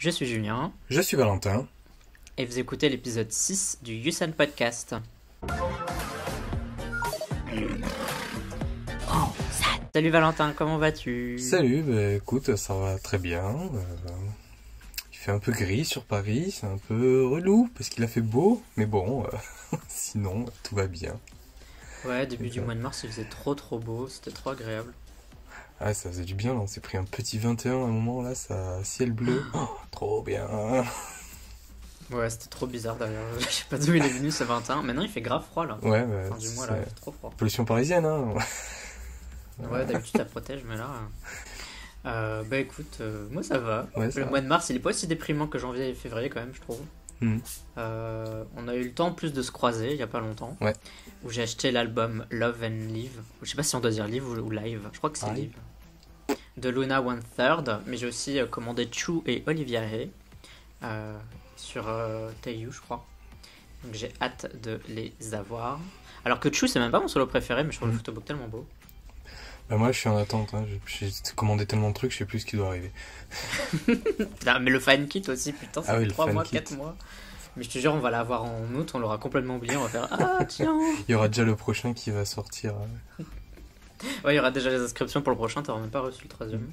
Je suis Julien. Je suis Valentin. Et vous écoutez l'épisode 6 du Yusan Podcast. Salut Valentin, comment vas-tu? Salut, écoute, ça va très bien. Il fait un peu gris sur Paris, c'est un peu relou parce qu'il a fait beau, mais bon, sinon tout va bien. Ouais, début du mois de mars, il faisait trop beau, c'était trop agréable. Ah, ça faisait du bien, là. On s'est pris un petit 21 à un moment, là, ça, ciel bleu. Oh, trop bien. Ouais, c'était trop bizarre d'ailleurs. Je sais pas d'où il est venu ce 21. Maintenant, il fait grave froid là. Ouais, Fin du mois là, il fait trop froid. Pollution parisienne, hein. Ouais, d'habitude ça protège, mais là. Bah écoute, moi ça va. Ouais, Le mois de mars, il est pas aussi déprimant que janvier et février quand même, je trouve. On a eu le temps en plus de se croiser il y a pas longtemps. Ouais. Où j'ai acheté l'album Love and Live. Je sais pas si on doit dire live ou live. Je crois que c'est live. De Luna One Third. Mais j'ai aussi commandé Chou et Olivia Hay sur Tayou, je crois. Donc j'ai hâte de les avoir. Alors que Chou, c'est même pas mon solo préféré, mais je trouve le photobook tellement beau. Bah moi je suis en attente, hein. J'ai commandé tellement de trucs, je sais plus ce qui doit arriver. Putain, mais le fan kit aussi, putain, c'est 3 mois, 4 mois. Mais je te jure, on va l'avoir en août, on l'aura complètement oublié, on va faire ah tiens. Il y aura déjà le prochain qui va sortir. Ouais, il y aura déjà les inscriptions pour le prochain, t'auras même pas reçu le troisième.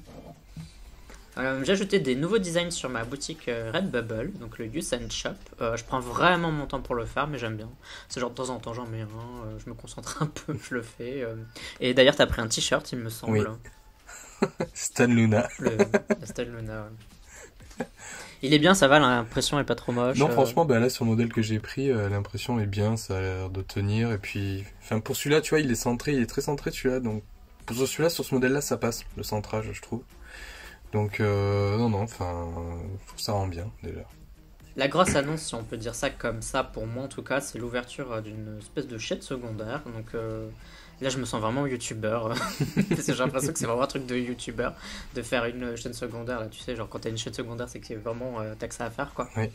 J'ai ajouté des nouveaux designs sur ma boutique Redbubble, donc le Yusan Shop. Je prends vraiment mon temps pour le faire, mais j'aime bien. C'est genre de temps en temps j'en mets un, je me concentre un peu, je le fais. Et d'ailleurs t'as pris un t-shirt, il me semble. Oui. Stan Luna. Le Stan Luna, ouais. Il est bien, ça va, l'impression est pas trop moche. Non, franchement, bah là sur le modèle que j'ai pris, l'impression est bien, ça a l'air de tenir. Et puis, enfin pour celui-là, tu vois, il est centré, il est très centré celui-là. Donc pour celui-là, sur ce modèle-là, ça passe le centrage, je trouve. Donc non, enfin, je trouve ça rend bien déjà. La grosse annonce, si on peut dire ça comme ça, pour moi en tout cas, c'est l'ouverture d'une espèce de chaîne secondaire. Donc là, je me sens vraiment youtubeur. Parce que j'ai l'impression que c'est vraiment un truc de youtubeur de faire une chaîne secondaire. Là, tu sais, genre quand t'as une chaîne secondaire, c'est que c'est vraiment t'as que ça à faire, quoi. Oui.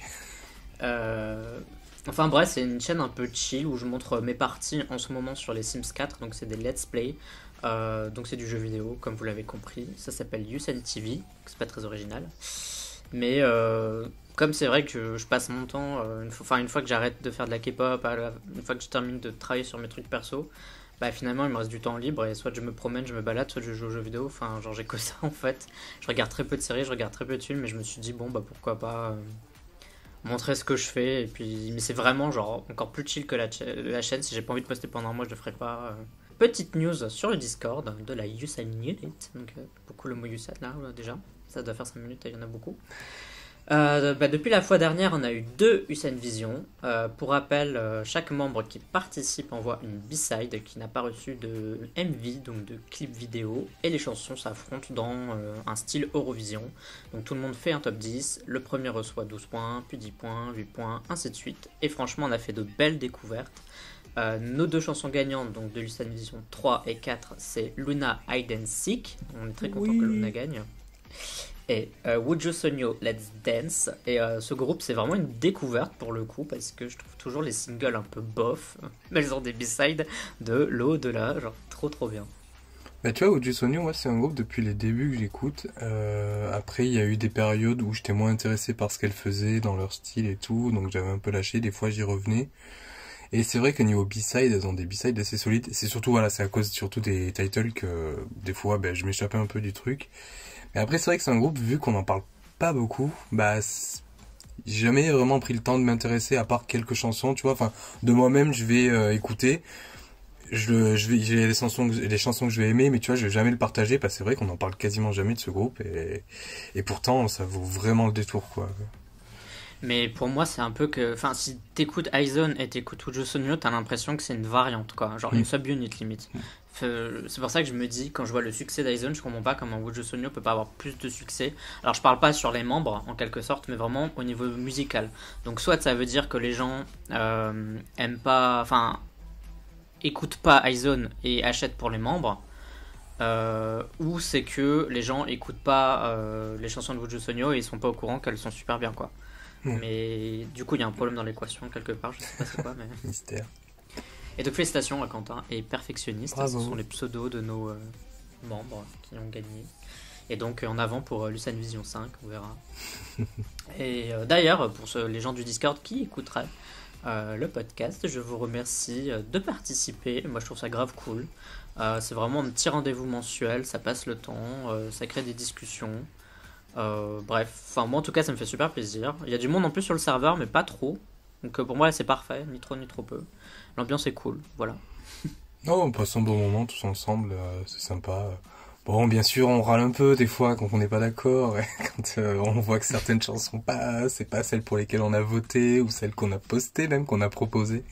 Enfin bref, c'est une chaîne un peu chill où je montre mes parties en ce moment sur les Sims 4. Donc c'est des let's play. Donc c'est du jeu vidéo, comme vous l'avez compris. Ça s'appelle Yusan TV. C'est pas très original. Mais comme c'est vrai que je passe mon temps, une fois que j'arrête de faire de la K-pop, une fois que je termine de travailler sur mes trucs perso, bah finalement il me reste du temps libre et soit je me promène, je me balade, soit je joue aux jeux vidéo. Enfin, genre j'ai que ça en fait. Je regarde très peu de séries, je regarde très peu de films, mais je me suis dit bon bah pourquoi pas montrer ce que je fais. Et puis, mais c'est vraiment genre encore plus chill que la chaîne. Si j'ai pas envie de poster pendant un mois, je le ferai pas. Petite news sur le Discord de la Yusan Unit. Donc beaucoup le mot Yusan là déjà. Ça doit faire 5 minutes, il y en a beaucoup. Depuis la fois dernière, on a eu 2 Yusan Vision. Pour rappel, chaque membre qui participe envoie une B-side qui n'a pas reçu de MV, donc de clip vidéo, et les chansons s'affrontent dans un style Eurovision. Donc tout le monde fait un top 10, le premier reçoit 12 points, puis 10 points, 8 points, ainsi de suite. Et franchement, on a fait de belles découvertes. Nos 2 chansons gagnantes, donc de Yusan Vision 3 et 4, c'est Luna Hide and Seek. On est très content que Luna gagne. Et Wuju Sonyo Let's Dance. Et ce groupe, c'est vraiment une découverte pour le coup, parce que je trouve toujours les singles un peu bof, mais elles ont des b-sides de l'au-delà, genre trop bien. Bah tu vois, Wuju Sonyo, moi c'est un groupe depuis les débuts que j'écoute. Après il y a eu des périodes où j'étais moins intéressé par ce qu'elles faisaient, dans leur style et tout, donc j'avais un peu lâché, des fois j'y revenais. Et c'est vrai qu'au niveau B-side, elles ont des B-sides assez solides. C'est surtout, voilà, c'est à cause surtout des titles que des fois je m'échappais un peu du truc. Mais après, c'est vrai que c'est un groupe, vu qu'on n'en parle pas beaucoup, j'ai jamais vraiment pris le temps de m'intéresser à part quelques chansons, tu vois. Enfin, de moi-même, je vais écouter. J'ai les chansons que je vais aimer, mais tu vois, je vais jamais le partager parce que c'est vrai qu'on en parle quasiment jamais de ce groupe et pourtant, ça vaut vraiment le détour, quoi. Mais pour moi, c'est un peu que... Enfin, si t'écoutes Aizone et t'écoutes Wuju Sonyo, t'as l'impression que c'est une variante, quoi. Genre une sub-unit, limite. C'est pour ça que je me dis, quand je vois le succès d'Aizone, je comprends pas comment Wuju Sonyo peut pas avoir plus de succès. Alors, je parle pas sur les membres, en quelque sorte, mais vraiment au niveau musical. Donc, soit ça veut dire que les gens aiment pas... Enfin, écoutent pas Aizone et achètent pour les membres. Ou c'est que les gens écoutent pas les chansons de Wuju Sonyo et ils sont pas au courant qu'elles sont super bien, quoi. Mais du coup, il y a un problème dans l'équation quelque part, je sais pas c'est quoi, mais. Mystère. Et donc, félicitations à Quentin et Perfectionniste. Bravo. Ce sont les pseudos de nos membres qui ont gagné. Et donc en avant pour Lucene Vision 5, on verra. Et d'ailleurs, pour les gens du Discord qui écouteraient le podcast, je vous remercie de participer. Moi je trouve ça grave cool. C'est vraiment un petit rendez-vous mensuel, ça passe le temps, ça crée des discussions. Bref, enfin moi en tout cas ça me fait super plaisir. Il y a du monde en plus sur le serveur, mais pas trop. Donc pour moi c'est parfait, ni trop ni trop peu. L'ambiance est cool, voilà. Non, on passe un bon moment tous ensemble, c'est sympa. Bon, bien sûr, on râle un peu des fois quand on n'est pas d'accord, et quand on voit que certaines chansons passent, c'est pas celles pour lesquelles on a voté, ou celles qu'on a postées même, qu'on a proposées.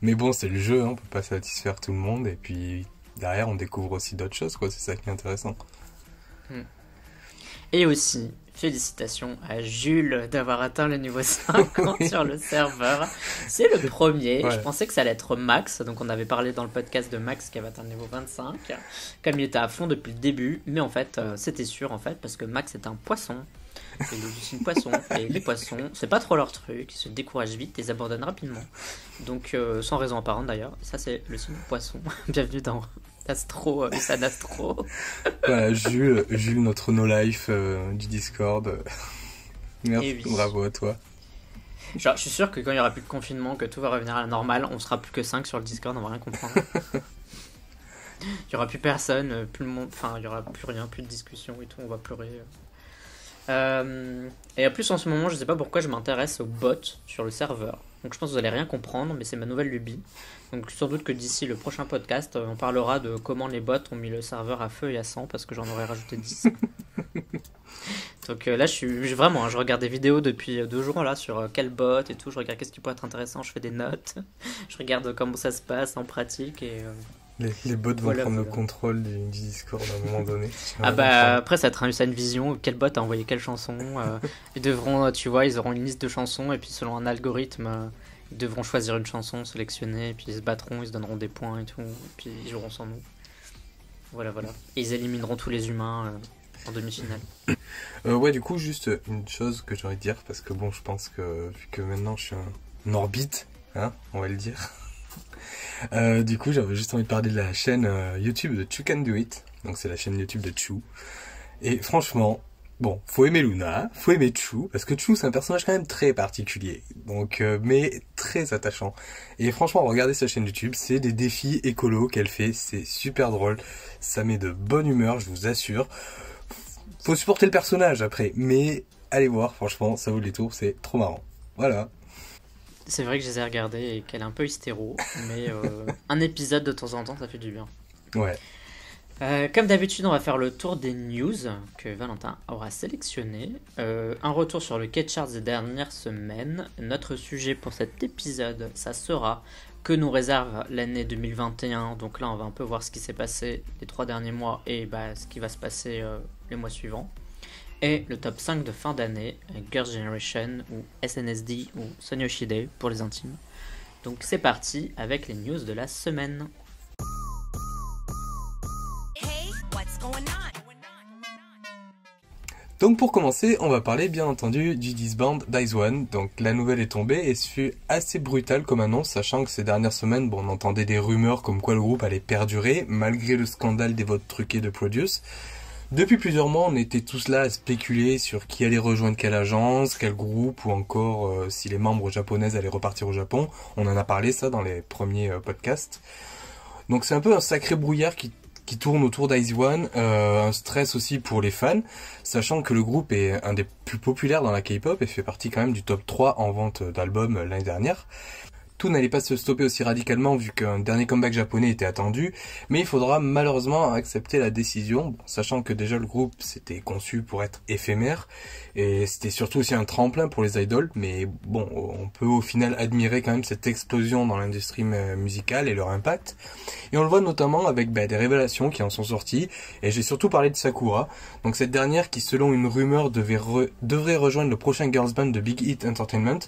Mais bon, c'est le jeu, hein, on peut pas satisfaire tout le monde, et puis derrière on découvre aussi d'autres choses, quoi, c'est ça qui est intéressant. Et aussi, félicitations à Jules d'avoir atteint le niveau 50 sur le serveur. C'est le premier. Ouais. Je pensais que ça allait être Max. Donc on avait parlé dans le podcast de Max qui avait atteint le niveau 25. Comme il était à fond depuis le début. Mais en fait, c'était sûr en fait. Parce que Max est un poisson. Il est juste une poisson. Et les poissons, c'est pas trop leur truc. Ils se découragent vite et ils abandonnent rapidement. Donc sans raison apparente d'ailleurs. Ça c'est le signe du poisson. Bienvenue dans Astro, Usan Astro. Voilà, Jules, notre no-life du Discord. Merci, Et oui. bravo à toi. Genre, je suis sûr que quand il y aura plus de confinement, que tout va revenir à la normale, on sera plus que 5 sur le Discord, on va rien comprendre. Il y aura plus personne, plus le monde, enfin il y aura plus rien, plus de discussion et tout, on va pleurer. Et en plus en ce moment, je sais pas pourquoi je m'intéresse aux bots sur le serveur. Donc je pense que vous allez rien comprendre, mais c'est ma nouvelle lubie. Donc sans doute que d'ici le prochain podcast, on parlera de comment les bots ont mis le serveur à feu et à sang parce que j'en aurais rajouté 10. Donc là vraiment, je regarde des vidéos depuis 2 jours là sur quel bot et tout, je regarde qu'est-ce qui pourrait être intéressant, je fais des notes, je regarde comment ça se passe en pratique et Les bots vont voilà, prendre le voilà. contrôle du Discord à un moment donné. Ah bah après ça te une vision, quel bot a envoyé quelle chanson, ils devront, tu vois, ils auront une liste de chansons et puis selon un algorithme, ils devront choisir une chanson, sélectionner, et puis ils se battront, ils se donneront des points et tout, et puis ils joueront sans nous. Voilà, voilà. Et ils élimineront tous les humains en demi-finale. Ouais, du coup, juste une chose que j'ai envie de dire, parce que bon, je pense que vu que maintenant je suis en orbite, hein, on va le dire. Du coup, j'avais juste envie de parler de la chaîne YouTube de Chu Can Do It. Donc c'est la chaîne YouTube de Chu. Et franchement, bon, faut aimer Luna, faut aimer Chu, parce que Chu c'est un personnage quand même très particulier, donc mais très attachant. Et franchement, regardez sa chaîne YouTube, c'est des défis écolos qu'elle fait, c'est super drôle, ça met de bonne humeur, je vous assure. Faut supporter le personnage après, mais allez voir, franchement, ça vaut le détour, c'est trop marrant. Voilà. C'est vrai que je les ai regardés et qu'elle est un peu hystéro, mais un épisode de temps en temps, ça fait du bien. Ouais. Comme d'habitude, on va faire le tour des news que Valentin aura sélectionné. Un retour sur le K-Charts des dernières semaines. Notre sujet pour cet épisode, ça sera que nous réserve l'année 2021. Donc là, on va un peu voir ce qui s'est passé les 3 derniers mois et ce qui va se passer les mois suivants. Et le top 5 de fin d'année, Girls' Generation ou SNSD ou Sonyoshide pour les intimes. Donc c'est parti avec les news de la semaine. Donc pour commencer, on va parler bien entendu du disband d'IZ*ONE. Donc la nouvelle est tombée et ce fut assez brutal comme annonce, sachant que ces dernières semaines, bon, on entendait des rumeurs comme quoi le groupe allait perdurer, malgré le scandale des votes truqués de Produce. Depuis plusieurs mois, on était tous là à spéculer sur qui allait rejoindre quelle agence, quel groupe, ou encore si les membres japonaises allaient repartir au Japon. On en a parlé ça dans les premiers podcasts. Donc c'est un peu un sacré brouillard qui tourne autour d'IZ*ONE, un stress aussi pour les fans, sachant que le groupe est un des plus populaires dans la K-pop et fait partie quand même du top 3 en vente d'albums l'année dernière. Tout n'allait pas se stopper aussi radicalement vu qu'un dernier comeback japonais était attendu, mais il faudra malheureusement accepter la décision, sachant que déjà le groupe s'était conçu pour être éphémère, et c'était surtout aussi un tremplin pour les idoles, mais bon, on peut au final admirer quand même cette explosion dans l'industrie musicale et leur impact, et on le voit notamment avec des révélations qui en sont sorties, et j'ai surtout parlé de Sakura, donc cette dernière qui selon une rumeur devrait rejoindre le prochain girls band de Big Hit Entertainment.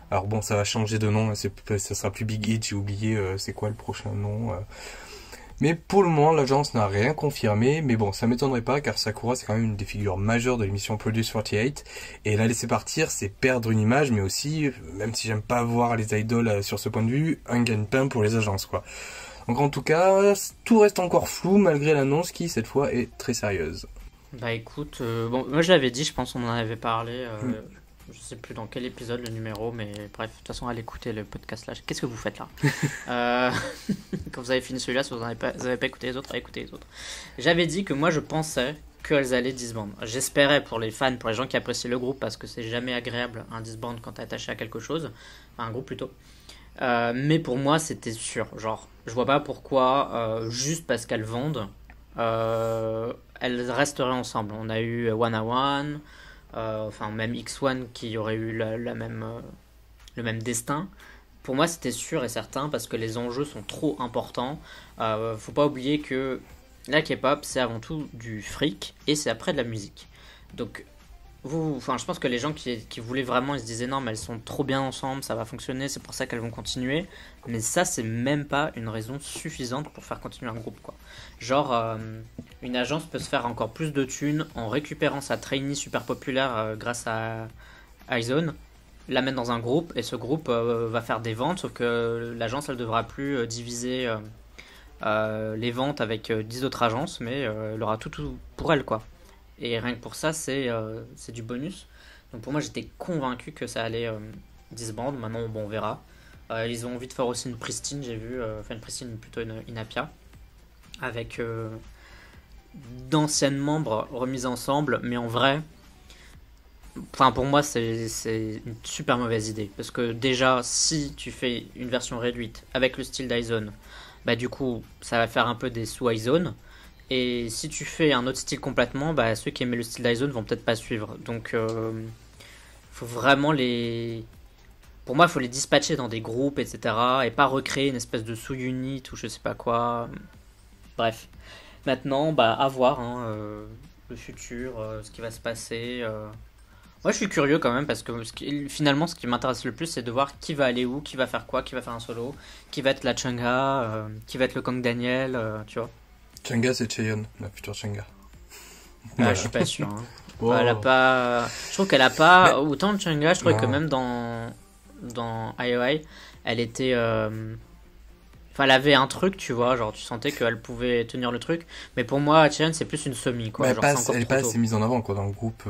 Alors bon, ça va changer de nom, ça sera plus Big Hit, j'ai oublié c'est quoi le prochain nom. Mais pour le moment, l'agence n'a rien confirmé, mais bon, ça m'étonnerait pas car Sakura c'est quand même une des figures majeures de l'émission Produce 48, et la laisser partir c'est perdre une image, mais aussi, même si j'aime pas voir les idoles sur ce point de vue, un gagne-pain pour les agences quoi. Donc en tout cas, tout reste encore flou malgré l'annonce qui cette fois est très sérieuse. Bah écoute, bon, moi je l'avais dit, je pense qu'on en avait parlé, Mm. je sais plus dans quel épisode, le numéro, mais bref, de toute façon, allez écouter le podcast là. Qu'est-ce que vous faites là? Euh, Quand vous avez fini celui-là, si vous avez pas écouté les autres, allez écouter les autres. J'avais dit que moi je pensais qu'elles allaient disband. J'espérais pour les fans, pour les gens qui apprécient le groupe, parce que c'est jamais agréable un disband quand t'es attaché à quelque chose, enfin un groupe plutôt. Mais pour moi, c'était sûr. Genre, je vois pas pourquoi, juste parce qu'elles vendent, elles resteraient ensemble. On a eu One a One, enfin même X1 qui aurait eu le même destin. Pour moi, c'était sûr et certain parce que les enjeux sont trop importants. Faut pas oublier que la K-pop, c'est avant tout du fric et c'est après de la musique. Donc, enfin, je pense que les gens qui voulaient vraiment, ils se disaient non, mais elles sont trop bien ensemble, ça va fonctionner, c'est pour ça qu'elles vont continuer. Mais ça, c'est même pas une raison suffisante pour faire continuer un groupe, quoi. Genre, une agence peut se faire encore plus de thunes en récupérant sa trainee super populaire grâce à iZone, la mettre dans un groupe et ce groupe va faire des ventes, sauf que l'agence, elle devra plus diviser les ventes avec 10 autres agences, mais elle aura tout pour elle, quoi. Et rien que pour ça, c'est du bonus. Donc pour moi, j'étais convaincu que ça allait disband. Maintenant, bon, on verra. Ils ont envie de faire aussi une Pristine, j'ai vu. Enfin, une Pristine, plutôt une Apia. Avec d'anciennes membres remises ensemble. Mais en vrai, enfin, pour moi, c'est une super mauvaise idée. Parce que déjà, si tu fais une version réduite avec le style d'Izone, bah du coup, ça va faire un peu des sous Izone. Et si tu fais un autre style complètement, bah, ceux qui aimaient le style d'Izone vont peut-être pas suivre. Donc, faut vraiment les. Pour moi, il faut les dispatcher dans des groupes, etc. Et pas recréer une espèce de sous-unit ou je sais pas quoi. Bref. Maintenant, bah, à voir hein, le futur, ce qui va se passer. Moi, je suis curieux quand même parce que finalement, ce qui m'intéresse le plus, c'est de voir qui va aller où, qui va faire quoi, qui va faire un solo, qui va être la Chungha, qui va être le Kang Daniel, tu vois. Chunga, c'est Chaeyeon, la future Chunga. Ah, Voilà. je suis pas sûr. Hein. Oh. Elle a pas. Je trouve qu'elle a pas Mais- autant de Chunga. Je trouvais que Non. même dans IOI, elle était. Enfin, elle avait un truc, tu vois. Genre, tu sentais qu'elle pouvait tenir le truc. Mais pour moi, Chen, c'est plus une semi, quoi. Mais Genre, c'est encore elle est trop pas tôt. assez mise en avant quoi dans le groupe.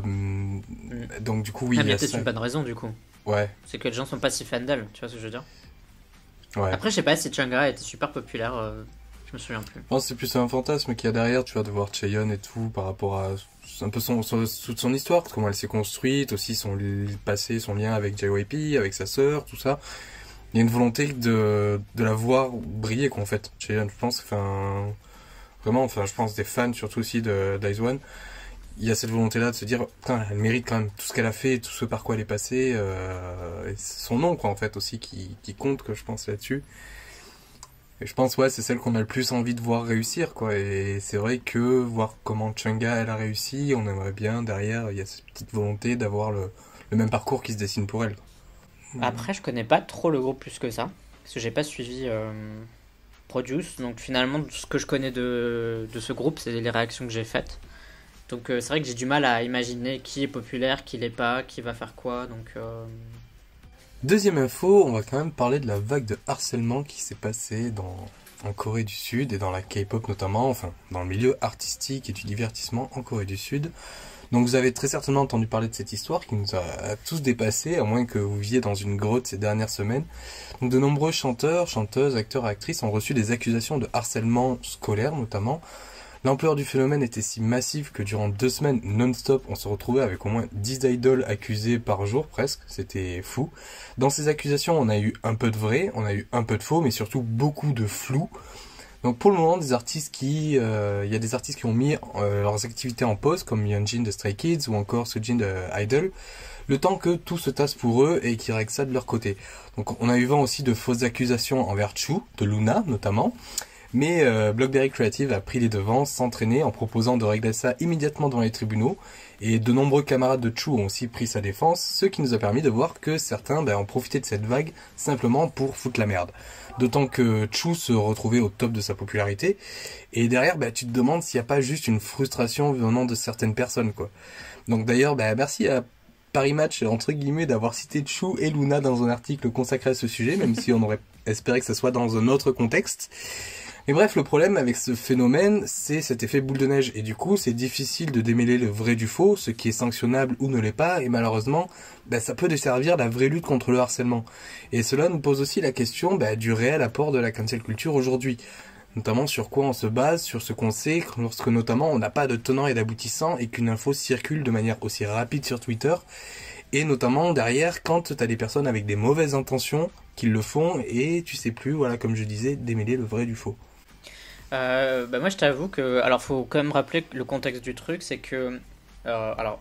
Donc du coup oui, Ah, il mais y il y a a peut-être ça. une bonne raison, du coup. Ouais, C'est que les gens sont pas si fans d'elle. Tu vois ce que je veux dire? ouais. Après, je sais pas si Chunga était super populaire. Je me souviens plus. Je pense que c'est plus un fantasme qu'il y a derrière, tu vois, de voir Chaeyeon et tout par rapport à un peu toute son histoire, comment elle s'est construite, aussi son passé, son lien avec JYP, avec sa sœur, tout ça. Il y a une volonté de la voir briller, quoi, en fait. Chaeyeon, je pense, enfin, vraiment, enfin, je pense des fans, surtout aussi d'Ice1. Il y a cette volonté-là de se dire, putain, elle mérite quand même tout ce qu'elle a fait, tout ce par quoi elle est passée, et c'est son nom, quoi, en fait, aussi, qui compte, que je pense là-dessus. Et je pense, ouais, c'est celle qu'on a le plus envie de voir réussir, quoi. Et c'est vrai que voir comment Chunga, elle a réussi, on aimerait bien, derrière, il y a cette petite volonté d'avoir le même parcours qui se dessine pour elle. Après, je connais pas trop le groupe plus que ça. Parce que j'ai pas suivi Produce. Donc finalement, ce que je connais de ce groupe, c'est les réactions que j'ai faites. Donc c'est vrai que j'ai du mal à imaginer qui est populaire, qui l'est pas, qui va faire quoi. Donc Deuxième info, on va quand même parler de la vague de harcèlement qui s'est passée en Corée du Sud et dans la K-pop notamment, enfin, dans le milieu artistique et du divertissement en Corée du Sud. Donc vous avez très certainement entendu parler de cette histoire qui nous a tous dépassés, à moins que vous viviez dans une grotte ces dernières semaines. Donc de nombreux chanteurs, chanteuses, acteurs et actrices ont reçu des accusations de harcèlement scolaire notamment. L'ampleur du phénomène était si massive que durant 2 semaines non-stop, on se retrouvait avec au moins 10 idoles accusées par jour presque, c'était fou. Dans ces accusations, on a eu un peu de vrai, on a eu un peu de faux, mais surtout beaucoup de flou. Donc pour le moment, il y a des artistes qui ont mis leurs activités en pause, comme Yeonjin de Stray Kids ou encore Sujin de Idol, le temps que tout se tasse pour eux et qu'ils règlent ça de leur côté. Donc on a eu vent aussi de fausses accusations envers Chu, de Luna notamment, mais Blockberry Creative a pris les devants, s'entraîner en proposant de régler ça immédiatement dans les tribunaux, et de nombreux camarades de Chu ont aussi pris sa défense, ce qui nous a permis de voir que certains ont profité de cette vague simplement pour foutre la merde. D'autant que Chu se retrouvait au top de sa popularité, et derrière tu te demandes s'il n'y a pas juste une frustration venant de certaines personnes, quoi. Donc d'ailleurs, merci à Paris Match, entre guillemets, d'avoir cité Chu et Luna dans un article consacré à ce sujet, même si on aurait espéré que ce soit dans un autre contexte. Et bref, le problème avec ce phénomène, c'est cet effet boule de neige. Et du coup, c'est difficile de démêler le vrai du faux, ce qui est sanctionnable ou ne l'est pas. Et malheureusement, ça peut desservir la vraie lutte contre le harcèlement. Et cela nous pose aussi la question du réel apport de la cancel culture aujourd'hui. Notamment sur quoi on se base, sur ce qu'on sait, lorsque notamment on n'a pas de tenant et d'aboutissant et qu'une info circule de manière aussi rapide sur Twitter. Et notamment derrière, quand t'as des personnes avec des mauvaises intentions qui le font et tu sais plus, voilà, comme je disais, démêler le vrai du faux. Moi je t'avoue que, alors faut quand même rappeler que le contexte du truc, c'est que, alors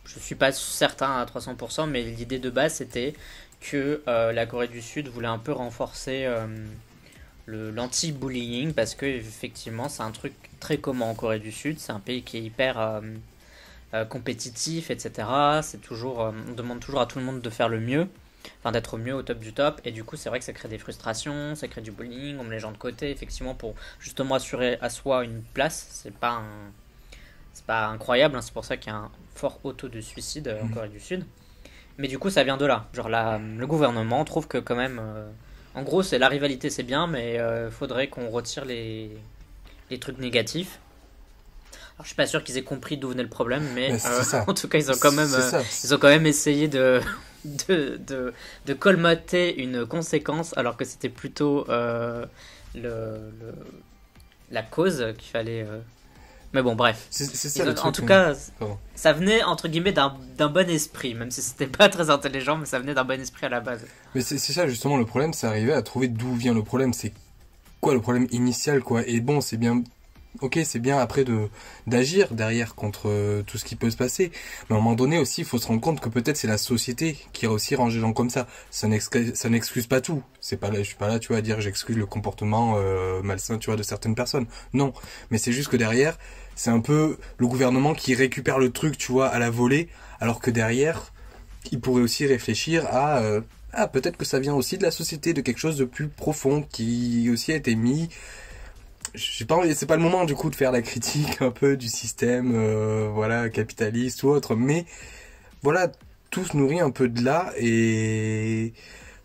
je suis pas certain à 300%, mais l'idée de base c'était que la Corée du Sud voulait un peu renforcer l'anti-bullying parce que effectivement c'est un truc très commun en Corée du Sud, c'est un pays qui est hyper compétitif, etc. C'est toujours, on demande toujours à tout le monde de faire le mieux, enfin d'être au mieux au top du top, et du coup c'est vrai que ça crée des frustrations, ça crée du bullying, on met les gens de côté effectivement pour justement assurer à soi une place. C'est pas incroyable, hein, c'est pour ça qu'il y a un fort taux de suicide en Corée du Sud. Mais du coup ça vient de là, genre le gouvernement trouve que quand même, en gros c'est la rivalité c'est bien, mais faudrait qu'on retire les trucs négatifs. Alors, je suis pas sûr qu'ils aient compris d'où venait le problème, mais en tout cas, ils ont quand même essayé de colmater une conséquence, alors que c'était plutôt la cause qu'il fallait. Mais bon, bref. C'est ça, le truc, en tout cas, ça venait entre guillemets d'un bon esprit, même si c'était pas très intelligent, mais ça venait d'un bon esprit à la base. Mais c'est ça justement le problème, c'est arriver à trouver d'où vient le problème, c'est quoi le problème initial, quoi. Et bon, c'est bien. Ok, c'est bien après d'agir derrière contre tout ce qui peut se passer, mais à un moment donné aussi, il faut se rendre compte que peut-être c'est la société qui a aussi rangé les gens comme ça. Ça n'excuse pas tout. C'est pas là, je suis pas là, tu vois, à dire j'excuse le comportement malsain, tu vois, de certaines personnes. Non, mais c'est juste que derrière, c'est un peu le gouvernement qui récupère le truc, tu vois, à la volée, alors que derrière, il pourrait aussi réfléchir à peut-être que ça vient aussi de la société, de quelque chose de plus profond qui aussi a été mis. J'ai pas envie, c'est pas le moment du coup de faire la critique un peu du système voilà capitaliste ou autre, mais voilà, tout se nourrit un peu de là et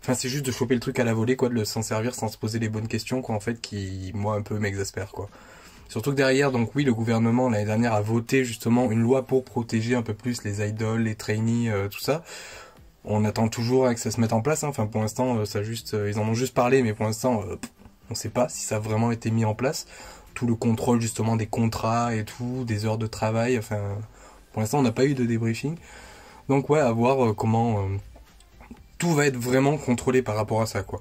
enfin c'est juste de choper le truc à la volée, quoi, de s'en servir sans se poser les bonnes questions, quoi, en fait, qui moi un peu m'exaspère, quoi. Surtout que derrière, donc oui, le gouvernement l'année dernière a voté justement une loi pour protéger un peu plus les idoles, les trainees, tout ça. On attend toujours que ça se mette en place, hein. Enfin pour l'instant ça juste ils en ont juste parlé, mais pour l'instant on sait pas si ça a vraiment été mis en place. Tout le contrôle justement des contrats et tout, des heures de travail, enfin pour l'instant on n'a pas eu de débriefing. Donc ouais, à voir comment tout va être vraiment contrôlé par rapport à ça, quoi.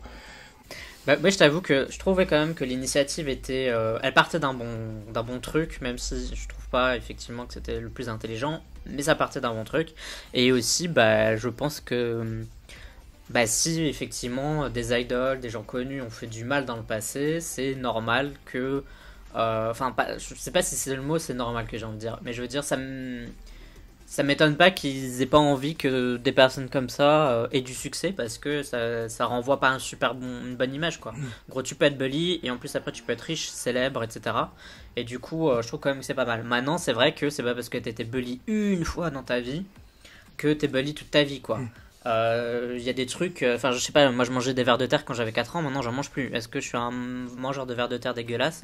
Moi je t'avoue que je trouvais quand même que l'initiative était, elle partait d'un bon truc, même si je trouve pas effectivement que c'était le plus intelligent, mais ça partait d'un bon truc. Et aussi je pense que si effectivement des idoles, des gens connus ont fait du mal dans le passé, c'est normal que, je sais pas si c'est le mot, c'est normal que j'ai envie de dire, mais je veux dire ça m'étonne pas qu'ils aient pas envie que des personnes comme ça aient du succès, parce que ça renvoie pas une bonne image, quoi. En gros, tu peux être bully et en plus après tu peux être riche, célèbre, etc. Et du coup, je trouve quand même que c'est pas mal. Maintenant, c'est vrai que c'est pas parce que t'étais bully une fois dans ta vie que t'es bully toute ta vie, quoi. Y a des trucs, je sais pas, moi je mangeais des vers de terre quand j'avais 4 ans, maintenant j'en mange plus. Est-ce que je suis un mangeur de vers de terre dégueulasse?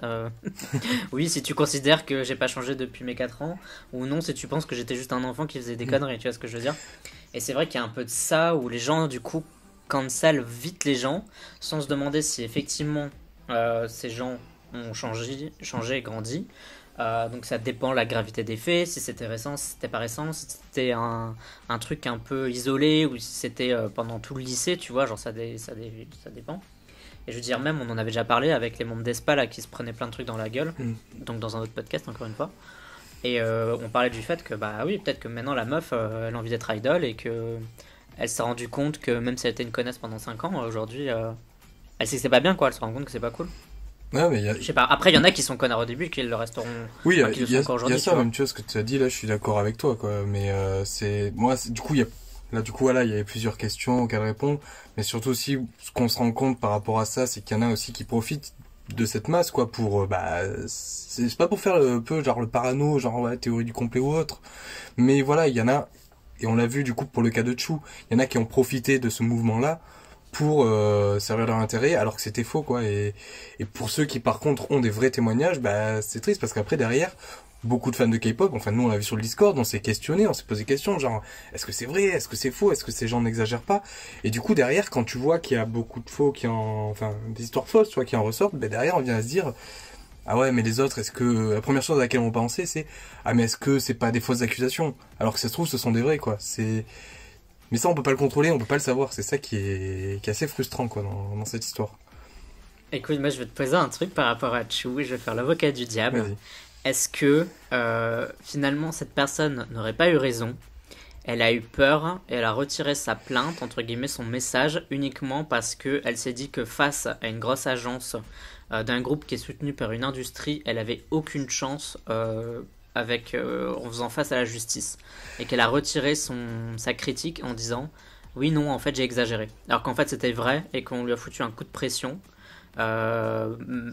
Oui, si tu considères que j'ai pas changé depuis mes 4 ans, ou non si tu penses que j'étais juste un enfant qui faisait des conneries, tu vois ce que je veux dire. Et c'est vrai qu'il y a un peu de ça où les gens du coup cancel vite les gens sans se demander si effectivement ces gens ont changé et grandi. Donc ça dépend de la gravité des faits, si c'était récent, si c'était pas récent, si c'était un truc un peu isolé ou si c'était pendant tout le lycée, tu vois, genre ça dépend. Et je veux dire, même on en avait déjà parlé avec les membres d'ESPA là qui se prenaient plein de trucs dans la gueule, donc dans un autre podcast encore une fois. Et on parlait du fait que oui, peut-être que maintenant la meuf elle a envie d'être idole et que elle s'est rendue compte que même si elle était une connasse pendant 5 ans, aujourd'hui elle sait que c'est pas bien, quoi, elle se rend compte que c'est pas cool. Ouais, mais je sais pas, après il y en a qui sont connards au début et qui le resteront. Oui, il y a ça, même, tu vois, ce que tu as dit là, je suis d'accord avec toi, quoi, mais du coup il y avait plusieurs questions auxquelles répondre, mais surtout aussi ce qu'on se rend compte par rapport à ça, c'est qu'il y en a aussi qui profitent de cette masse, quoi, pour c'est pas pour faire un peu genre le parano, genre ouais, théorie du complet ou autre, mais voilà, il y en a, et on l'a vu du coup pour le cas de Chou, il y en a qui ont profité de ce mouvement là pour servir leur intérêt, alors que c'était faux, quoi. Et pour ceux qui, par contre, ont des vrais témoignages, bah, c'est triste, parce qu'après, derrière, beaucoup de fans de K-pop, enfin, nous, on l'a vu sur le Discord, on s'est questionné, on s'est posé des questions, genre, est-ce que c'est vrai, est-ce que c'est faux, est-ce que ces gens n'exagèrent pas? Et du coup, derrière, quand tu vois qu'il y a beaucoup de faux enfin, des histoires fausses, tu vois, qui en ressortent, bah, derrière, on vient à se dire, ah ouais, mais les autres, est-ce que, la première chose à laquelle on pensait, c'est, ah, mais est-ce que c'est pas des fausses accusations? Alors que ça se trouve, ce sont des vrais, quoi. Mais ça, on peut pas le contrôler, on peut pas le savoir. C'est ça qui est assez frustrant, quoi, dans cette histoire. Écoute, moi je vais te poser un truc par rapport à Chou et je vais faire l'avocat du diable. Vas-y. Est-ce que finalement cette personne n'aurait pas eu raison? Elle a eu peur et elle a retiré sa plainte, entre guillemets son message, uniquement parce qu'elle s'est dit que face à une grosse agence d'un groupe qui est soutenu par une industrie, elle avait aucune chance en faisant face à la justice. Et qu'elle a retiré sa critique en disant oui, non, en fait j'ai exagéré. Alors qu'en fait c'était vrai et qu'on lui a foutu un coup de pression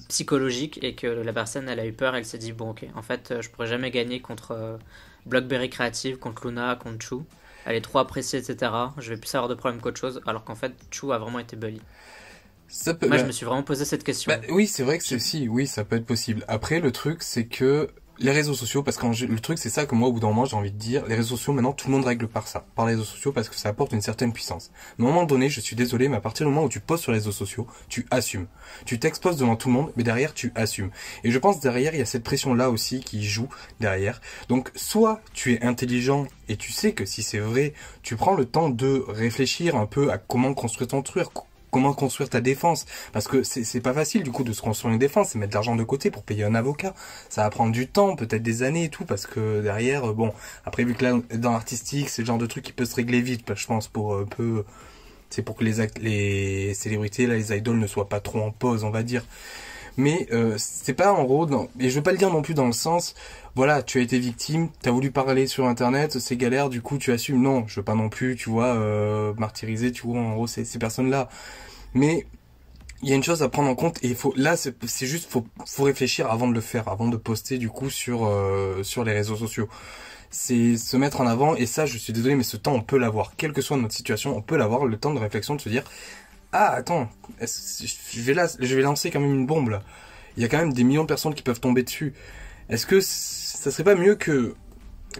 psychologique et que la personne elle a eu peur, elle s'est dit bon ok, en fait je pourrais jamais gagner contre Blockberry Creative, contre Luna, contre Chou. Elle est trop appréciée, etc. Je vais plus avoir de problème qu'autre chose, alors qu'en fait Chou a vraiment été bully. Moi je me suis vraiment posé cette question. Oui, c'est vrai que oui, ça peut être possible. Après, le truc, c'est que les réseaux sociaux, parce que le truc, c'est ça que moi, au bout d'un moment, j'ai envie de dire, les réseaux sociaux, maintenant, tout le monde règle par ça, par les réseaux sociaux, parce que ça apporte une certaine puissance. Mais à un moment donné, je suis désolé, mais à partir du moment où tu postes sur les réseaux sociaux, tu assumes. Tu t'exposes devant tout le monde, mais derrière, tu assumes. Et je pense derrière, il y a cette pression-là aussi qui joue derrière. Donc, soit tu es intelligent et tu sais que si c'est vrai, tu prends le temps de réfléchir un peu à comment construire ton truc, comment construire ta défense, parce que c'est pas facile du coup de se construire une défense, c'est mettre de l'argent de côté pour payer un avocat, ça va prendre du temps, peut-être des années et tout, parce que derrière, bon, après vu que là dans l'artistique c'est le genre de truc qui peut se régler vite, je pense pour un peu, c'est pour que les célébrités là, les idoles ne soient pas trop en pause, on va dire. Mais c'est pas en gros, et je veux pas le dire non plus dans le sens, voilà, tu as été victime, t'as voulu parler sur internet, c'est galère, du coup tu assumes. Non, je veux pas non plus, tu vois, martyriser, tu vois, en gros ces personnes-là. Mais il y a une chose à prendre en compte, et c'est juste, faut réfléchir avant de le faire, avant de poster du coup sur les réseaux sociaux. C'est se mettre en avant, et ça, je suis désolé, mais ce temps on peut l'avoir, quelle que soit notre situation, on peut l'avoir, le temps de réflexion, de se dire. Ah, attends, je vais lancer quand même une bombe, là. Il y a quand même des millions de personnes qui peuvent tomber dessus. Est-ce que ça serait pas mieux que,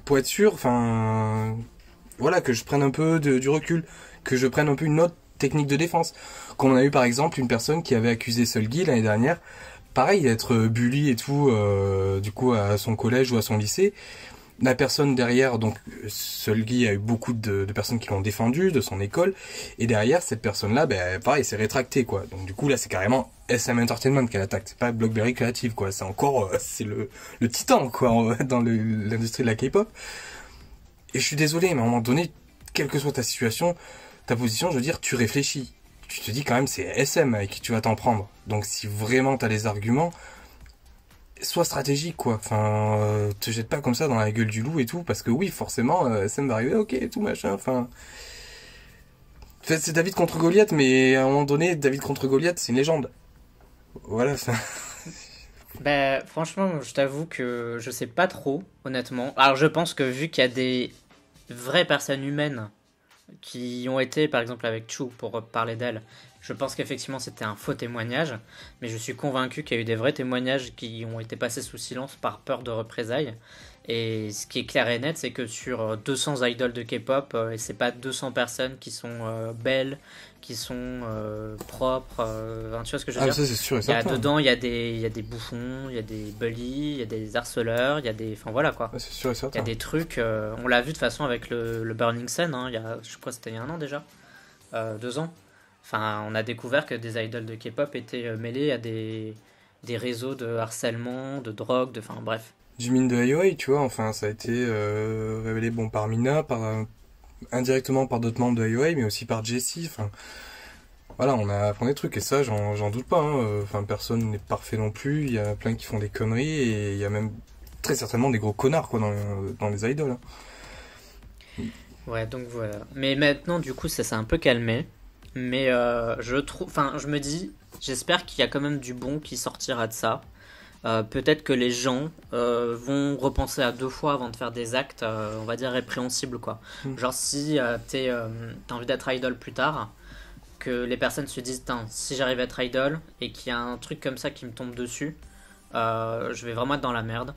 pour être sûr, enfin, voilà, que je prenne un peu du recul, que je prenne un peu une autre technique de défense. Comme on a eu par exemple une personne qui avait accusé Seulgi l'année dernière, pareil, d'être bully et tout, du coup, à son collège ou à son lycée. La personne derrière, donc Seulgi a eu beaucoup de personnes qui l'ont défendu, de son école, et derrière cette personne-là, pareil, s'est rétractée quoi. Donc du coup là, c'est carrément SM Entertainment qu'elle attaque, c'est pas Blockberry Creative quoi. C'est encore, c'est le titan quoi dans l'industrie de la K-pop. Et je suis désolé, mais à un moment donné, quelle que soit ta situation, ta position, je veux dire, tu réfléchis. Tu te dis quand même, c'est SM avec qui tu vas t'en prendre. Donc si vraiment t'as les arguments, sois stratégique quoi, enfin te jette pas comme ça dans la gueule du loup et tout, parce que oui forcément SM va arriver, ok tout machin, enfin en fait, c'est David contre Goliath, mais à un moment donné David contre Goliath c'est une légende, voilà. Franchement je t'avoue que je sais pas trop honnêtement. Alors je pense que vu qu'il y a des vraies personnes humaines qui ont été par exemple avec Chou pour parler d'elle, je pense qu'effectivement c'était un faux témoignage, mais je suis convaincu qu'il y a eu des vrais témoignages qui ont été passés sous silence par peur de représailles. Et ce qui est clair et net, c'est que sur 200 idoles de K-pop, et c'est pas 200 personnes qui sont belles, qui sont propres, tu vois ce que je veux dire. Ça c'est sûr et certain. Dedans, il y a des bouffons, il y a des bullies, il y a des harceleurs, il y a des... Enfin voilà quoi. C'est sûr et certain. Il y a des trucs, on l'a vu de toute façon avec le Burning Sun, hein, je crois que c'était il y a un an déjà, 2 ans. Enfin, on a découvert que des idoles de K-pop étaient mêlés à des réseaux de harcèlement, de drogue, enfin bref. Jimin de IOI, tu vois, enfin ça a été révélé par Mina, indirectement par d'autres membres de IOI, mais aussi par Jessie, enfin voilà, on a appris des trucs, et ça j'en doute pas, enfin personne n'est parfait non plus, il y a plein qui font des conneries, et il y a même très certainement des gros connards quoi dans les idoles. Ouais, donc voilà. Mais maintenant du coup ça s'est un peu calmé. Mais je me dis, j'espère qu'il y a quand même du bon qui sortira de ça. Peut-être que les gens vont repenser à 2 fois avant de faire des actes, on va dire, répréhensibles, quoi. Genre si t'as envie d'être idol plus tard, que les personnes se disent, si j'arrive à être idol et qu'il y a un truc comme ça qui me tombe dessus, je vais vraiment être dans la merde.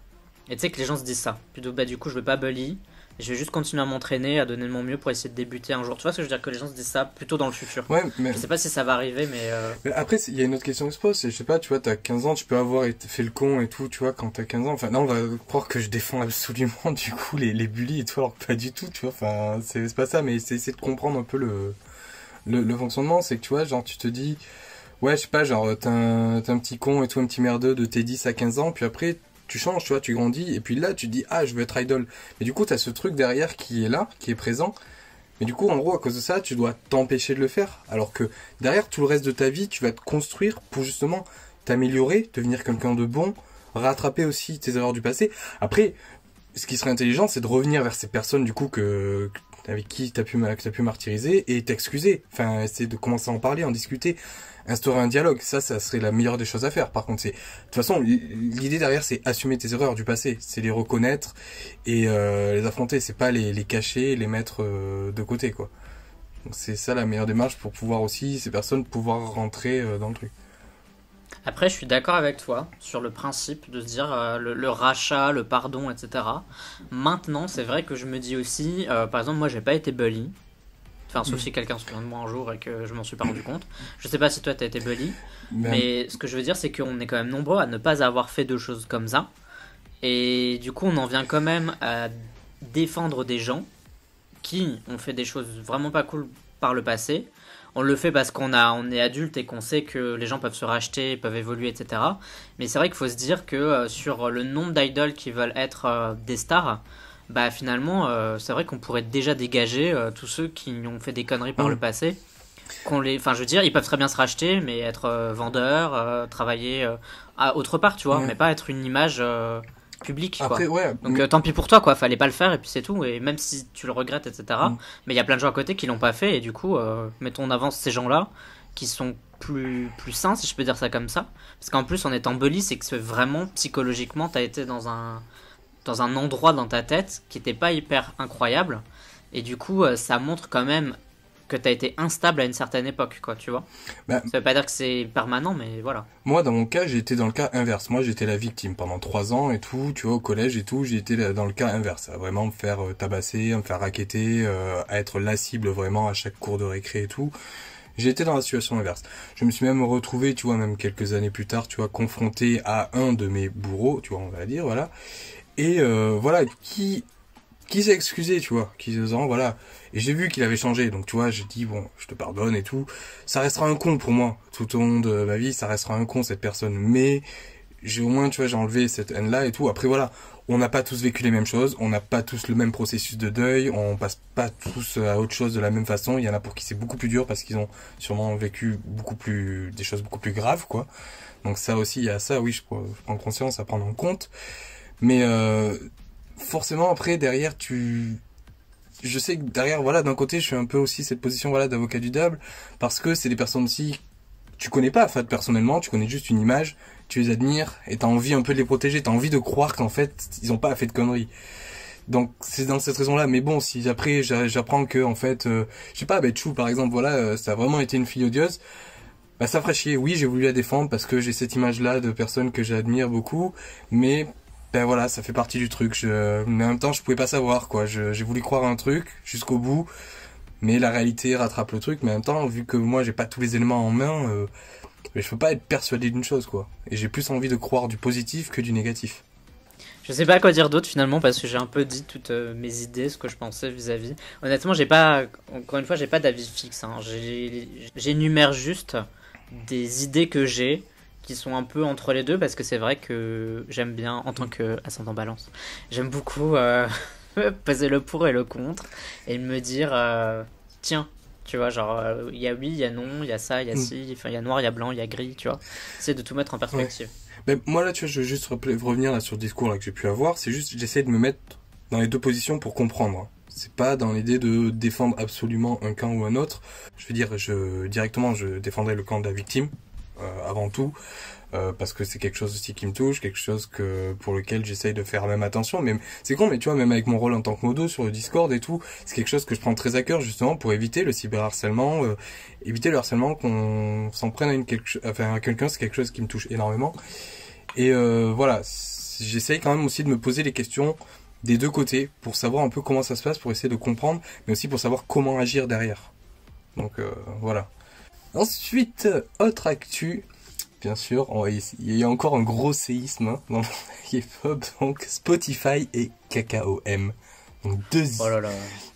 Et tu sais que les gens se disent ça. Plutôt, bah du coup, je vais pas bully. Je vais juste continuer à m'entraîner, à donner de mon mieux pour essayer de débuter un jour. Tu vois ce que je veux dire, que les gens se disent ça plutôt dans le futur. Ouais, mais... Je sais pas si ça va arriver, mais... mais après, il y a une autre question qui se pose. C'est, je sais pas, tu vois, t'as 15 ans, tu peux avoir fait le con et tout, tu vois, quand t'as 15 ans. Enfin, là, on va croire que je défends absolument, du coup, les bullies et tout, alors que pas du tout, tu vois. Enfin, c'est pas ça, mais c'est essayer de comprendre un peu le fonctionnement. C'est que, tu vois, genre, tu te dis, ouais, je sais pas, genre, t'es un petit con et tout, un petit merdeux de tes 10 à 15 ans, puis après, tu changes, tu vois, tu grandis, et puis là, tu te dis, ah, je veux être idol. Mais du coup, t'as ce truc derrière qui est là, qui est présent. Mais du coup, en gros, à cause de ça, tu dois t'empêcher de le faire. Alors que derrière, tout le reste de ta vie, tu vas te construire pour justement t'améliorer, devenir quelqu'un de bon, rattraper aussi tes erreurs du passé. Après, ce qui serait intelligent, c'est de revenir vers ces personnes, du coup, avec qui que t'as pu martyriser, et t'excuser. Enfin, essayer de commencer à en parler, en discuter, instaurer un dialogue. Ça serait la meilleure des choses à faire. Par contre, de toute façon, l'idée derrière, c'est assumer tes erreurs du passé. C'est les reconnaître et les affronter. C'est pas les cacher, les mettre de côté, quoi. Donc c'est ça la meilleure démarche pour pouvoir aussi, ces personnes, pouvoir rentrer dans le truc. Après, je suis d'accord avec toi sur le principe de se dire le rachat, le pardon, etc. Maintenant, c'est vrai que je me dis aussi, par exemple, moi, j'ai pas été bully. Enfin, sauf si quelqu'un se souvient de moi un jour et que je m'en suis pas rendu compte. Je sais pas si toi t'as été bully, mais ce que je veux dire, c'est qu'on est quand même nombreux à ne pas avoir fait de choses comme ça. Et du coup, on en vient quand même à défendre des gens qui ont fait des choses vraiment pas cool par le passé. On le fait parce on est adulte et qu'on sait que les gens peuvent se racheter, peuvent évoluer, etc. Mais c'est vrai qu'il faut se dire que sur le nombre d'idoles qui veulent être des stars, bah finalement, c'est vrai qu'on pourrait déjà dégager tous ceux qui ont fait des conneries par le passé. Enfin, je veux dire, ils peuvent très bien se racheter, mais être vendeurs, travailler autre part, tu vois, mais pas être une image publique, après, quoi. ouais, Donc tant pis pour toi, quoi, fallait pas le faire et puis c'est tout. Et même si tu le regrettes, etc. Mais il y a plein de gens à côté qui l'ont pas fait et du coup, mettons en avant ces gens-là qui sont plus sains, si je peux dire ça comme ça. Parce qu'en plus, en étant bully, c'est que vraiment psychologiquement, t'as été dans un endroit dans ta tête qui était pas hyper incroyable et du coup ça montre quand même que t'as été instable à une certaine époque, quoi, tu vois. Ça veut pas dire que c'est permanent, mais voilà. Moi, dans mon cas, j'ai été dans le cas inverse. Moi, j'étais la victime pendant 3 ans et tout, tu vois, au collège et tout, j'ai été dans le cas inverse. À vraiment me faire tabasser, à me faire racketter, à être la cible vraiment à chaque cours de récré et tout. J'ai été dans la situation inverse. Je me suis même retrouvé, tu vois, même quelques années plus tard, tu vois, confronté à un de mes bourreaux, tu vois, on va dire, voilà. Et voilà, qui s'est excusé, tu vois, qui disant voilà. Et j'ai vu qu'il avait changé, donc tu vois, j'ai dit bon, je te pardonne et tout. Ça restera un con pour moi, tout au long de ma vie, ça restera un con cette personne. Mais j'ai au moins, tu vois, j'ai enlevé cette haine-là et tout. Après voilà, on n'a pas tous vécu les mêmes choses, on n'a pas tous le même processus de deuil, on passe pas tous à autre chose de la même façon. Il y en a pour qui c'est beaucoup plus dur parce qu'ils ont sûrement vécu des choses beaucoup plus graves, quoi. Donc ça aussi, il y a ça, oui, je prends conscience à prendre en compte. Mais forcément après derrière je sais que derrière voilà d'un côté je suis un peu aussi cette position voilà d'avocat du diable parce que c'est des personnes aussi tu connais pas en fait personnellement, tu connais juste une image, tu les admires et t'as envie un peu de les protéger, t'as envie de croire qu'en fait ils ont pas fait de conneries. Donc c'est dans cette raison là, mais bon si après j'apprends que en fait je sais pas, Chou par exemple voilà ça a vraiment été une fille odieuse, bah ça ferait chier. Oui, j'ai voulu la défendre parce que j'ai cette image là de personne que j'admire beaucoup, mais ben voilà, ça fait partie du truc. Mais en même temps, je pouvais pas savoir, quoi. J'ai voulu croire à un truc jusqu'au bout, mais la réalité rattrape le truc. Mais en même temps, vu que moi, j'ai pas tous les éléments en main, je peux pas être persuadé d'une chose, quoi. Et j'ai plus envie de croire du positif que du négatif. Je sais pas quoi dire d'autre finalement parce que j'ai un peu dit toutes mes idées, ce que je pensais vis-à-vis. Honnêtement, encore une fois, j'ai pas d'avis fixe. Hein. J'énumère juste des idées que j'ai qui sont un peu entre les deux parce que c'est vrai que j'aime bien en tant que ascendant balance, j'aime beaucoup peser le pour et le contre et me dire tiens, tu vois, genre il y a oui, il y a non, il y a ça, il y a ci, enfin il y a noir, il y a blanc, il y a gris, tu vois. C'est de tout mettre en perspective. Ouais. Mais moi là, tu vois, je veux juste revenir là sur le discours là que j'ai pu avoir, c'est juste j'essaie de me mettre dans les deux positions pour comprendre. C'est pas dans l'idée de défendre absolument un camp ou un autre. Je veux dire, directement je défendrai le camp de la victime. avant tout, parce que c'est quelque chose aussi qui me touche, quelque chose pour lequel j'essaye de faire même attention. Mais c'est con, mais tu vois, même avec mon rôle en tant que modo sur le Discord et tout, c'est quelque chose que je prends très à cœur justement pour éviter le cyberharcèlement, éviter le harcèlement, qu'on s'en prenne à quelqu'un, c'est quelque chose qui me touche énormément. Et voilà, j'essaye quand même aussi de me poser les questions des deux côtés pour savoir un peu comment ça se passe, pour essayer de comprendre, mais aussi pour savoir comment agir derrière. Donc voilà. Ensuite, autre actu, bien sûr, il y a encore un gros séisme dans le hip-hop, donc Spotify et KKOM. Donc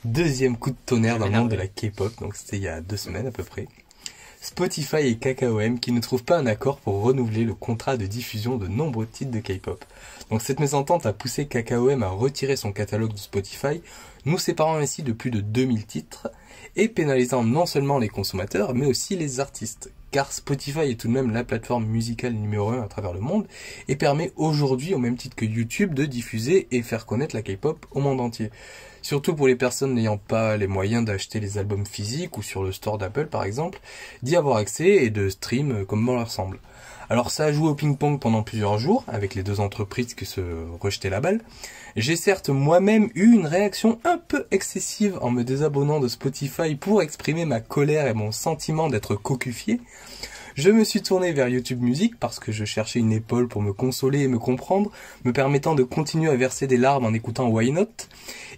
deuxième coup de tonnerre dans le monde de la K-pop, donc c'était il y a 2 semaines à peu près. Spotify et KKOM qui ne trouvent pas un accord pour renouveler le contrat de diffusion de nombreux titres de K-pop. Donc cette mésentente a poussé KKOM à retirer son catalogue de Spotify, nous séparant ainsi de plus de 2000 titres et pénalisant non seulement les consommateurs mais aussi les artistes. Car Spotify est tout de même la plateforme musicale numéro 1 à travers le monde et permet aujourd'hui, au même titre que YouTube, de diffuser et faire connaître la K-pop au monde entier. Surtout pour les personnes n'ayant pas les moyens d'acheter les albums physiques ou sur le store d'Apple par exemple, d'y avoir accès et de stream comme bon leur semble. Alors ça a joué au ping-pong pendant plusieurs jours, avec les deux entreprises qui se rejetaient la balle. J'ai certes moi-même eu une réaction un peu excessive en me désabonnant de Spotify pour exprimer ma colère et mon sentiment d'être cocufié. Je me suis tourné vers YouTube Music parce que je cherchais une épaule pour me consoler et me comprendre, me permettant de continuer à verser des larmes en écoutant Why Not.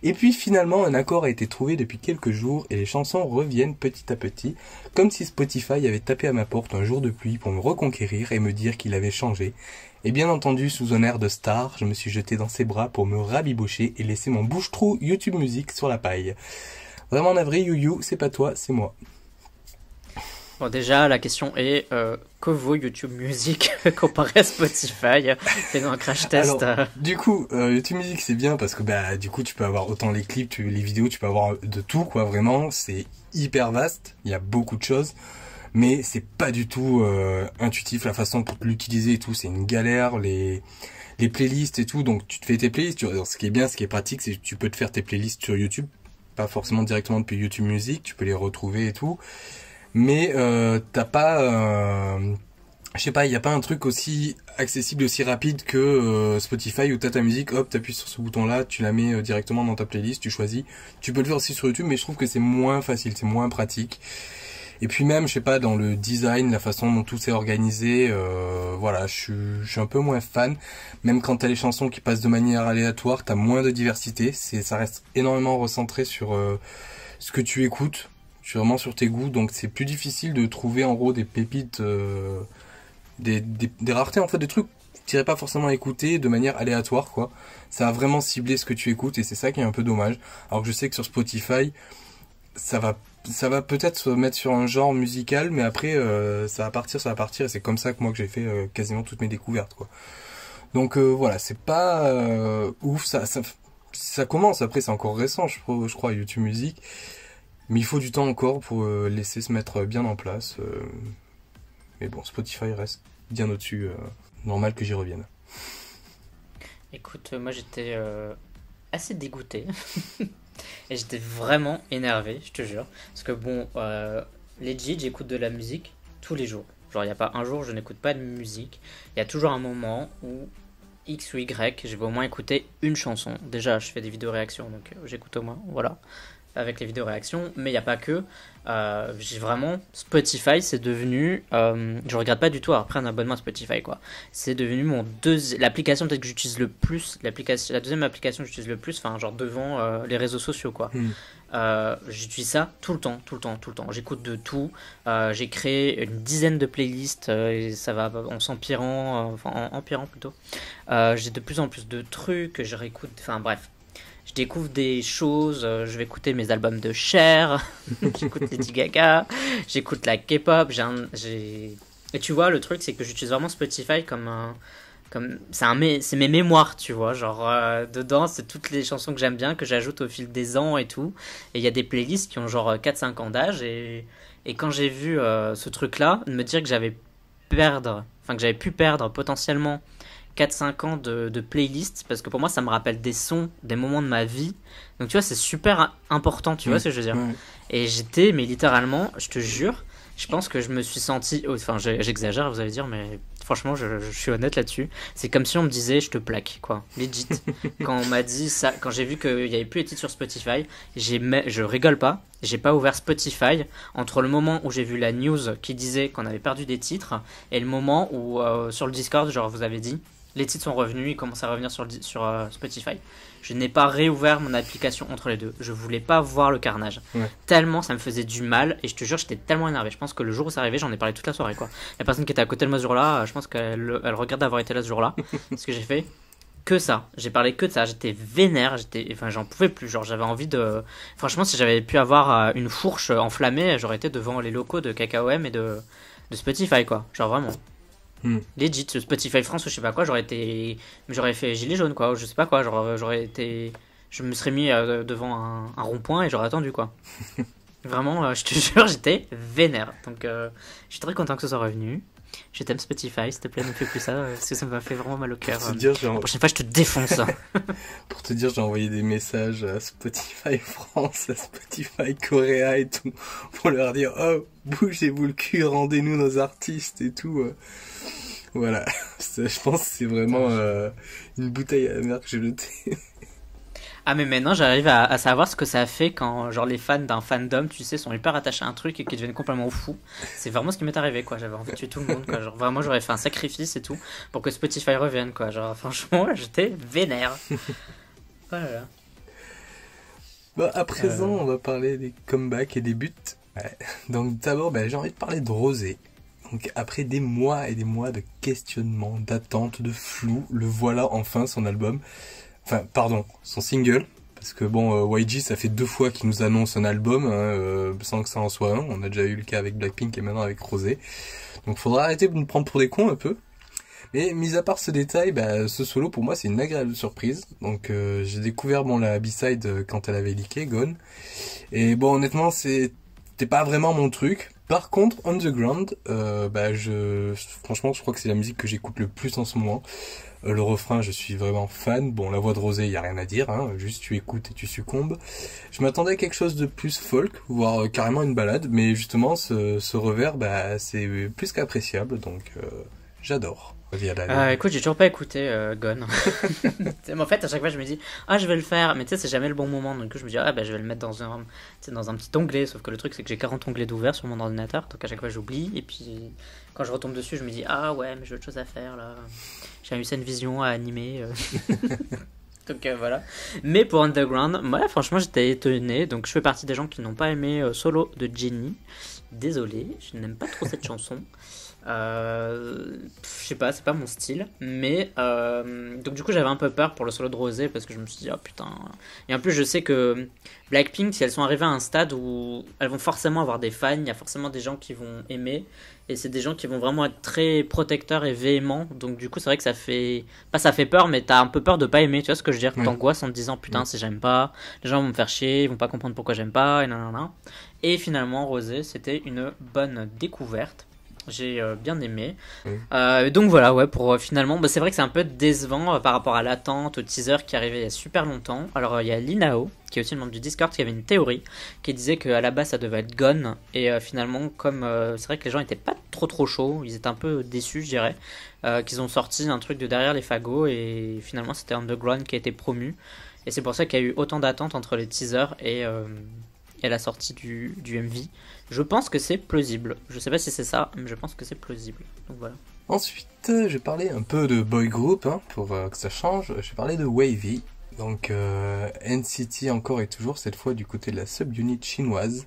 Et puis finalement un accord a été trouvé depuis quelques jours et les chansons reviennent petit à petit, comme si Spotify avait tapé à ma porte un jour de pluie pour me reconquérir et me dire qu'il avait changé. Et bien entendu, sous un air de star, je me suis jeté dans ses bras pour me rabibocher et laisser mon bouche-trou YouTube Music sur la paille. Vraiment navré, Youyou, c'est pas toi, c'est moi. Bon, déjà, la question est que vaut YouTube Music comparé à Spotify? Fais-nous un crash test. Alors, du coup, YouTube Music c'est bien parce que du coup tu peux avoir autant les clips, les vidéos, tu peux avoir de tout quoi. Vraiment, c'est hyper vaste. Il y a beaucoup de choses, mais c'est pas du tout intuitif la façon pour l'utiliser et tout. C'est une galère les playlists et tout. Donc tu te fais tes playlists. Ce qui est bien, ce qui est pratique, c'est que tu peux te faire tes playlists sur YouTube, pas forcément directement depuis YouTube Music. Tu peux les retrouver et tout. Mais t'as pas, je sais pas, il y a pas un truc aussi accessible, aussi rapide que Spotify où t'as ta musique, hop, t'appuies sur ce bouton-là, tu la mets directement dans ta playlist, tu choisis. Tu peux le faire aussi sur YouTube, mais je trouve que c'est moins facile, c'est moins pratique. Et puis même, je sais pas, dans le design, la façon dont tout s'est organisé, voilà, je suis un peu moins fan. Même quand t'as les chansons qui passent de manière aléatoire, t'as moins de diversité. Ça reste énormément recentré sur ce que tu écoutes. Je suis vraiment sur tes goûts, donc c'est plus difficile de trouver en gros des pépites, des raretés en fait, des trucs que tu n'irais pas forcément écouter de manière aléatoire quoi. Ça a vraiment ciblé ce que tu écoutes et c'est ça qui est un peu dommage. Alors que je sais que sur Spotify, ça va peut-être se mettre sur un genre musical, mais après ça va partir et c'est comme ça que moi que j'ai fait quasiment toutes mes découvertes quoi. Donc voilà, c'est pas ouf, ça commence, après c'est encore récent je crois YouTube Music. Mais il faut du temps encore pour laisser se mettre bien en place. Mais bon, Spotify reste bien au-dessus. Normal que j'y revienne. Écoute, moi j'étais assez dégoûté. Et j'étais vraiment énervé, je te jure. Parce que bon, legit, j'écoute de la musique tous les jours. Genre, il n'y a pas un jour où je n'écoute pas de musique. Il y a toujours un moment où X ou Y, je vais au moins écouter une chanson. Déjà, je fais des vidéos réactions, donc j'écoute au moins, voilà. Avec les vidéos réactions, mais il n'y a pas que. J'ai vraiment Spotify, c'est devenu. Je regrette pas du tout avoir pris un abonnement à Spotify, quoi. C'est devenu l'application peut-être que j'utilise le plus, la deuxième application que j'utilise le plus, enfin genre devant les réseaux sociaux, quoi. J'utilise ça tout le temps. J'écoute de tout. J'ai créé une dizaine de playlists et ça va en s'empirant, en empirant plutôt. J'ai de plus en plus de trucs, je réécoute, enfin bref. Je découvre des choses, je vais écouter mes albums de Cher, j'écoute Lady Gaga, j'écoute la K-pop, Et tu vois, le truc, c'est que j'utilise vraiment Spotify c'est mes mémoires, tu vois, genre dedans, c'est toutes les chansons que j'aime bien, que j'ajoute au fil des ans et tout, et il y a des playlists qui ont genre 4-5 ans d'âge, et quand j'ai vu ce truc-là, de me dire que j'avais pu perdre potentiellement 4-5 ans de playlist, parce que pour moi ça me rappelle des sons, des moments de ma vie, donc tu vois c'est super important, tu vois ce que je veux dire. Et mais littéralement, je te jure, Je pense que je me suis senti, enfin j'exagère, vous allez dire, mais franchement je suis honnête là-dessus. C'est comme si on me disait je te plaque, quoi, legit. Quand on m'a dit ça, quand j'ai vu qu'il n'y avait plus les titres sur Spotify, je rigole pas, j'ai pas ouvert Spotify entre le moment où j'ai vu la news qui disait qu'on avait perdu des titres et le moment où sur le Discord, genre vous avez dit, les titres sont revenus, ils commencent à revenir sur Spotify. Je n'ai pas réouvert mon application entre les deux. Je voulais pas voir le carnage. Ouais. Tellement ça me faisait du mal et je te jure, j'étais tellement énervé. Je pense que le jour où c'est arrivé, j'en ai parlé toute la soirée, quoi. La personne qui était à côté de moi ce jour-là, je pense elle regrette d'avoir été là ce jour-là. Parce que j'ai fait que ça. J'ai parlé que de ça. J'étais vénère, enfin, j'en pouvais plus. Genre, j'avais envie de. Franchement, si j'avais pu avoir une fourche enflammée, j'aurais été devant les locaux de KKOM et de Spotify, quoi. Genre vraiment. Legit, Spotify France ou je sais pas quoi, j'aurais fait gilet jaune, quoi, ou je sais pas quoi, genre j'aurais été, je me serais mis devant un rond-point et j'aurais attendu, quoi. Vraiment, je te jure, j'étais vénère. Donc je suis très content que ce soit revenu. Je t'aime Spotify, s'il te plaît, ne fais plus ça, parce que ça m'a fait vraiment mal au cœur. La prochaine fois, je te défonce. Pour te dire, j'ai envoyé des messages à Spotify France, à Spotify Coréa et tout, pour leur dire, oh, bougez-vous le cul, rendez-nous nos artistes et tout. Voilà, je pense que c'est vraiment une bouteille à la mer que j'ai jetée. Ah mais maintenant j'arrive à savoir ce que ça fait quand genre les fans d'un fandom, tu sais, sont hyper attachés à un truc et qui deviennent complètement fous. C'est vraiment ce qui m'est arrivé, quoi. J'avais envie de tuer tout le monde, quoi. Genre vraiment j'aurais fait un sacrifice et tout pour que Spotify revienne, quoi. Genre franchement j'étais vénère. Voilà. Bon, à présent on va parler des comebacks et des buts. Ouais. Donc d'abord j'ai envie de parler de Rosé. Donc après des mois et des mois de questionnement, d'attente, de flou, le voilà enfin son album. Enfin, pardon, son single, parce que bon, YG, ça fait 2 fois qu'il nous annonce un album, sans que ça en soit un. On a déjà eu le cas avec Blackpink et maintenant avec Rosé. Donc faudra arrêter de nous prendre pour des cons un peu. Mais mis à part ce détail, ce solo pour moi c'est une agréable surprise. Donc j'ai découvert la B-side quand elle avait leaké, Gone. Et bon, honnêtement, c'était pas vraiment mon truc. Par contre, On The Ground, franchement, je crois que c'est la musique que j'écoute le plus en ce moment. Le refrain, je suis vraiment fan. Bon, la voix de Rosé, y a rien à dire, hein. Juste tu écoutes et tu succombes. Je m'attendais à quelque chose de plus folk, voire carrément une balade, mais justement, ce revers, c'est plus qu'appréciable, donc j'adore. Écoute, j'ai toujours pas écouté Gone. En fait, à chaque fois, je me dis, je vais le faire, mais tu sais, c'est jamais le bon moment. Donc, je me dis, je vais le mettre dans un petit onglet. Sauf que le truc, c'est que j'ai 40 onglets d'ouvert sur mon ordinateur. Donc, à chaque fois, j'oublie. Et puis, quand je retombe dessus, je me dis, ouais, mais j'ai autre chose à faire là. J'ai eu une vision à animer. Donc, voilà. Mais pour Underground, moi, franchement, j'étais étonné. Donc, je fais partie des gens qui n'ont pas aimé Solo de Jennie. Désolé, je n'aime pas trop cette chanson. Je sais pas, c'est pas mon style, mais donc du coup j'avais un peu peur pour le solo de Rosé parce que je me suis dit oh putain. Et en plus je sais que Blackpink, si elles sont arrivées à un stade où elles vont forcément avoir des fans, il y a forcément des gens qui vont aimer et c'est des gens qui vont vraiment être très protecteurs et véhéments, donc du coup c'est vrai que ça fait peur, mais t'as un peu peur de pas aimer, tu vois ce que je veux dire, t'angoisses en te disant putain si j'aime pas, les gens vont me faire chier, ils vont pas comprendre pourquoi j'aime pas et nanana. Et finalement Rosé c'était une bonne découverte. J'ai bien aimé. Donc voilà, ouais, pour finalement, c'est vrai que c'est un peu décevant par rapport à l'attente, au teaser qui arrivait il y a super longtemps. Alors il y a Linao, qui est aussi le membre du Discord, qui avait une théorie qui disait qu'à la base ça devait être Gone. Et finalement, comme c'est vrai que les gens étaient pas trop chauds, ils étaient un peu déçus, je dirais, qu'ils ont sorti un truc de derrière les fagots et finalement c'était Underground qui a été promu. Et c'est pour ça qu'il y a eu autant d'attentes entre les teasers et la sortie du MV. Je pense que c'est plausible. Je sais pas si c'est ça, mais je pense que c'est plausible. Donc voilà. Ensuite, je vais parler un peu de boy group, pour que ça change. Je vais parler de Wavy. Donc NCT encore et toujours, cette fois du côté de la subunit chinoise,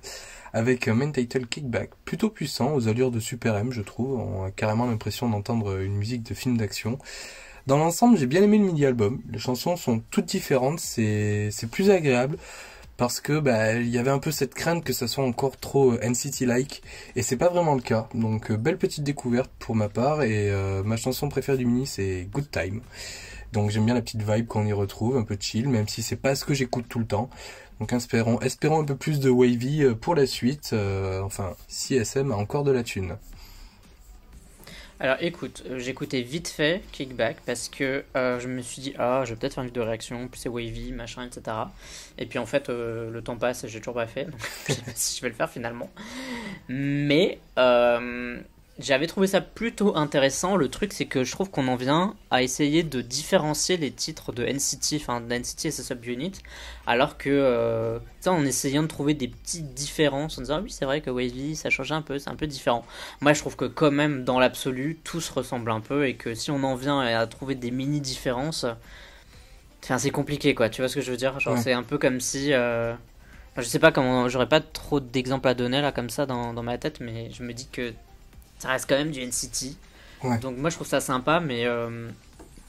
avec un main title Kickback plutôt puissant, aux allures de Super M, je trouve. On a carrément l'impression d'entendre une musique de film d'action. Dans l'ensemble, j'ai bien aimé le mini-album. Les chansons sont toutes différentes, c'est plus agréable. Parce que il y avait un peu cette crainte que ça soit encore trop NCT-like, et c'est pas vraiment le cas. Donc belle petite découverte pour ma part, et ma chanson préférée du mini c'est Good Time. Donc j'aime bien la petite vibe qu'on y retrouve, un peu chill, même si c'est pas ce que j'écoute tout le temps. Donc espérons un peu plus de Wavy pour la suite, si SM a encore de la thune. Alors écoute, j'ai écouté vite fait Kickback parce que je me suis dit je vais peut-être faire une vidéo de réaction, plus c'est wavy, machin, etc. Et puis en fait le temps passe et j'ai toujours pas fait, donc je sais pas si je vais le faire finalement. Mais j'avais trouvé ça plutôt intéressant. Le truc, c'est que je trouve qu'on en vient à essayer de différencier les titres de NCT, enfin de NCT et sa subunit, alors que, tu sais, en essayant de trouver des petites différences, en disant ah oui, c'est vrai que Wavy, ça change un peu, c'est un peu différent. Moi, je trouve que quand même, dans l'absolu, tout se ressemble un peu et que si on en vient à trouver des mini différences, enfin, c'est compliqué, quoi. Tu vois ce que je veux dire? Genre, Ouais, c'est un peu comme si, enfin, je sais pas comment, j'aurais pas trop d'exemples à donner là comme ça dans ma tête, mais je me dis que ça reste quand même du NCT. ouais. Donc moi je trouve ça sympa, mais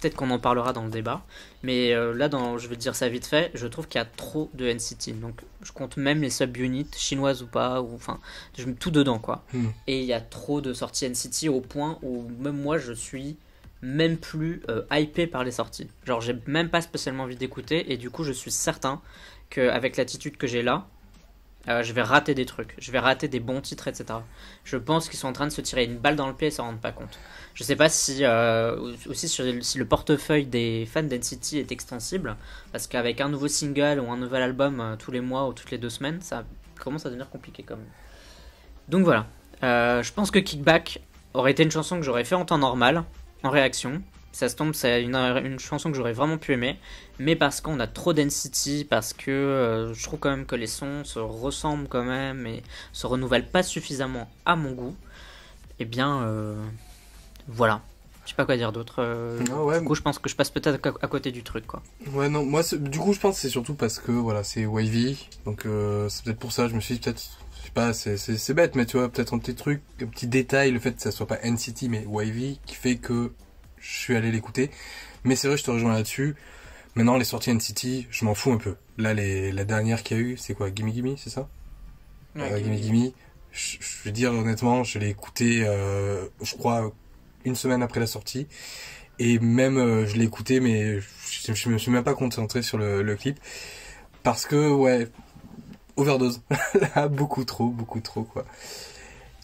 peut-être qu'on en parlera dans le débat. Mais là, je vais te dire ça vite fait, je trouve qu'il y a trop de NCT. Donc je compte même les sub-units, chinoises ou pas, ou enfin, je mets tout dedans quoi. Hmm. Et il y a trop de sorties NCT au point où même moi je suis même plus hypé par les sorties. Genre j'ai même pas spécialement envie d'écouter, et du coup je suis certain qu'avec l'attitude que j'ai là, je vais rater des trucs, je vais rater des bons titres, etc. Je pense qu'ils sont en train de se tirer une balle dans le pied et s'en rendent pas compte. Je sais pas si aussi si le portefeuille des fans d'NCT est extensible, parce qu'avec un nouveau single ou un nouvel album tous les mois ou toutes les 2 semaines, ça commence à devenir compliqué quand même. Donc voilà. Je pense que Kickback aurait été une chanson que j'aurais fait en temps normal, en réaction. Ça se tombe, c'est une chanson que j'aurais vraiment pu aimer. Mais parce qu'on a trop d'NCT, parce que je trouve quand même que les sons se ressemblent quand même et se renouvellent pas suffisamment à mon goût, et bien voilà. Je sais pas quoi dire d'autre. Ah ouais, Du coup, je pense que je passe peut-être à côté du truc, quoi. ouais, non, moi, du coup, je pense que c'est surtout parce que, voilà, c'est Wavy, donc c'est peut-être pour ça, je me suis dit, peut-être, je sais pas, c'est bête, mais tu vois, peut-être un petit truc, un petit détail, le fait que ça soit pas NCT, mais Wavy, qui fait que je suis allé l'écouter. Mais c'est vrai, je te rejoins là-dessus. Maintenant, les sorties NCT, je m'en fous un peu. Là, la dernière qu'il y a eu, c'est quoi, Gimme Gimme, c'est ça? Ouais, Gimme Gimme. Gimme. Je vais dire honnêtement, je l'ai écouté, je crois, une semaine après la sortie. Et même, je l'ai écouté, mais je me suis même pas concentré sur le clip. Parce que, ouais, overdose. Là, beaucoup trop, quoi.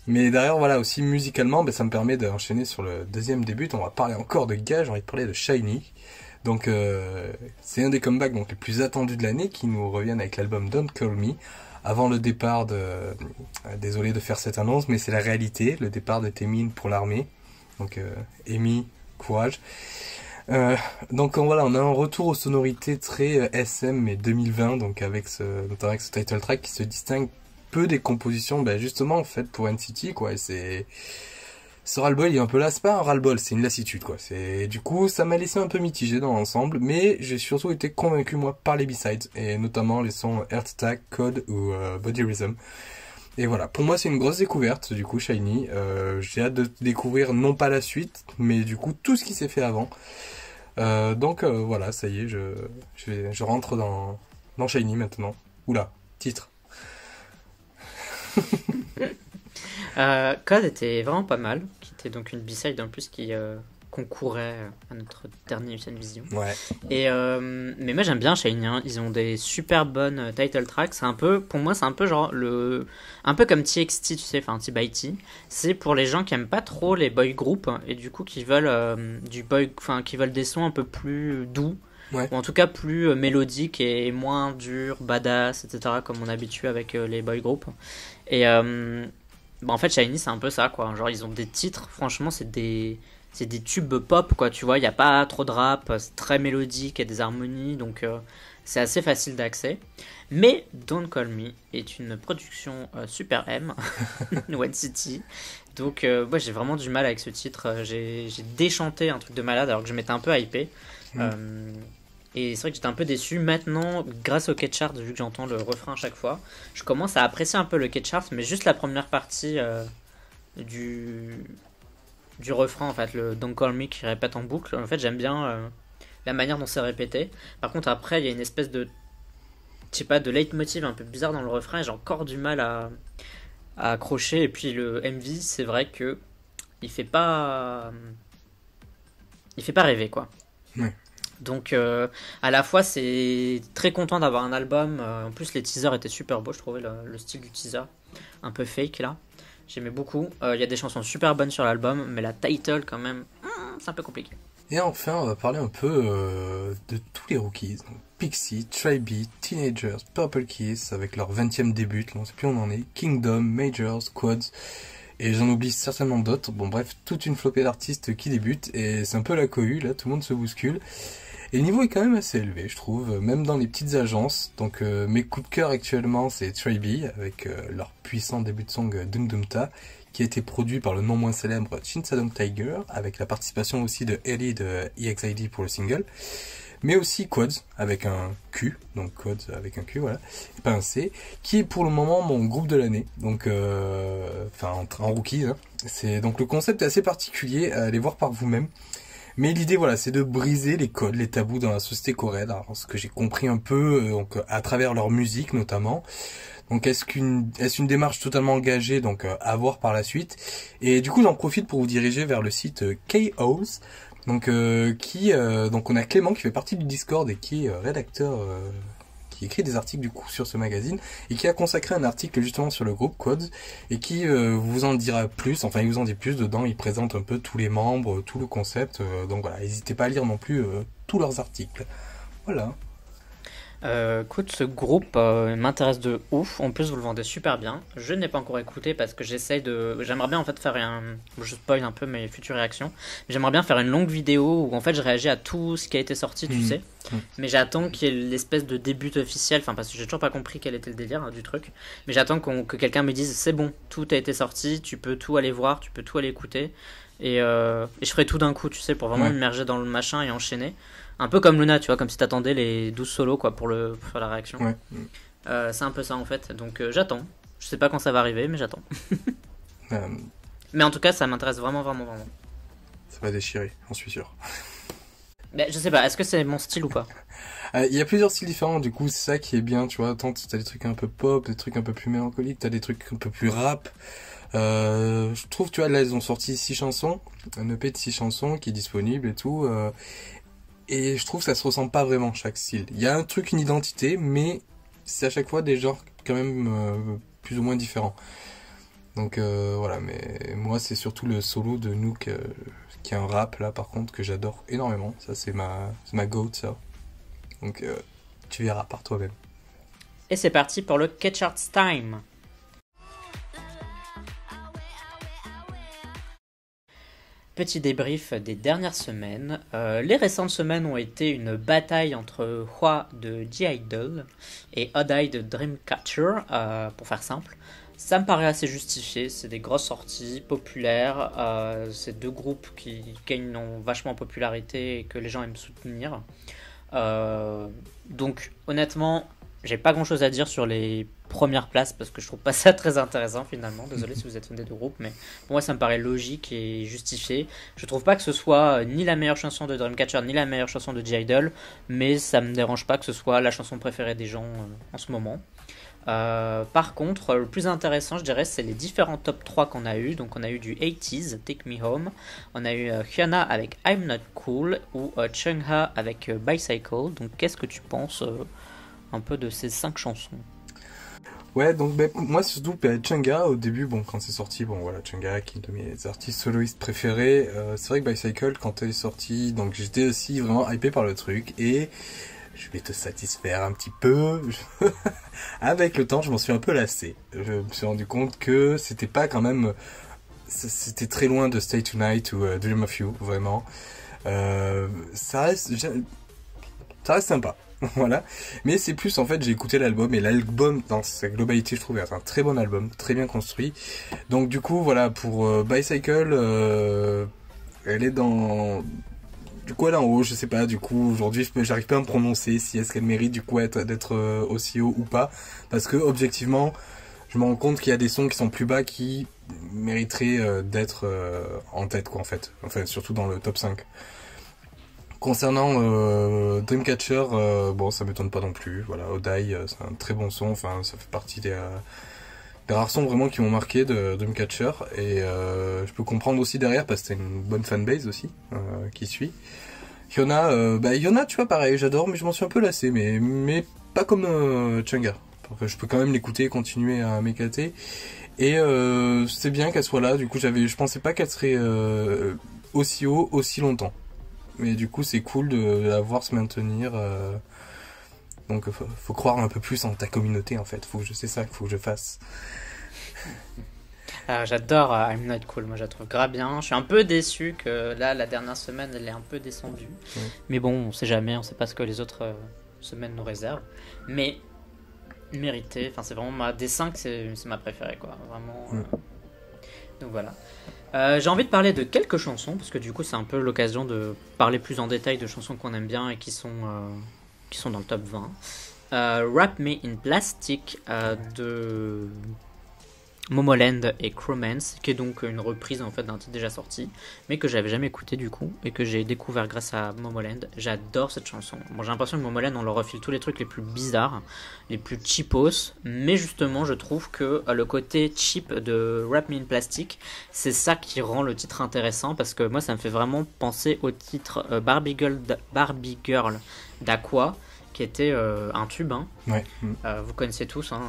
Mais derrière, voilà, aussi musicalement, ben, ça me permet d'enchaîner sur le deuxième début. On va parler encore de gars, j'ai envie de parler de Shiny. Donc, c'est un des comebacks donc, les plus attendus de l'année qui nous reviennent avec l'album Don't Call Me. Avant le départ désolé de faire cette annonce, mais c'est la réalité. Le départ de Taemin pour l'armée. Donc, Amy, courage. Euh, donc voilà, on a un retour aux sonorités très SM mais 2020, donc notamment avec ce title track qui se distingue peu des compositions, ben justement en fait pour NCT quoi. Et ce ras-le-bol, il est un peu là, c'est pas un ras-le-bol, c'est une lassitude quoi. C'est du coup ça m'a laissé un peu mitigé dans l'ensemble, mais j'ai surtout été convaincu moi par les B-sides et notamment les sons Earth Attack, Code ou Body Rhythm. Et voilà, pour moi c'est une grosse découverte du coup Shiny. J'ai hâte de découvrir non pas la suite, mais du coup tout ce qui s'est fait avant. Donc voilà, ça y est, je rentre dans Shiny maintenant. Oula, titre. Code était vraiment pas mal, qui était donc une B-side en plus qui concourait à notre dernier Usain Vision. Ouais. Et mais moi j'aime bien Shiny, hein. Ils ont des super bonnes title tracks. C'est un peu, pour moi c'est un peu genre un peu comme TXT, tu sais, enfin T by T. C'est pour les gens qui aiment pas trop les boy groups et du coup qui veulent qui veulent des sons un peu plus doux. Ouais. Ou en tout cas plus mélodiques et moins durs, badass, etc. comme on est habitué avec les boy groups. Et bah en fait Shiny c'est un peu ça quoi. Genre ils ont des titres, franchement c'est des tubes pop quoi, tu vois, il n'y a pas trop de rap, c'est très mélodique, il y a des harmonies, donc c'est assez facile d'accès. Mais Don't Call Me est une production Super M, One City, donc moi j'ai vraiment du mal avec ce titre. J'ai déchanté un truc de malade alors que je m'étais un peu hypé. Mm. Et c'est vrai que j'étais un peu déçu. Maintenant, grâce au Ketchart, vu que j'entends le refrain à chaque fois, je commence à apprécier un peu le Ketchart, mais juste la première partie du, du refrain, en fait, le Don't Call Me qui répète en boucle. En fait, j'aime bien la manière dont c'est répété. Par contre, après, il y a une espèce de, je sais pas, de leitmotiv un peu bizarre dans le refrain et j'ai encore du mal à accrocher. Et puis le MV, c'est vrai que il fait pas, il fait pas rêver, quoi. Ouais. Donc à la fois c'est très content d'avoir un album, en plus les teasers étaient super beaux, je trouvais le style du teaser un peu fake là, j'aimais beaucoup. Il y a des chansons super bonnes sur l'album, mais la title quand même, c'est un peu compliqué. Et enfin, on va parler un peu de tous les rookies. Donc, Pixie, Tribe, Teenagers, Purple Kiss avec leur 20e début, là on sait plus où on en est, Kingdom, Majors, Quads, et j'en oublie certainement d'autres. Bon bref, toute une flopée d'artistes qui débutent, et c'est un peu la cohue, là tout le monde se bouscule. Et le niveau est quand même assez élevé, je trouve, même dans les petites agences. Donc mes coups de cœur actuellement, c'est Tribe, avec leur puissant début de song Dum Dum Ta, qui a été produit par le non moins célèbre Shinsadong Tiger, avec la participation aussi de Ellie de EXID pour le single. Mais aussi Quads, avec un Q, donc Quads avec un Q, voilà, et pas un C, qui est pour le moment mon groupe de l'année, donc enfin en rookie, hein. C'est donc le concept est assez particulier, à aller voir par vous-même. Mais l'idée, voilà, c'est de briser les codes, les tabous dans la société coréenne. Alors, ce que j'ai compris un peu, donc à travers leur musique notamment. Donc, est-ce une démarche totalement engagée, donc à voir par la suite. Et du coup, j'en profite pour vous diriger vers le site KOs. Donc, donc on a Clément qui fait partie du Discord et qui est rédacteur. Qui écrit des articles du coup sur ce magazine et qui a consacré un article justement sur le groupe Quads et qui vous en dira plus, enfin il vous en dit plus dedans, il présente un peu tous les membres, tout le concept, donc voilà, n'hésitez pas à lire non plus tous leurs articles. Voilà. Écoute, ce groupe m'intéresse de ouf. En plus, vous le vendez super bien. Je n'ai pas encore écouté parce que j'aimerais bien en fait faire je spoil un peu mes futures réactions. J'aimerais bien faire une longue vidéo où en fait je réagis à tout ce qui a été sorti, tu sais. Mais j'attends qu'il y ait l'espèce de début officiel. Enfin, parce que j'ai toujours pas compris quel était le délire du truc. Mais j'attends que quelqu'un me dise c'est bon, tout a été sorti, tu peux tout aller voir, tu peux tout aller écouter. Et je ferai tout d'un coup, tu sais, pour vraiment m'immerger dans le machin et enchaîner. Un peu comme Luna, tu vois, comme si t'attendais les 12 solos quoi, pour faire la réaction. Ouais. C'est un peu ça en fait, donc j'attends. Je sais pas quand ça va arriver, mais j'attends. Mais en tout cas, ça m'intéresse vraiment. Ça va déchirer, j'en suis sûr. Mais je sais pas, est-ce que c'est mon style ou pas? Il y a plusieurs styles différents, du coup, c'est ça qui est bien, tu vois. Tant t'as des trucs un peu pop, des trucs un peu plus mélancoliques, t'as des trucs un peu plus rap. Je trouve, tu vois, là, ils ont sorti 6 chansons, un EP de 6 chansons qui est disponible et tout. Et je trouve que ça se ressent pas vraiment chaque style. Il y a un truc, une identité, mais c'est à chaque fois des genres quand même plus ou moins différents. Donc voilà, mais moi c'est surtout le solo de Nook qui est un rap là par contre que j'adore énormément. Ça c'est ma goat ça. Donc tu verras par toi-même. Et c'est parti pour le Catch Arts Time. Petit débrief des dernières semaines. Les récentes semaines ont été une bataille entre Hwa de G-Idol et Odd-Eye de Dreamcatcher, pour faire simple. Ça me paraît assez justifié, c'est des grosses sorties populaires, c'est deux groupes qui gagnent vachement en popularité et que les gens aiment soutenir. Donc honnêtement, j'ai pas grand chose à dire sur les premières places parce que je trouve pas ça très intéressant finalement. Désolé si vous êtes fan des deux groupes, mais pour moi ça me paraît logique et justifié. Je trouve pas que ce soit ni la meilleure chanson de Dreamcatcher ni la meilleure chanson de G-Idol, mais ça me dérange pas que ce soit la chanson préférée des gens en ce moment. Par contre, le plus intéressant, je dirais, c'est les différents top 3 qu'on a eu. Donc, on a eu du 80s, Take Me Home. On a eu Hyuna avec I'm Not Cool ou Chungha avec Bicycle. Donc, qu'est-ce que tu penses un peu de ces 5 chansons? Ouais, donc moi surtout Chungha au début, bon quand c'est sorti, bon voilà, Chungha qui est un de mes artistes soloistes préférés. C'est vrai que Bicycle quand elle est sortie, donc j'étais aussi vraiment hypé par le truc et je vais te satisfaire un petit peu. Avec le temps, je m'en suis un peu lassé. Je me suis rendu compte que c'était pas quand même... C'était très loin de Stay Tonight ou Dream of You, vraiment. Ça reste sympa. Voilà. Mais c'est plus, en fait, j'ai écouté l'album. Et l'album, dans sa globalité, je trouve, est un très bon album. Très bien construit. Donc, du coup, voilà, pour Bicycle, elle est dans... Du coup elle est en haut, je sais pas, du coup aujourd'hui j'arrive pas à me prononcer si est-ce qu'elle mérite du coup d'être aussi haut ou pas, parce que objectivement je me rends compte qu'il y a des sons qui sont plus bas qui mériteraient d'être en tête quoi en fait, enfin surtout dans le top 5. Concernant Dreamcatcher, bon ça m'étonne pas non plus, voilà, Odd-Eye c'est un très bon son, enfin ça fait partie des rares sons vraiment qui m'ont marqué de Dreamcatcher et je peux comprendre aussi derrière parce que c'est une bonne fanbase aussi qui suit. Hyuna, tu vois pareil, j'adore mais je m'en suis un peu lassé mais pas comme Chungha. Enfin, je peux quand même l'écouter et continuer à m'éclater et c'est bien qu'elle soit là, du coup je pensais pas qu'elle serait aussi haut aussi longtemps. Mais du coup c'est cool de la voir se maintenir Donc faut croire un peu plus en ta communauté en fait. C'est ça qu'il faut que je fasse. J'adore I'm Not Cool, moi je la trouve grave bien. Je suis un peu déçu que là, la dernière semaine, elle est un peu descendue. Ouais. Mais bon, on sait jamais, on sait pas ce que les autres semaines nous réservent. Mais mérité, enfin c'est vraiment des 5, c'est ma préférée quoi, vraiment. Donc voilà. J'ai envie de parler de quelques chansons, parce que du coup c'est un peu l'occasion de parler plus en détail de chansons qu'on aime bien et qui sont dans le top 20. Wrap Me in Plastic de Momoland et Cromance, qui est donc une reprise en fait d'un titre déjà sorti, mais que j'avais jamais écouté du coup, et que j'ai découvert grâce à Momoland. J'adore cette chanson. Bon, j'ai l'impression que Momoland, on leur refile tous les trucs les plus bizarres, les plus cheapos, mais justement, je trouve que le côté cheap de Wrap Me in Plastic, c'est ça qui rend le titre intéressant, parce que moi, ça me fait vraiment penser au titre Barbie Girl d'Aqua, qui était un tube, hein. Ouais. Vous connaissez tous, hein,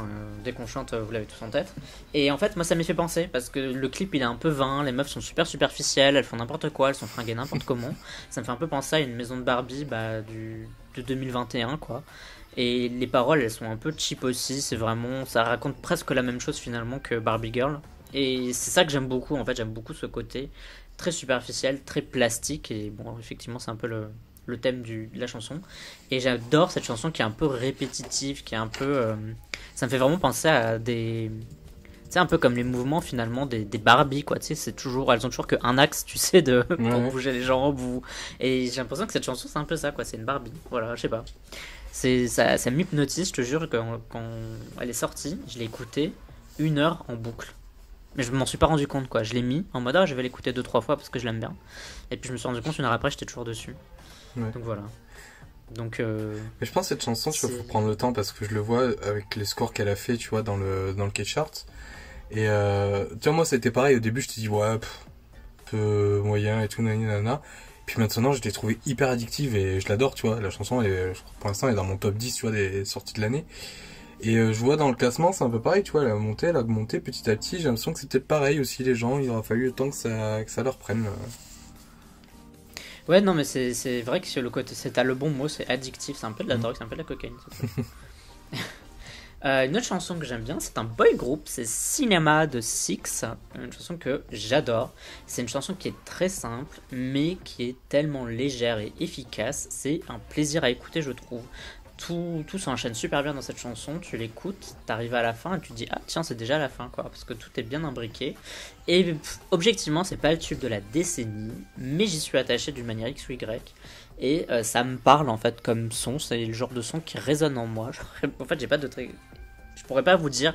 dès qu'on chante, vous l'avez tous en tête. Et en fait, moi, ça m'y fait penser, parce que le clip, il est un peu vain, les meufs sont super superficielles, elles font n'importe quoi, elles sont fringuées n'importe comment. Ça me fait un peu penser à une maison de Barbie de 2021, quoi. Et les paroles, elles sont un peu cheap aussi, c'est vraiment, ça raconte presque la même chose finalement que Barbie Girl. Et c'est ça que j'aime beaucoup, en fait, j'aime beaucoup ce côté très superficiel, très plastique, et bon, effectivement, c'est un peu le thème de la chanson. Et j'adore cette chanson qui est un peu répétitive, qui est un peu... ça me fait vraiment penser à des... C'est un peu comme les mouvements finalement des Barbie, quoi. Tu sais, elles ont toujours qu'un axe, tu sais, pour bouger les jambes. Et j'ai l'impression que cette chanson, c'est un peu ça, quoi. C'est une Barbie. Voilà, je sais pas. Ça m'hypnotise, je te jure, quand elle est sortie, je l'ai écoutée 1 heure en boucle. Mais je m'en suis pas rendu compte, quoi. Je l'ai mis en mode, je vais l'écouter 2-3 fois parce que je l'aime bien. Et puis je me suis rendu compte 1 heure après, j'étais toujours dessus. Ouais. Donc voilà. Donc, mais je pense que cette chanson, tu vois, faut prendre le temps parce que je le vois avec les scores qu'elle a fait, tu vois, dans le K-chart. Et tu vois, moi c'était pareil, au début je te dis ouais, un peu moyen et tout, nanana. Puis maintenant je l'ai trouvé hyper addictive et je l'adore, tu vois. La chanson, pour l'instant, elle est dans mon top 10, tu vois, des sorties de l'année. Et je vois dans le classement, c'est un peu pareil, tu vois, elle a augmenté petit à petit. J'ai l'impression que c'est peut-être pareil aussi, les gens, il aura fallu le temps que ça leur prenne. Ouais, non, mais c'est vrai que sur le côté, t'as le bon mot, c'est addictif, c'est un peu de la drogue, c'est un peu de la cocaïne. Une autre chanson que j'aime bien, c'est un boy group, c'est Cinema de Six, une chanson que j'adore. C'est une chanson qui est très simple, mais qui est tellement légère et efficace. C'est un plaisir à écouter, je trouve. Tout s'enchaîne super bien dans cette chanson, tu l'écoutes, t'arrives à la fin et tu te dis ah tiens c'est déjà la fin quoi, parce que tout est bien imbriqué. Et objectivement c'est pas le tube de la décennie, mais j'y suis attaché d'une manière X ou Y. Et ça me parle en fait comme son, c'est le genre de son qui résonne en moi. En fait je pourrais pas vous dire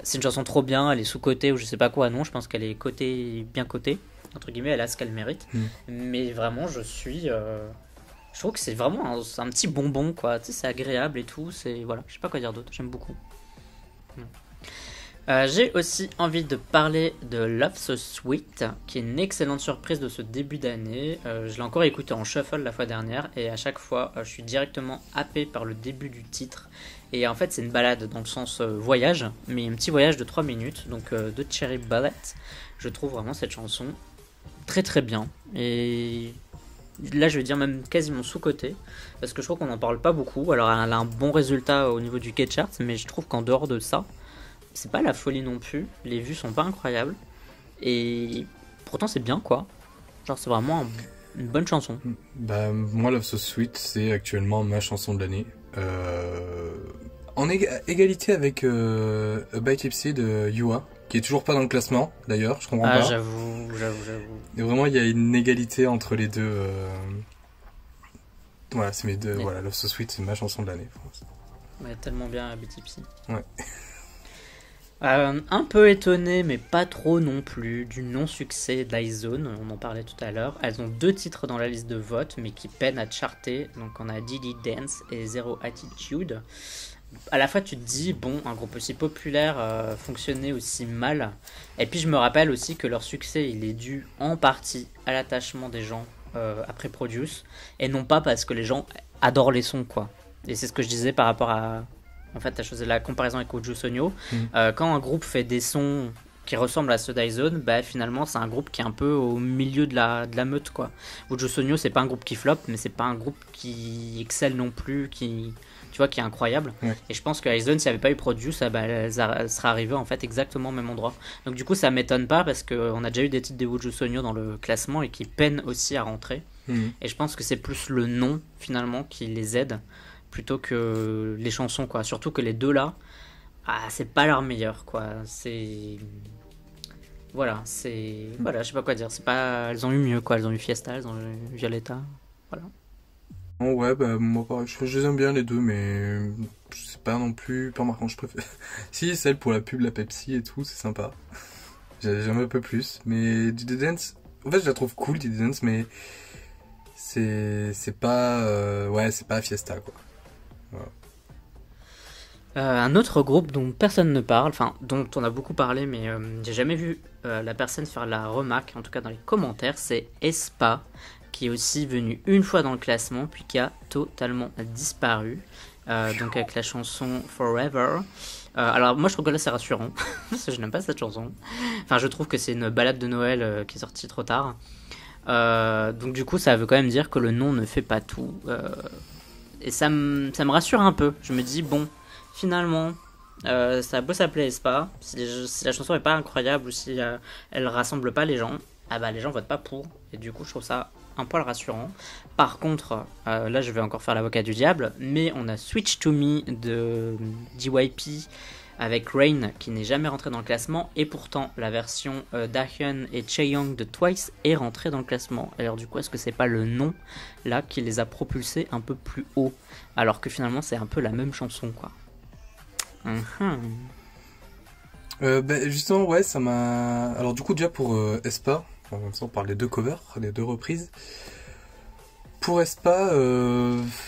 c'est une chanson trop bien, elle est sous-cotée ou je sais pas quoi, non, je pense qu'elle est bien cotée, entre guillemets, elle a ce qu'elle mérite. Mais vraiment je trouve que c'est vraiment un petit bonbon quoi, tu sais, c'est agréable et tout, voilà, je sais pas quoi dire d'autre, j'aime beaucoup. J'ai aussi envie de parler de Love So Sweet, qui est une excellente surprise de ce début d'année. Je l'ai encore écouté en shuffle la fois dernière et à chaque fois je suis directement happé par le début du titre. Et en fait c'est une balade dans le sens voyage, mais un petit voyage de 3 minutes, donc de Cherry Ballet. Je trouve vraiment cette chanson très très bien. Et là je vais dire même quasiment sous-côté, parce que je trouve qu'on n'en parle pas beaucoup. Alors elle a un bon résultat au niveau du K-chart, mais je trouve qu'en dehors de ça, c'est pas la folie non plus, les vues sont pas incroyables, et pourtant c'est bien quoi. Genre c'est vraiment une bonne chanson. Bah moi Love So Sweet c'est actuellement ma chanson de l'année. En égalité avec A By Tipsy de Yua, qui est toujours pas dans le classement d'ailleurs, je comprends pas. J'avoue. Et vraiment il y a une égalité entre les deux. Voilà, c'est mes deux. Ouais. Voilà, Love So Sweet c'est ma chanson de l'année. Ouais, tellement bien Abby Tipsy. Ouais. Un peu étonné, mais pas trop non plus, du non-succès d'Izone, on en parlait tout à l'heure. Elles ont 2 titres dans la liste de vote, mais qui peinent à charter. Donc on a Didi Dance et Zero Attitude. À la fois tu te dis, bon, un groupe aussi populaire fonctionnait aussi mal. Et puis je me rappelle aussi que leur succès, il est dû en partie à l'attachement des gens après Produce, et non pas parce que les gens adorent les sons, quoi. Et c'est ce que je disais par rapport à... En fait, tu as choisi la comparaison avec Uju Sonyo. Quand un groupe fait des sons qui ressemblent à ceux d'Izone, bah, finalement, c'est un groupe qui est un peu au milieu de la meute, quoi. Uju Sonyo, c'est pas un groupe qui flop, mais c'est pas un groupe qui excelle non plus, qui tu vois, qui est incroyable. Ouais. Et je pense que Ice Zone, s'il n'y avait pas eu Produce, elle serait arrivée en fait exactement au même endroit. Donc du coup, ça m'étonne pas parce qu'on a déjà eu des titres de Wuju Sonyo dans le classement et qui peinent aussi à rentrer. Mhm. Et je pense que c'est plus le nom finalement qui les aide plutôt que les chansons, quoi. Surtout que les deux là, c'est pas leur meilleur, quoi. Voilà, je sais pas quoi dire. C'est pas, elles ont eu mieux, quoi. Elles ont eu Fiesta, elles ont eu Violetta, voilà. Oh, ouais, bah, moi, pareil, je les aime bien les deux, mais c'est pas non plus pas marquant. Je préfère. Si, celle pour la pub, la Pepsi et tout, c'est sympa. J'aime un peu plus. Mais Did Dance, en fait, je la trouve cool, Did Dance, mais c'est pas. Ouais, c'est pas Fiesta, quoi. Voilà. Un autre groupe dont personne ne parle, enfin dont on a beaucoup parlé, mais j'ai jamais vu la personne faire la remarque, en tout cas dans les commentaires, c'est aespa, qui est aussi venu une fois dans le classement, puis qui a totalement disparu. Donc avec la chanson Forever. Alors moi je trouve que là c'est rassurant, parce que je n'aime pas cette chanson. Enfin je trouve que c'est une balade de Noël qui est sortie trop tard. Donc du coup ça veut quand même dire que le nom ne fait pas tout. Et ça me rassure un peu. Je me dis bon, finalement, ça a beau s'appeler aespa, si la chanson est pas incroyable ou si elle rassemble pas les gens, ah bah les gens votent pas pour. Et du coup je trouve ça un poil rassurant. Par contre, là je vais encore faire l'avocat du diable, mais on a Switch to Me de JYP avec Rain qui n'est jamais rentré dans le classement, et pourtant la version Dahyun et Chaeyoung de Twice est rentrée dans le classement. Alors du coup, est-ce que c'est pas le nom là qui les a propulsés un peu plus haut, alors que finalement c'est un peu la même chanson, quoi. Bah, justement, ouais, ça m'a. Alors, du coup, déjà pour aespa, comme ça on parle des deux covers, des deux reprises. Pour aespa,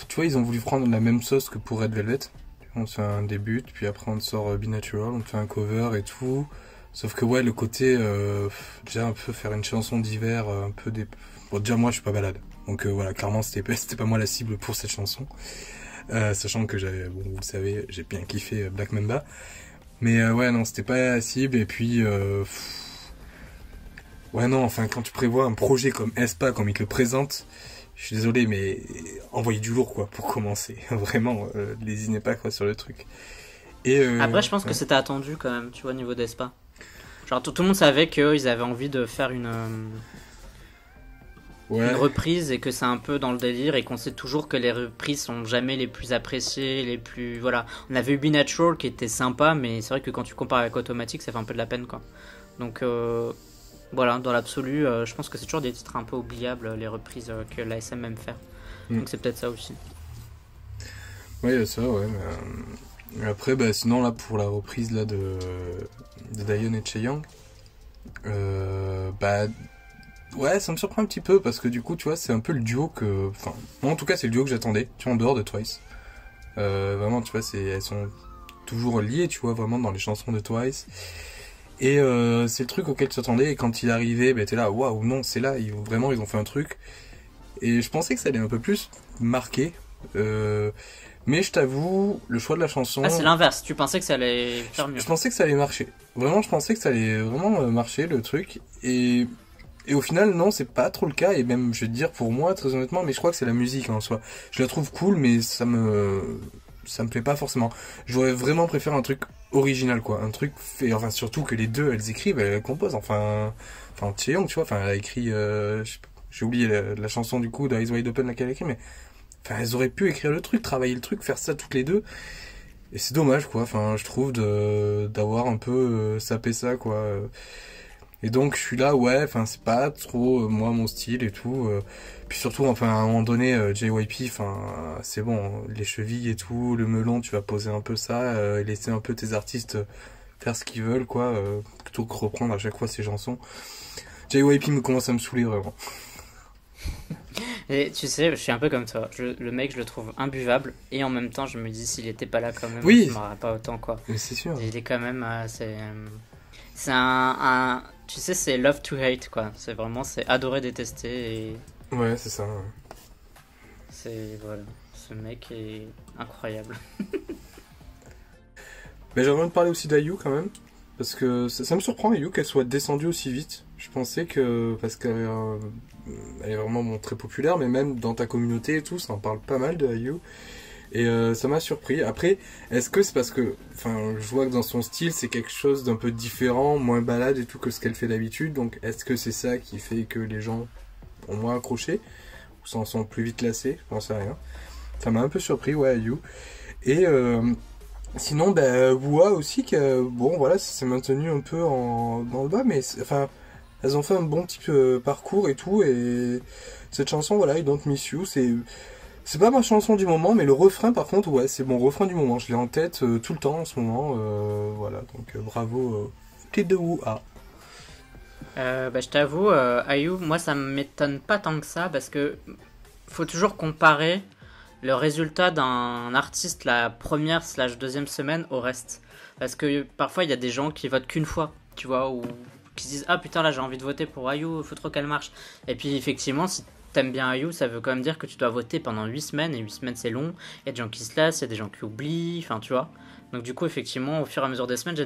tu vois, ils ont voulu prendre la même sauce que pour Red Velvet. On te fait un début, puis après on te sort Be Natural, on te fait un cover et tout. Sauf que ouais, le côté, déjà un peu faire une chanson d'hiver, un peu des... Bon, déjà moi je suis pas balade. Donc voilà, clairement c'était pas moi la cible pour cette chanson. Sachant que j'avais, bon, vous le savez, j'ai bien kiffé Black Mamba. Mais ouais, non, c'était pas la cible. Et puis, ouais, non, enfin, quand tu prévois un projet comme aespa, comme il te le présente, je suis désolé, mais envoyez du lourd, quoi, pour commencer. Vraiment, lésinez pas, quoi, sur le truc. Et Après, je pense que ouais. c'était attendu quand même, tu vois, au niveau d'Espa. Genre, tout le monde savait qu'ils avaient envie de faire une Ouais, reprise, et que c'est un peu dans le délire, et qu'on sait toujours que les reprises sont jamais les plus appréciées, les plus... Voilà. On avait eu Be Natural qui était sympa, mais c'est vrai que quand tu compares avec Automatic, ça fait un peu de la peine, quoi. Donc, voilà, dans l'absolu, je pense que c'est toujours des titres un peu oubliables, les reprises que la SM aime faire. Donc c'est peut-être ça aussi. ouais, il y a ça, ouais. Mais après, bah, sinon, là, pour la reprise là, de Dahyun et Chaeyoung, bah, ouais, ça me surprend un petit peu parce que du coup, tu vois, c'est un peu le duo que. Enfin, moi en tout cas, c'est le duo que j'attendais, tu vois, en dehors de Twice. Vraiment, tu vois, elles sont toujours liées, tu vois, vraiment dans les chansons de Twice. Et c'est le truc auquel tu t'attendais, et quand il est arrivé, bah, t'es là, waouh, non, c'est là, vraiment, ils ont fait un truc. Et je pensais que ça allait un peu plus marquer. Mais je t'avoue, le choix de la chanson. Ah, c'est l'inverse, tu pensais que ça allait faire mieux. Je pensais que ça allait marcher. Vraiment, je pensais que ça allait vraiment marcher, le truc. Et au final, non, c'est pas trop le cas. Et même, je vais te dire, pour moi, très honnêtement, mais je crois que c'est la musique en soi. Je la trouve cool, mais ça me plaît pas forcément. J'aurais vraiment préféré un truc original, quoi. Un truc fait, enfin, surtout que les deux, elles écrivent, elles composent. Enfin, Chaeyoung, tu vois, enfin, elle a écrit, j'ai oublié la chanson du coup, d'Eyes Wide Open, laquelle elle a écrit, mais, enfin, elles auraient pu écrire le truc, travailler le truc, faire ça toutes les deux. Et c'est dommage, quoi. Enfin, je trouve d'avoir un peu sapé ça, quoi. Et donc, je suis là, ouais, enfin, c'est pas trop, moi, mon style et tout. Puis surtout, enfin, à un moment donné, JYP, enfin, c'est bon, les chevilles et tout, le melon, tu vas poser un peu ça, et laisser un peu tes artistes faire ce qu'ils veulent, quoi, plutôt que reprendre à chaque fois ces chansons. JYP me commence à me saouler, vraiment. Et tu sais, je suis un peu comme toi. Le mec, je le trouve imbuvable, et en même temps, je me dis, s'il était pas là quand même, Oui, je m'aurais pas autant, quoi. mais c'est sûr. Il est quand même. C'est tu sais, c'est love to hate, quoi. C'est vraiment, c'est adorer détester, et Ouais, c'est ça. Ouais. c'est. Voilà. Ce mec est incroyable. Mais j'aimerais te parler aussi d'IU quand même, parce que ça me surprend IU qu'elle soit descendue aussi vite. Je pensais que, parce qu'elle elle est vraiment bon, très populaire, mais même dans ta communauté et tout, ça en parle pas mal de IU. Et ça m'a surpris. Après, est-ce que c'est parce que, enfin, je vois que dans son style, c'est quelque chose d'un peu différent, moins balade et tout que ce qu'elle fait d'habitude. Donc, est-ce que c'est ça qui fait que les gens ont moins accroché ou s'en sont plus vite lassés? Je pense à rien. Ça m'a un peu surpris, ouais, IU. Et sinon, ben, Wua aussi, bon, voilà, ça s'est maintenu un peu dans le bas, mais enfin, elles ont fait un bon petit parcours et tout. Et cette chanson, voilà, I Don't Miss You, c'est pas ma chanson du moment, mais le refrain, par contre, ouais, c'est mon refrain du moment. Je l'ai en tête tout le temps en ce moment. Voilà, donc bravo, petite de Wua. Je t'avoue, IU, moi ça m'étonne pas tant que ça parce que faut toujours comparer le résultat d'un artiste la première slash deuxième semaine au reste. Parce que parfois il y a des gens qui votent qu'une fois, tu vois, ou qui se disent ah putain là j'ai envie de voter pour IU, faut trop qu'elle marche. Et puis effectivement, si t'aimes bien IU, ça veut quand même dire que tu dois voter pendant 8 semaines, et 8 semaines c'est long, il y a des gens qui se lassent, il y a des gens qui oublient, enfin tu vois. Donc du coup effectivement, au fur et à mesure des semaines,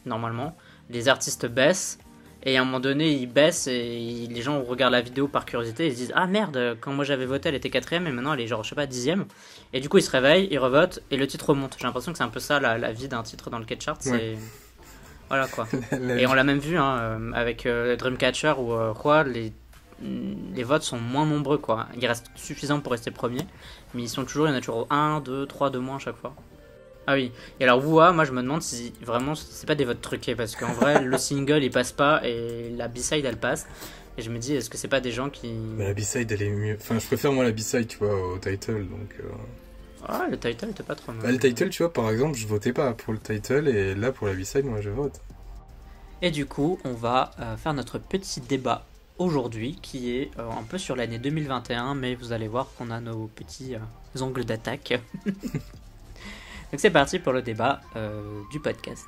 normalement, les artistes baissent. Et à un moment donné, ils baissent et les gens regardent la vidéo par curiosité et ils se disent ah merde, quand moi j'avais voté, elle était quatrième et maintenant elle est genre, je sais pas, dixième. Et du coup, ils se réveillent, ils revotent et le titre remonte. J'ai l'impression que c'est un peu ça la vie d'un titre dans le catch-chart. Ouais. C'est. Voilà quoi. Et on l'a même vu avec Dreamcatcher où quoi, les votes sont moins nombreux quoi. Ils restent suffisants pour rester premier, mais il y en a toujours 1, 2, 3 de moins à chaque fois. Ah oui, et alors Wua, moi je me demande si vraiment c'est pas des votes truqués parce qu'en vrai le single il passe pas et la B-side elle passe. Et je me dis, est-ce que c'est pas des gens qui. Mais la B-side elle est mieux. Enfin, je préfère moi la B-side, tu vois, au title donc. Ah, le title était pas trop mal. Bah, le title, tu vois, par exemple, je votais pas pour le title et là pour la B-side, moi je vote. Et du coup, on va faire notre petit débat aujourd'hui qui est un peu sur l'année 2021, mais vous allez voir qu'on a nos petits angles d'attaque. Donc c'est parti pour le débat du podcast.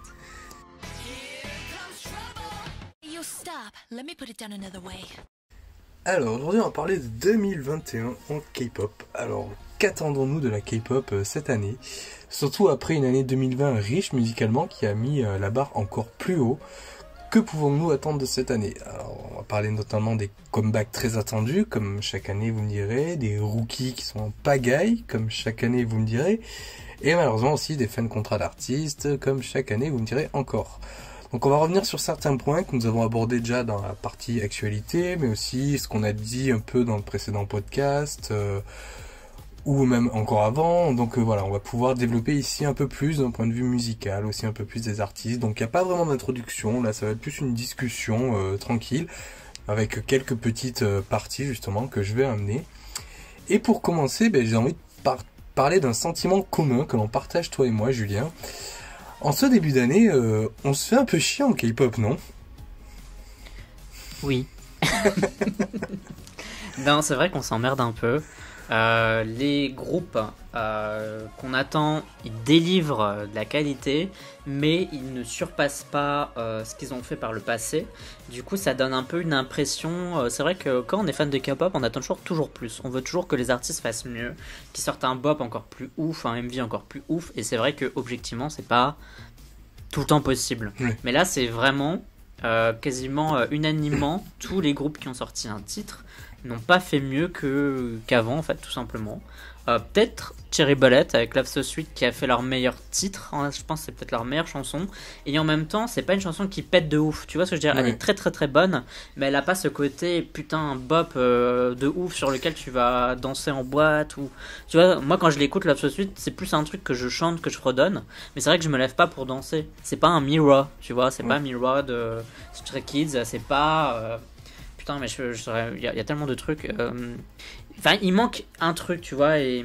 Alors aujourd'hui on va parler de 2021 en K-pop. Alors qu'attendons-nous de la K-pop cette année? Surtout après une année 2020 riche musicalement qui a mis la barre encore plus haut. Que pouvons-nous attendre de cette année? Alors on va parler notamment des comebacks très attendus, comme chaque année vous me direz, des rookies qui sont en pagaille, comme chaque année vous me direz, et malheureusement aussi des fins de contrat d'artistes, comme chaque année vous me direz encore. Donc on va revenir sur certains points que nous avons abordés déjà dans la partie actualité, mais aussi ce qu'on a dit un peu dans le précédent podcast, ou même encore avant. Donc voilà, on va pouvoir développer ici un peu plus d'un point de vue musical, aussi un peu plus des artistes. Donc il n'y a pas vraiment d'introduction, là ça va être plus une discussion tranquille, avec quelques petites parties justement que je vais amener. Et pour commencer, j'ai envie de parler d'un sentiment commun que l'on partage toi et moi, Julien. En ce début d'année, on se fait un peu chier en K-pop, non? Oui. Non, c'est vrai qu'on s'emmerde un peu. Les groupes qu'on attend, ils délivrent de la qualité, mais ils ne surpassent pas ce qu'ils ont fait par le passé. Du coup, ça donne un peu une impression. C'est vrai que quand on est fan de K-pop, on attend toujours plus. On veut toujours que les artistes fassent mieux, qu'ils sortent un bop encore plus ouf, un MV encore plus ouf. Et c'est vrai que objectivement, c'est pas tout le temps possible. Oui. Mais là, c'est vraiment quasiment unanimement tous les groupes qui ont sorti un titre n'ont pas fait mieux qu'avant en fait, tout simplement. Peut-être Cherry Bullet avec Love So Sweet qui a fait leur meilleur titre, je pense que c'est peut-être leur meilleure chanson, et en même temps c'est pas une chanson qui pète de ouf, tu vois ce que je veux dire? Elle est très très très bonne, mais elle a pas ce côté putain bop de ouf sur lequel tu vas danser en boîte, ou tu vois, moi quand je l'écoute Love So Sweet c'est plus un truc que je chante, que je fredonne, mais c'est vrai que je me lève pas pour danser, c'est pas un Mira, tu vois, c'est pas Mira de Stray Kids, c'est pas putain mais il y a tellement de trucs. Enfin, il manque un truc, tu vois, et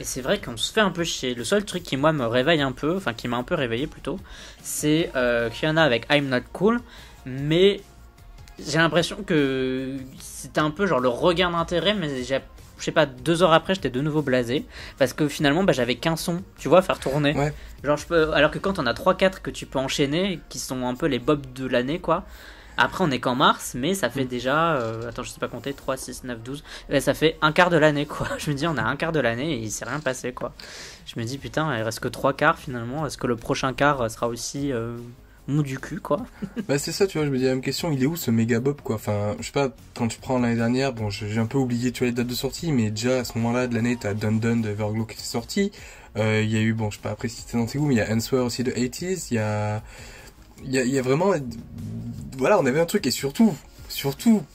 c'est vrai qu'on se fait un peu chier. Le seul truc qui, moi, me réveille un peu, enfin, qui m'a un peu réveillé plutôt, c'est Kiana avec I'm Not Cool, mais j'ai l'impression que c'était un peu genre le regain d'intérêt, mais je sais pas, 2 heures après, j'étais de nouveau blasé, parce que finalement, j'avais qu'un son, tu vois, à faire tourner. Ouais. Genre, alors que quand on a 3-4 que tu peux enchaîner, qui sont un peu les bobs de l'année, quoi. Après, on est qu'en mars, mais ça fait déjà. Attends, je sais pas compter, 3, 6, 9, 12. Ça fait un quart de l'année, quoi. Je me dis, on a un quart de l'année et il s'est rien passé, quoi. Je me dis, putain, il reste que 3 quarts finalement. Est-ce que le prochain quart sera aussi mou du cul, quoi. Bah c'est ça, tu vois, je me dis la même question, il est où ce méga Bob quoi? Enfin, je sais pas, quand tu prends l'année dernière, bon, j'ai un peu oublié tu vois les dates de sortie, mais déjà à ce moment-là de l'année, t'as Dun Dun de Everglow qui était sorti. Il y a eu, bon, je sais pas après si c'était dans tes goûts, mais il y a Answer aussi de 80s, il y a vraiment, voilà, on avait un truc et surtout,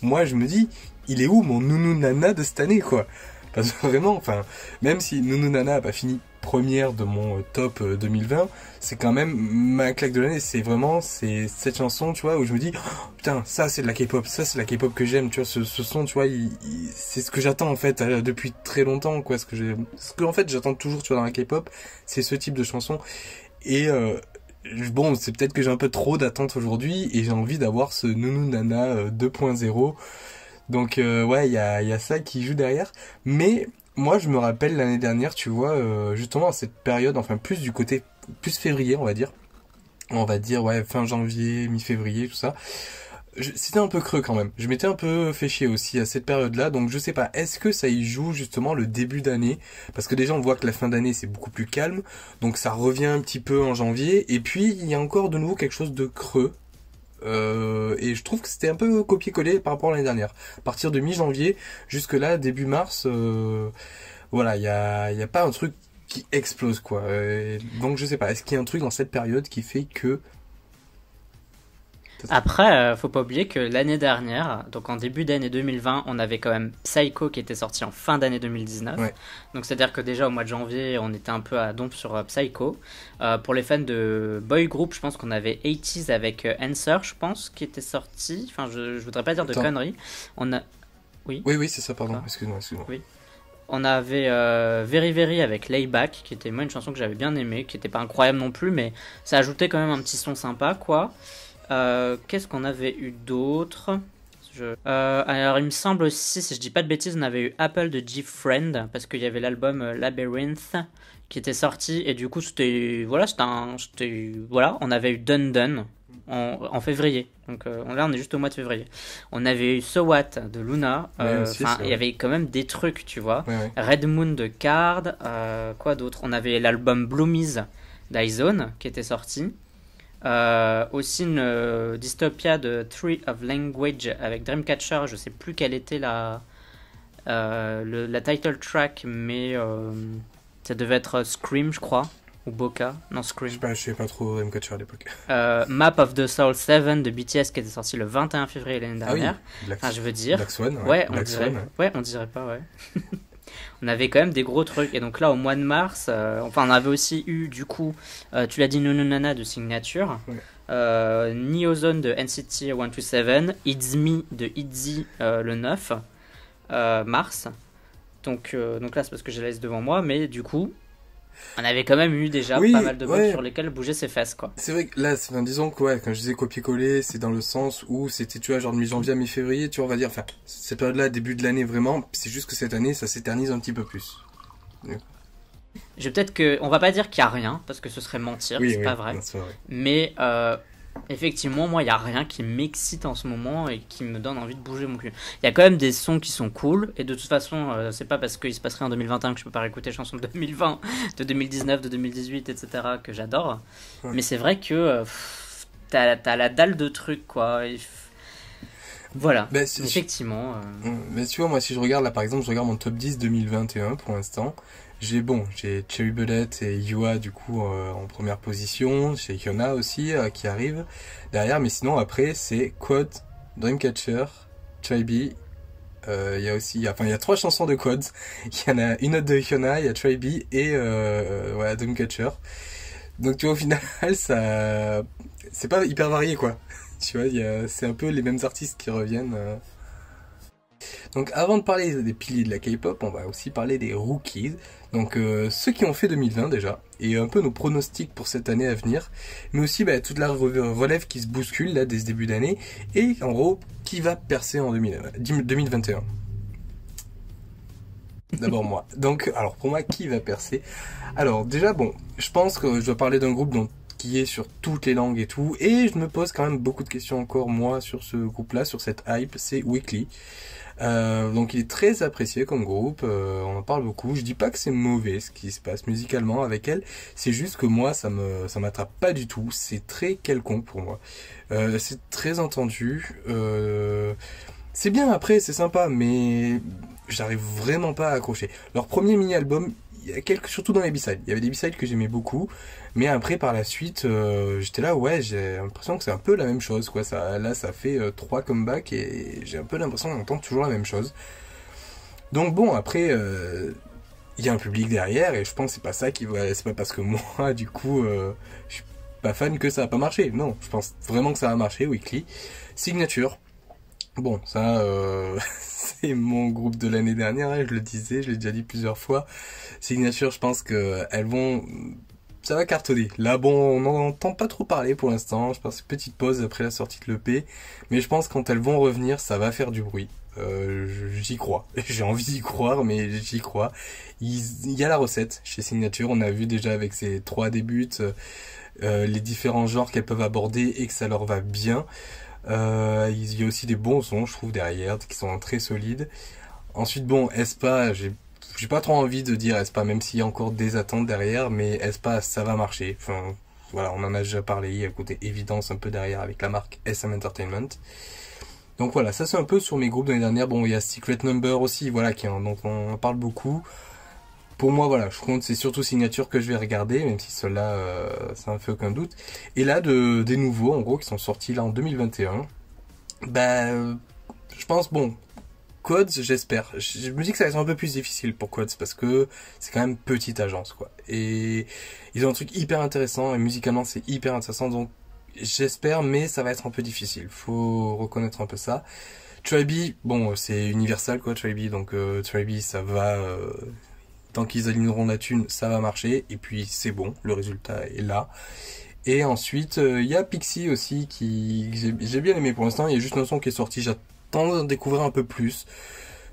moi je me dis, il est où mon Nounou Nana de cette année quoi? Parce que vraiment, enfin, même si Nounou Nana a pas fini première de mon top 2020, c'est quand même ma claque de l'année. C'est vraiment, c'est cette chanson, tu vois, où je me dis, oh, putain, ça c'est de la K-pop, ça c'est la K-pop que j'aime, tu vois, ce son, tu vois, c'est ce que j'attends en fait depuis très longtemps, quoi. Ce que en fait j'attends toujours, tu vois, dans la K-pop, c'est ce type de chanson. Et bon, c'est peut-être que j'ai un peu trop d'attentes aujourd'hui et j'ai envie d'avoir ce Nounou Nana 2.0. Donc ouais, il y a ça qui joue derrière. Mais moi, je me rappelle l'année dernière, tu vois, justement à cette période, enfin plus du côté plus février, on va dire. On va dire ouais, fin janvier, mi-février, tout ça. C'était un peu creux quand même. Je m'étais un peu fait chier aussi à cette période-là, donc je sais pas, est-ce que ça y joue justement le début d'année? Parce que déjà on voit que la fin d'année c'est beaucoup plus calme, donc ça revient un petit peu en janvier, et puis il y a encore de nouveau quelque chose de creux. Et je trouve que c'était un peu copié-collé par rapport à l'année dernière. À partir de mi-janvier jusque là, début mars, voilà, il y a pas un truc qui explose quoi. Donc je sais pas, est-ce qu'il y a un truc dans cette période qui fait que Après, faut pas oublier que l'année dernière, donc en début d'année 2020, on avait quand même Psycho qui était sorti en fin d'année 2019. ouais, Donc c'est-à-dire que déjà au mois de janvier, on était un peu à dompe sur Psycho. Pour les fans de boy group, je pense qu'on avait 80s avec Answer, je pense, qui était sorti. Enfin, je voudrais pas dire de attends. conneries. On a... Oui. Oui, c'est ça, pardon. Quoi Excuse-moi. Oui. On avait Very Very avec Layback, qui était moi une chanson que j'avais bien aimée, qui était pas incroyable non plus, mais ça ajoutait quand même un petit son sympa, quoi. Qu'est-ce qu'on avait eu d'autre? Alors il me semble aussi, si je dis pas de bêtises, on avait eu Apple de G-Friend, parce qu'il y avait l'album Labyrinth qui était sorti, et du coup c'était... Voilà, voilà, on avait eu Dun Dun en février. Donc là on est juste au mois de février. On avait eu So What de Luna. Ouais, aussi, Enfin, c'est il y vrai. avait quand même des trucs, tu vois. Ouais. Red Moon de Card. Quoi d'autre? On avait l'album Bloomies d'Izone qui était sorti. Aussi une dystopia de Tree of Language avec Dreamcatcher. Je sais plus quelle était la title track, mais ça devait être Scream, je crois, ou Boca. Non, Scream. Je sais pas trop Dreamcatcher à l'époque. Map of the Soul 7 de BTS qui était sorti le 21 février l'année Ah oui, dernière. Enfin, je veux dire. Black Swan, Ouais, on Black dirait. Swan, ouais. Ouais, on dirait pas, ouais. On avait quand même des gros trucs. Et donc là, au mois de mars, enfin, on avait aussi eu, du coup, tu l'as dit, Nono Nana de Signature, Ouais. Neozone de NCT 127, It's Me de ITZY le 9 mars. Donc là, c'est parce que j'ai la liste devant moi, mais du coup, on avait quand même eu déjà Oui, pas mal de bugs ouais. sur lesquels bouger ses fesses, quoi. C'est vrai que là, enfin, disons que ouais, quand je disais copier-coller, c'est dans le sens où c'était, tu vois, genre de mi-janvier à mi-février, tu vois, on va dire, enfin, cette période-là, début de l'année vraiment, c'est juste que cette année, ça s'éternise un petit peu plus. On va pas dire qu'il y a rien, parce que ce serait mentir, Oui, c'est pas vrai. non, c'est pas vrai. Mais effectivement, moi, il n'y a rien qui m'excite en ce moment et qui me donne envie de bouger mon cul. Il y a quand même des sons qui sont cool, et de toute façon, c'est pas parce qu'il se passerait en 2021 que je peux pas réécouter les chansons de 2020, de 2019, de 2018, etc., que j'adore. Ouais. Mais c'est vrai que t'as la dalle de trucs, quoi. Voilà, Ben, effectivement. Mais tu vois, moi, si je regarde là, par exemple, je regarde mon top 10 2021 pour l'instant. J'ai Cherry Bullet et Yua du coup en première position. J'ai Hyuna aussi qui arrive derrière. Mais sinon, après, c'est Quad, Dreamcatcher, Tribe. Il y a aussi, enfin, il y a 3 chansons de Quad. Il y en a une autre de Hyuna, il y a Tribe et voilà, Dreamcatcher. Donc, tu vois, au final, ça, c'est pas hyper varié, quoi. Tu vois, c'est un peu les mêmes artistes qui reviennent. Donc avant de parler des piliers de la K-pop, on va aussi parler des rookies. Donc ceux qui ont fait 2020 déjà, et un peu nos pronostics pour cette année à venir, mais aussi toute la relève qui se bouscule là dès ce début d'année, et en gros, qui va percer en 2021. D'abord moi. Donc, alors pour moi, qui va percer? Alors déjà, bon, je pense que je dois parler d'un groupe qui est sur toutes les langues et tout, et je me pose quand même beaucoup de questions encore moi sur ce groupe-là, sur cette hype, c'est Weekly. Donc il est très apprécié comme groupe, on en parle beaucoup. Je dis pas que c'est mauvais ce qui se passe musicalement avec elle, c'est juste que moi ça m'attrape pas du tout, c'est très quelconque pour moi. C'est très entendu, c'est bien après, c'est sympa, mais j'arrive vraiment pas à accrocher. Leur premier mini-album, il y a quelques, surtout dans les B-sides, il y avait des B-sides que j'aimais beaucoup, mais après par la suite, j'étais là, ouais, j'ai l'impression que c'est un peu la même chose, quoi. Là, ça fait trois comebacks et j'ai un peu l'impression d'entendre toujours la même chose. Donc bon, après, il y a un public derrière et je pense que c'est pas ça qui va, c'est pas parce que moi, du coup, je suis pas fan que ça a pas marché. Non, je pense vraiment que ça a marché, Weekly. Signature. Bon, ça, c'est mon groupe de l'année dernière, hein, je le disais, je l'ai déjà dit plusieurs fois. Signature, je pense que elles vont, ça va cartonner. Là, bon, on n'en entend pas trop parler pour l'instant. Je pense petite pause après la sortie de l'EP, mais je pense que quand elles vont revenir, ça va faire du bruit. J'y crois. J'ai envie d'y croire, mais j'y crois. Il y a la recette chez Signature. On a vu déjà avec ces trois débuts les différents genres qu'elles peuvent aborder et que ça leur va bien. Il y a aussi des bons sons, je trouve, derrière, qui sont très solides. Ensuite, bon, Espa, j'ai pas trop envie de dire Espa, même s'il y a encore des attentes derrière, mais Espa, ça va marcher. Enfin, voilà, on en a déjà parlé, il y a un côté évidence un peu derrière avec la marque SM Entertainment. Donc voilà, ça c'est un peu sur mes groupes de l'année dernière. Bon, il y a Secret Number aussi, voilà, dont on en parle beaucoup. Pour moi, voilà, je compte, c'est surtout Signature que je vais regarder, même si ceux-là, ça me fait aucun doute. Et là, des nouveaux, en gros, qui sont sortis là en 2021. Je pense, bon, Codes, j'espère. Je me dis que ça va être un peu plus difficile pour Codes, parce que c'est quand même petite agence, quoi. Et ils ont un truc hyper intéressant, et musicalement, c'est hyper intéressant, donc j'espère, mais ça va être un peu difficile. Faut reconnaître un peu ça. Tribe, bon, c'est Universal, quoi, Tribe, donc Tribe, ça va... tant qu'ils aligneront la thune, ça va marcher. Et puis c'est bon, le résultat est là. Et ensuite, il y a Pixie aussi qui j'ai bien aimé pour l'instant. Il y a juste un son qui est sorti. J'attends d'en découvrir un peu plus.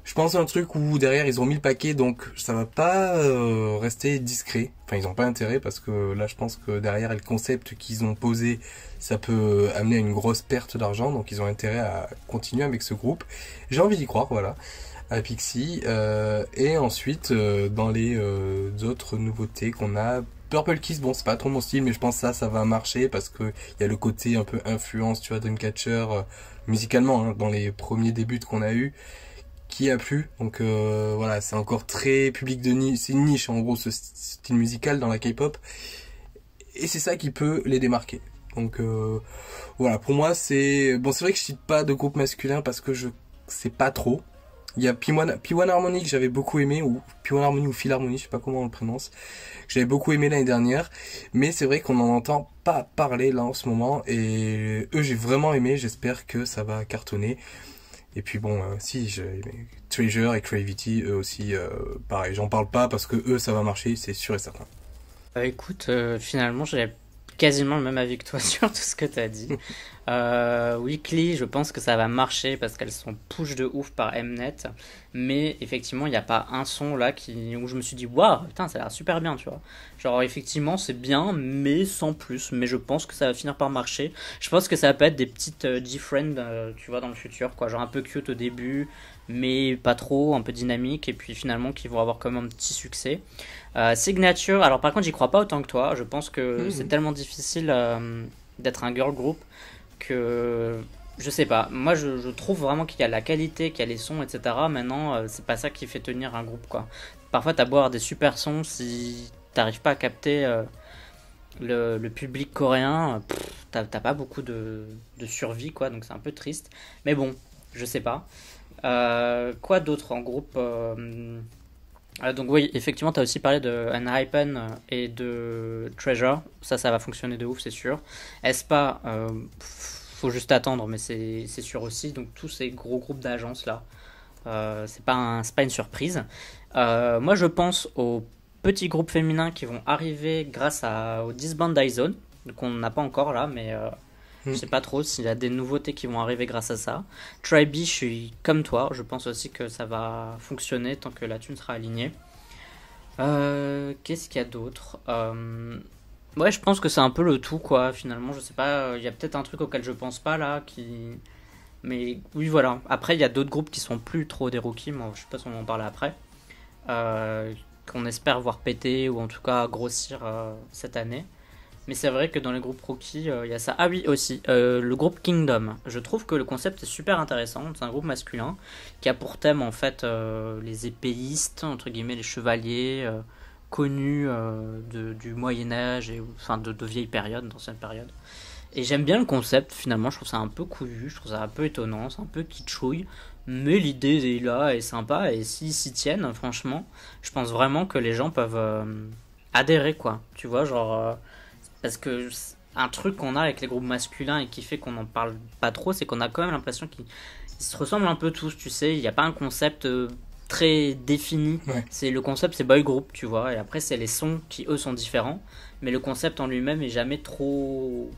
Je pense à un truc où derrière ils ont mis le paquet, donc ça va pas rester discret. Enfin, ils ont pas intérêt parce que là, je pense que derrière le concept qu'ils ont posé, ça peut amener à une grosse perte d'argent. Donc ils ont intérêt à continuer avec ce groupe. J'ai envie d'y croire, voilà. À Pixie, et ensuite dans les autres nouveautés qu'on a, Purple Kiss, bon c'est pas trop mon style, mais je pense que ça va marcher parce que il y a le côté un peu influence, tu vois, Dreamcatcher musicalement, hein, dans les premiers débuts qu'on a eu, qui a plu. Donc voilà, c'est encore très public de niche, c'est une niche en gros ce style musical dans la K-pop, et c'est ça qui peut les démarquer. Donc voilà, pour moi c'est bon, c'est vrai que je cite pas de groupe masculin parce que je sais pas trop. Il y a P1 Harmony que j'avais beaucoup aimé, ou P1 Harmony ou Philharmony, je sais pas comment on le prononce, que j'avais beaucoup aimé l'année dernière, mais c'est vrai qu'on n'en entend pas parler là en ce moment, et eux j'ai vraiment aimé, j'espère que ça va cartonner. Et puis bon, si, j'ai aimé Treasure et Gravity, eux aussi, pareil, j'en parle pas parce que eux ça va marcher, c'est sûr et certain. Écoute, finalement, j'ai quasiment le même avis que toi sur tout ce que tu as dit. Weekly, je pense que ça va marcher parce qu'elles sont push de ouf par Mnet. Mais effectivement, il n'y a pas un son là où je me suis dit, waouh, putain, ça a l'air super bien, tu vois. Genre, effectivement, c'est bien, mais sans plus. Mais je pense que ça va finir par marcher. Je pense que ça va peut être des petites G-Friend, tu vois, dans le futur, quoi. Genre un peu cute au début, mais pas trop, un peu dynamique. Et puis finalement, qui vont avoir quand même un petit succès. Signature, alors par contre, j'y crois pas autant que toi. Je pense que c'est tellement difficile d'être un girl group que je sais pas. Moi, je trouve vraiment qu'il y a la qualité, qu'il y a les sons, etc. Maintenant, c'est pas ça qui fait tenir un groupe, quoi. Parfois, t'as beau avoir des super sons, si t'arrives pas à capter le public coréen, t'as pas beaucoup de survie, quoi. Donc c'est un peu triste. Mais bon, je sais pas. Quoi d'autre en groupe donc oui, effectivement, tu as aussi parlé de Unhypen et de Treasure. Ça va fonctionner de ouf, c'est sûr. Espa, faut juste attendre, mais c'est sûr aussi. Donc tous ces gros groupes d'agences là, c'est pas une surprise. Moi, je pense aux petits groupes féminins qui vont arriver grâce au Disband iZone, qu'on n'a pas encore là, mais je sais pas trop s'il y a des nouveautés qui vont arriver grâce à ça. Tribe, je suis comme toi, je pense aussi que ça va fonctionner tant que la thune sera alignée. Qu'est-ce qu'il y a d'autre Ouais, je pense que c'est un peu le tout, quoi, finalement. Je sais pas, il y a peut-être un truc auquel je pense pas là, Mais oui, voilà. Après, il y a d'autres groupes qui sont plus trop des rookies, moi, je sais pas si on va en parler après, euh, qu'on espère voir péter ou en tout cas grossir cette année. Mais c'est vrai que dans les groupes rookies, il y a ça. Ah oui, aussi, le groupe Kingdom. Je trouve que le concept est super intéressant. C'est un groupe masculin qui a pour thème en fait les épéistes, entre guillemets, les chevaliers connus du Moyen-Âge et enfin de vieilles périodes, d'anciennes périodes. Et j'aime bien le concept, finalement, je trouve ça un peu couillu, je trouve ça un peu étonnant, c'est un peu kitschouille, mais l'idée est là, est sympa, et s'ils s'y tiennent, franchement, je pense vraiment que les gens peuvent adhérer, quoi. Tu vois, genre, parce que un truc qu'on a avec les groupes masculins et qui fait qu'on n'en parle pas trop, c'est qu'on a quand même l'impression qu'ils se ressemblent un peu tous, tu sais, il n'y a pas un concept très défini, Ouais. c'est le concept c'est boy group, tu vois, et après c'est les sons qui eux sont différents, mais le concept en lui-même est jamais trop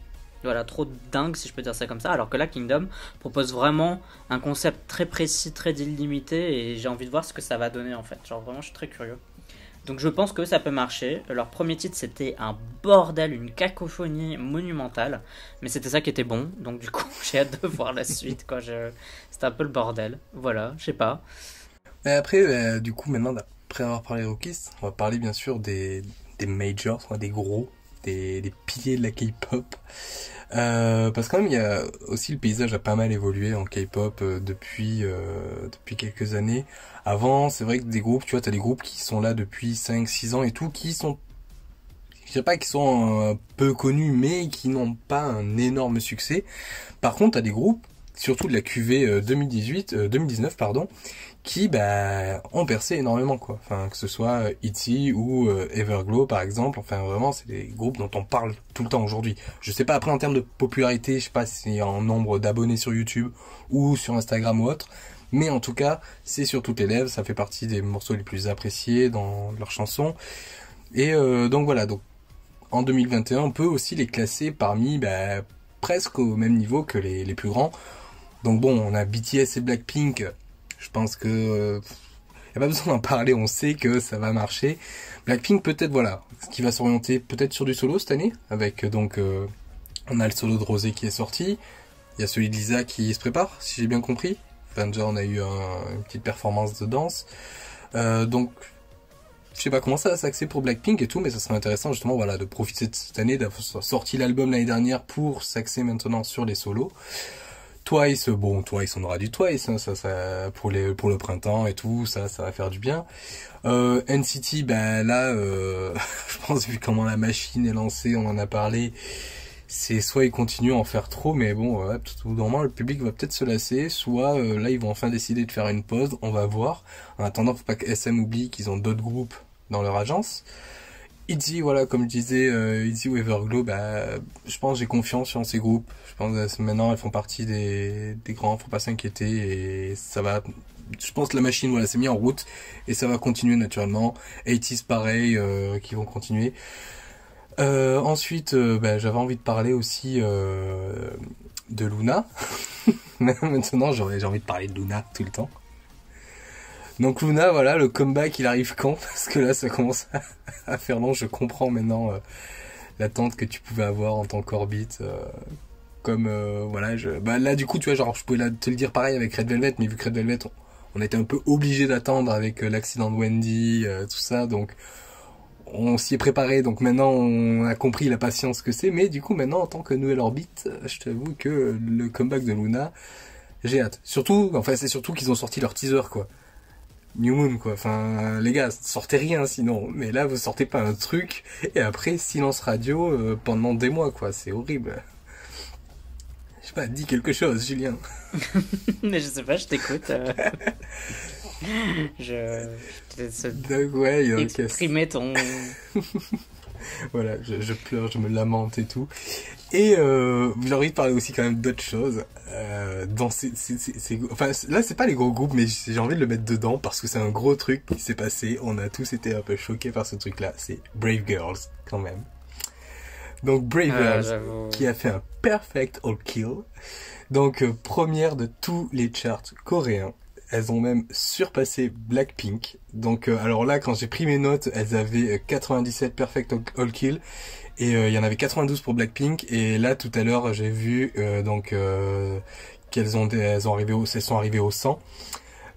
voilà, trop dingue si je peux dire ça comme ça, alors que là Kingdom propose vraiment un concept très précis, très délimité et j'ai envie de voir ce que ça va donner en fait. Genre vraiment je suis très curieux. Donc je pense que ça peut marcher. Leur premier titre c'était un bordel, une cacophonie monumentale, mais c'était ça qui était bon. Donc du coup j'ai hâte de voir la suite quoi. C'était un peu le bordel. Voilà, je sais pas. Et après, du coup, maintenant, après avoir parlé des rookies, on va parler bien sûr des majors, des gros, des piliers de la K-pop. Parce que quand même, il y a aussi le paysage a pas mal évolué en K-pop depuis quelques années. Avant, c'est vrai que des groupes, tu vois, t'as des groupes qui sont là depuis 5 6 ans et tout, qui sont, je dirais pas qu'ils sont peu connus, mais qui n'ont pas un énorme succès. Par contre, t'as des groupes, surtout de la QV 2019 pardon, qui ont percé énormément quoi. Enfin que ce soit ITZY ou Everglow par exemple. Enfin vraiment c'est des groupes dont on parle tout le temps aujourd'hui. Je sais pas après en termes de popularité, je sais pas si en nombre d'abonnés sur YouTube ou sur Instagram ou autre. Mais en tout cas, c'est sur toutes les lèvres, ça fait partie des morceaux les plus appréciés dans leurs chansons. Et donc voilà, donc en 2021, on peut aussi les classer parmi presque au même niveau que les plus grands. Donc bon, on a BTS et Blackpink. Je pense que y a pas besoin d'en parler, on sait que ça va marcher. Blackpink peut-être voilà, qui va s'orienter peut-être sur du solo cette année avec on a le solo de Rosé qui est sorti, il y a celui de Lisa qui se prépare si j'ai bien compris. Enfin déjà on a eu une petite performance de danse. Donc je sais pas comment ça va s'axer pour Blackpink et tout, mais ça serait intéressant justement voilà de profiter de cette année d'avoir sorti l'album l'année dernière pour s'axer maintenant sur les solos. Twice, bon, Twice, on aura du Twice, hein, ça, pour le printemps et tout, ça va faire du bien. NCT, là, je pense, vu comment la machine est lancée, on en a parlé, c'est soit ils continuent à en faire trop, mais bon, tout normalement, le public va peut-être se lasser, soit, là, ils vont enfin décider de faire une pause, on va voir. En attendant, faut pas que SM oublie qu'ils ont d'autres groupes dans leur agence. ITZY, voilà, comme je disais, ITZY ou Everglow, je pense j'ai confiance en ces groupes. Je pense que maintenant elles font partie des grands, faut pas s'inquiéter et ça va. Je pense que la machine voilà s'est mise en route et ça va continuer naturellement. 80s pareil, qui vont continuer. Ensuite, j'avais envie de parler aussi de Luna. Maintenant j'ai envie de parler de Luna tout le temps. Donc Luna, voilà, le comeback il arrive quand? Parce que là ça commence à faire long, je comprends maintenant l'attente que tu pouvais avoir en tant qu'orbite. Comme voilà, là du coup tu vois genre je pouvais te le dire pareil avec Red Velvet, mais vu que Red Velvet on était un peu obligé d'attendre avec l'accident de Wendy, tout ça, donc on s'y est préparé, donc maintenant on a compris la patience que c'est, mais du coup maintenant en tant que nouvelle orbite, je t'avoue que le comeback de Luna, j'ai hâte. Surtout, enfin c'est surtout qu'ils ont sorti leur teaser quoi. New Moon quoi, enfin les gars, sortez rien sinon, mais là vous sortez pas un truc, et après silence radio pendant des mois quoi, c'est horrible. Je sais pas, dis quelque chose Julien. Mais je sais pas, je t'écoute. Je te laisse Donc ouais, exprimer ton... voilà, je pleure, je me lamente et tout. Et j'ai envie de parler aussi quand même d'autres choses. Dans enfin là c'est pas les gros groupes, mais j'ai envie de le mettre dedans parce que c'est un gros truc qui s'est passé. On a tous été un peu choqués par ce truc-là. C'est Brave Girls quand même. Donc Brave Girls qui a fait un perfect all kill. Donc première de tous les charts coréens. Elles ont même surpassé Blackpink. Donc alors là quand j'ai pris mes notes, elles avaient 97 perfect all kill. Et il y en avait 92 pour Blackpink. Et là, tout à l'heure, j'ai vu elles sont arrivées au 100.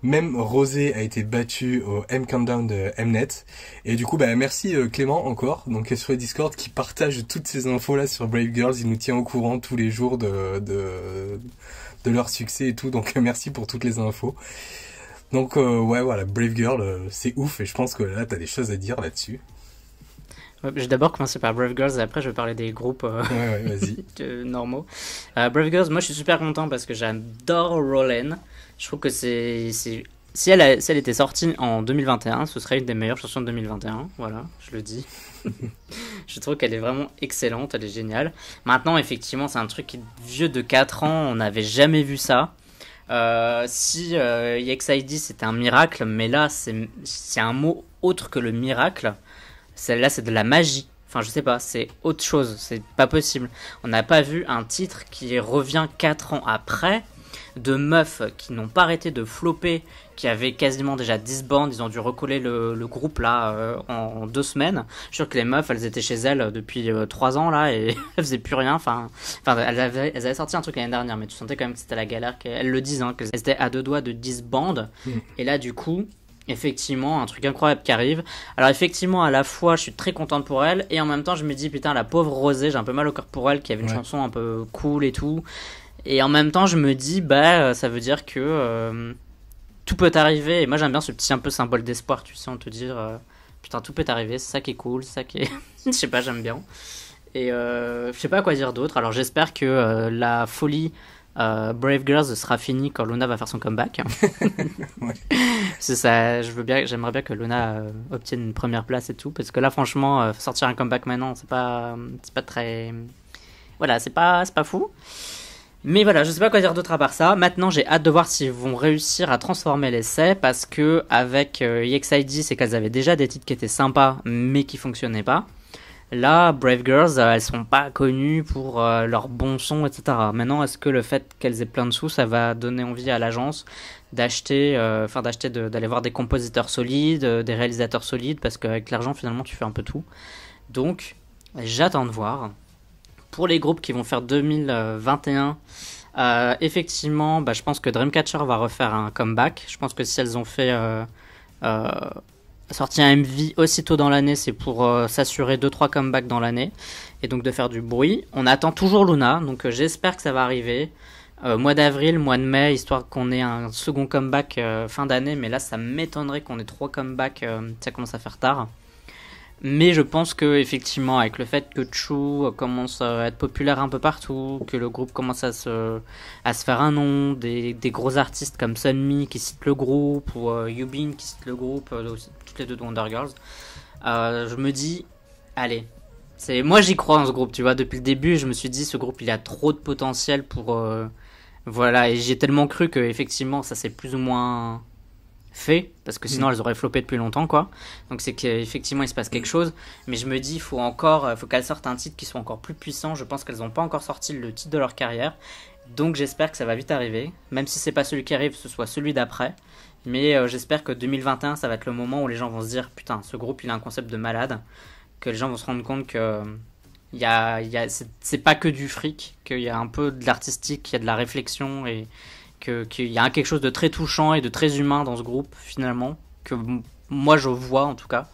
Même Rosé a été battue au M Countdown de Mnet. Et du coup, merci Clément encore, donc sur le Discord, qui partage toutes ces infos là sur Brave Girls. Il nous tient au courant tous les jours de leur succès et tout. Donc merci pour toutes les infos. Donc ouais, voilà, Brave Girl, c'est ouf. Et je pense que là, t'as des choses à dire là-dessus. Ouais, je vais d'abord commencer par Brave Girls et après je vais parler des groupes ouais, vas-y. normaux. Brave Girls, moi je suis super content parce que j'adore Rollin'. Je trouve que si elle était sortie en 2021, ce serait une des meilleures chansons de 2021. Voilà, je le dis. Je trouve qu'elle est vraiment excellente, elle est géniale. Maintenant, effectivement, c'est un truc qui est vieux de 4 ans, on n'avait jamais vu ça. Si EXID c'était un miracle, mais là c'est un mot autre que le miracle. Celle-là, c'est de la magie. Enfin, je sais pas, c'est autre chose. C'est pas possible. On n'a pas vu un titre qui revient 4 ans après, de meufs qui n'ont pas arrêté de flopper, qui avaient quasiment déjà 10 bandes. Ils ont dû recoller le groupe là en 2 semaines. Je suis sûr que les meufs, elles étaient chez elles depuis 3 ans là et elles faisaient plus rien. Enfin, elles avaient sorti un truc l'année dernière, mais tu sentais quand même que c'était la galère. Elles le disent, hein, qu'elles étaient à 2 doigts de 10 bandes. Et là, du coup, effectivement, un truc incroyable qui arrive. Alors effectivement, à la fois, je suis très contente pour elle, et en même temps, je me dis, putain, la pauvre Rosée, j'ai un peu mal au cœur pour elle, qui avait une chanson un peu cool et tout. Et en même temps, je me dis, ça veut dire que tout peut arriver. Et moi, j'aime bien ce petit un peu symbole d'espoir, tu sais, on te dire, putain, tout peut arriver, c'est ça qui est cool, c'est ça qui est... je sais pas, j'aime bien. Et je sais pas quoi dire d'autre. Alors j'espère que la folie Brave Girls sera finie quand Luna va faire son comeback. Ouais. C'est ça, j'aimerais bien que Luna obtienne une première place et tout, parce que là franchement sortir un comeback maintenant c'est pas très, voilà, c'est pas fou. Mais voilà, je sais pas quoi dire d'autre à part ça. Maintenant j'ai hâte de voir s'ils vont réussir à transformer l'essai, parce que avec EXID c'est qu'elles avaient déjà des titres qui étaient sympas mais qui fonctionnaient pas. Là, Brave Girls, elles sont pas connues pour leur bon son, etc. Maintenant, est-ce que le fait qu'elles aient plein de sous, ça va donner envie à l'agence d'aller voir des compositeurs solides, des réalisateurs solides, parce qu'avec l'argent, finalement, tu fais un peu tout. Donc, j'attends de voir. Pour les groupes qui vont faire 2021, effectivement, je pense que Dreamcatcher va refaire un comeback. Je pense que si elles ont fait... sortir un MV aussitôt dans l'année, c'est pour s'assurer 2-3 comebacks dans l'année et donc de faire du bruit. On attend toujours Luna, donc j'espère que ça va arriver. Mois d'avril, mois de mai, histoire qu'on ait un second comeback fin d'année, mais là ça m'étonnerait qu'on ait 3 comebacks, ça commence à faire tard. Mais je pense que effectivement, avec le fait que Chou commence à être populaire un peu partout, que le groupe commence à se faire un nom, des gros artistes comme Sunmi qui citent le groupe, ou Yubin qui cite le groupe, toutes les deux de Wonder Girls, je me dis, allez, moi j'y crois dans ce groupe, tu vois, depuis le début je me suis dit ce groupe il a trop de potentiel pour... voilà, et j'ai tellement cru que effectivement ça s'est plus ou moins... fait, parce que sinon elles auraient floppé depuis longtemps, quoi. Donc c'est qu'effectivement il se passe quelque chose, mais je me dis faut qu'elles sortent un titre qui soit encore plus puissant. Je pense qu'elles n'ont pas encore sorti le titre de leur carrière, donc j'espère que ça va vite arriver, même si c'est pas celui qui arrive, ce soit celui d'après. Mais j'espère que 2021 ça va être le moment où les gens vont se dire putain, ce groupe il a un concept de malade, que les gens vont se rendre compte que c'est pas que du fric, qu'il y a un peu de l'artistique, qu'il y a de la réflexion, et qu'il y a quelque chose de très touchant et de très humain dans ce groupe, finalement, que moi je vois en tout cas.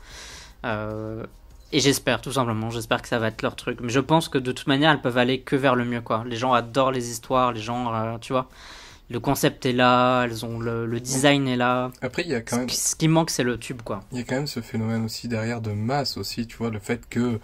Et j'espère, tout simplement, j'espère que ça va être leur truc. Mais je pense que de toute manière, elles peuvent aller que vers le mieux, quoi. Les gens adorent les histoires, les gens, tu vois, le concept est là, elles ont le design est là. Après, il y a quand même... Ce qui manque, c'est le tube, quoi. Il y a quand même ce phénomène aussi derrière de masse aussi, tu vois, le fait que...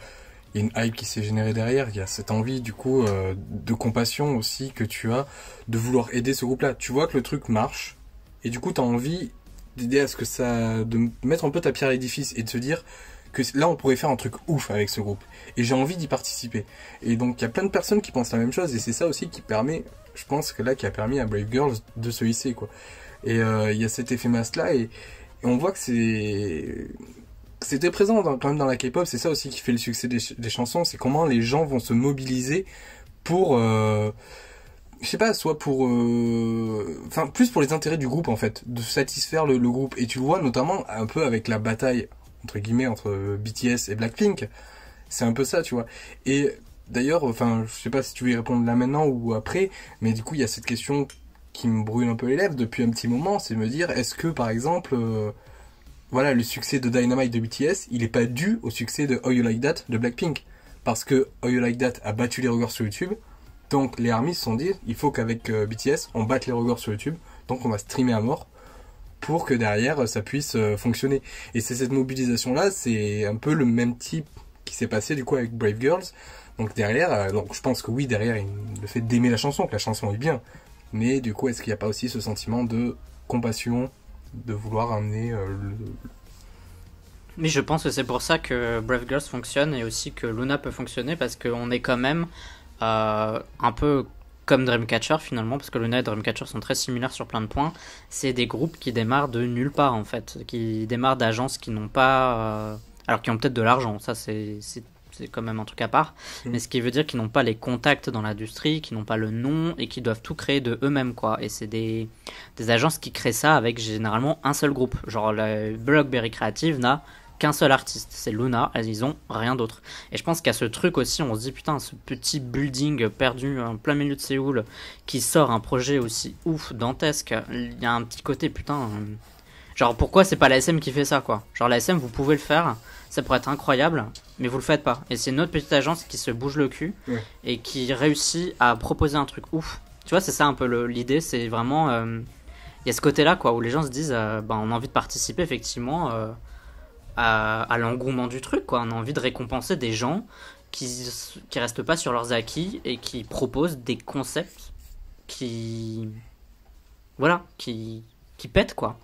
il y a une hype qui s'est générée derrière, il y a cette envie du coup de compassion aussi que tu as, de vouloir aider ce groupe-là. Tu vois que le truc marche, et du coup tu as envie d'aider à ce que ça... de mettre un peu ta pierre à l'édifice, et de se dire que là on pourrait faire un truc ouf avec ce groupe. Et j'ai envie d'y participer. Et donc il y a plein de personnes qui pensent la même chose, et c'est ça aussi qui permet, je pense que là, qui a permis à Brave Girls de se hisser, quoi. Et il y a cet effet masse-là, et on voit que c'était présent quand même dans la K-pop. C'est ça aussi qui fait le succès des chansons, c'est comment les gens vont se mobiliser pour, je sais pas, soit pour, enfin plus pour les intérêts du groupe en fait, de satisfaire le groupe. Et tu le vois notamment un peu avec la bataille entre guillemets entre BTS et Blackpink. C'est un peu ça, tu vois. Et d'ailleurs, enfin, je sais pas si tu veux y répondre là maintenant ou après, mais du coup il y a cette question qui me brûle un peu les lèvres depuis un petit moment, c'est de me dire, est-ce que par exemple, voilà, le succès de Dynamite de BTS, il est pas dû au succès de How You Like That de Blackpink? Parce que How You Like That a battu les records sur YouTube, donc les ARMY se sont dit, il faut qu'avec BTS, on batte les records sur YouTube, donc on va streamer à mort pour que derrière ça puisse fonctionner. Et c'est cette mobilisation-là, c'est un peu le même type qui s'est passé du coup avec Brave Girls. Donc derrière, donc je pense que oui, derrière, le fait d'aimer la chanson, que la chanson est bien, mais du coup, est-ce qu'il n'y a pas aussi ce sentiment de compassion, de vouloir amener Mais je pense que c'est pour ça que Brave Girls fonctionne et aussi que Luna peut fonctionner parce qu'on est quand même un peu comme Dreamcatcher finalement, parce que Luna et Dreamcatcher sont très similaires sur plein de points. C'est des groupes qui démarrent de nulle part en fait, qui démarrent d'agences qui n'ont pas, alors qui ont peut-être de l'argent, ça c'est quand même un truc à part, mais ce qui veut dire qu'ils n'ont pas les contacts dans l'industrie, qu'ils n'ont pas le nom et qu'ils doivent tout créer de eux-mêmes quoi. Et c'est des agences qui créent ça avec généralement un seul groupe, genre la Blockberry Creative n'a qu'un seul artiste, c'est Luna, ils ont rien d'autre. Et je pense qu'à ce truc aussi, on se dit putain, ce petit building perdu en plein milieu de Séoul qui sort un projet aussi ouf, dantesque, il y a un petit côté putain, genre pourquoi c'est pas la SM qui fait ça quoi. Genre la SM vous pouvez le faire, ça pourrait être incroyable, mais vous le faites pas. Et c'est une autre petite agence qui se bouge le cul et qui réussit à proposer un truc ouf. Tu vois, c'est ça un peu l'idée, c'est vraiment il y a ce côté là quoi où les gens se disent bah, on a envie de participer effectivement à l'engouement du truc quoi. On a envie de récompenser des gens qui restent pas sur leurs acquis et qui proposent des concepts qui voilà, qui pètent quoi.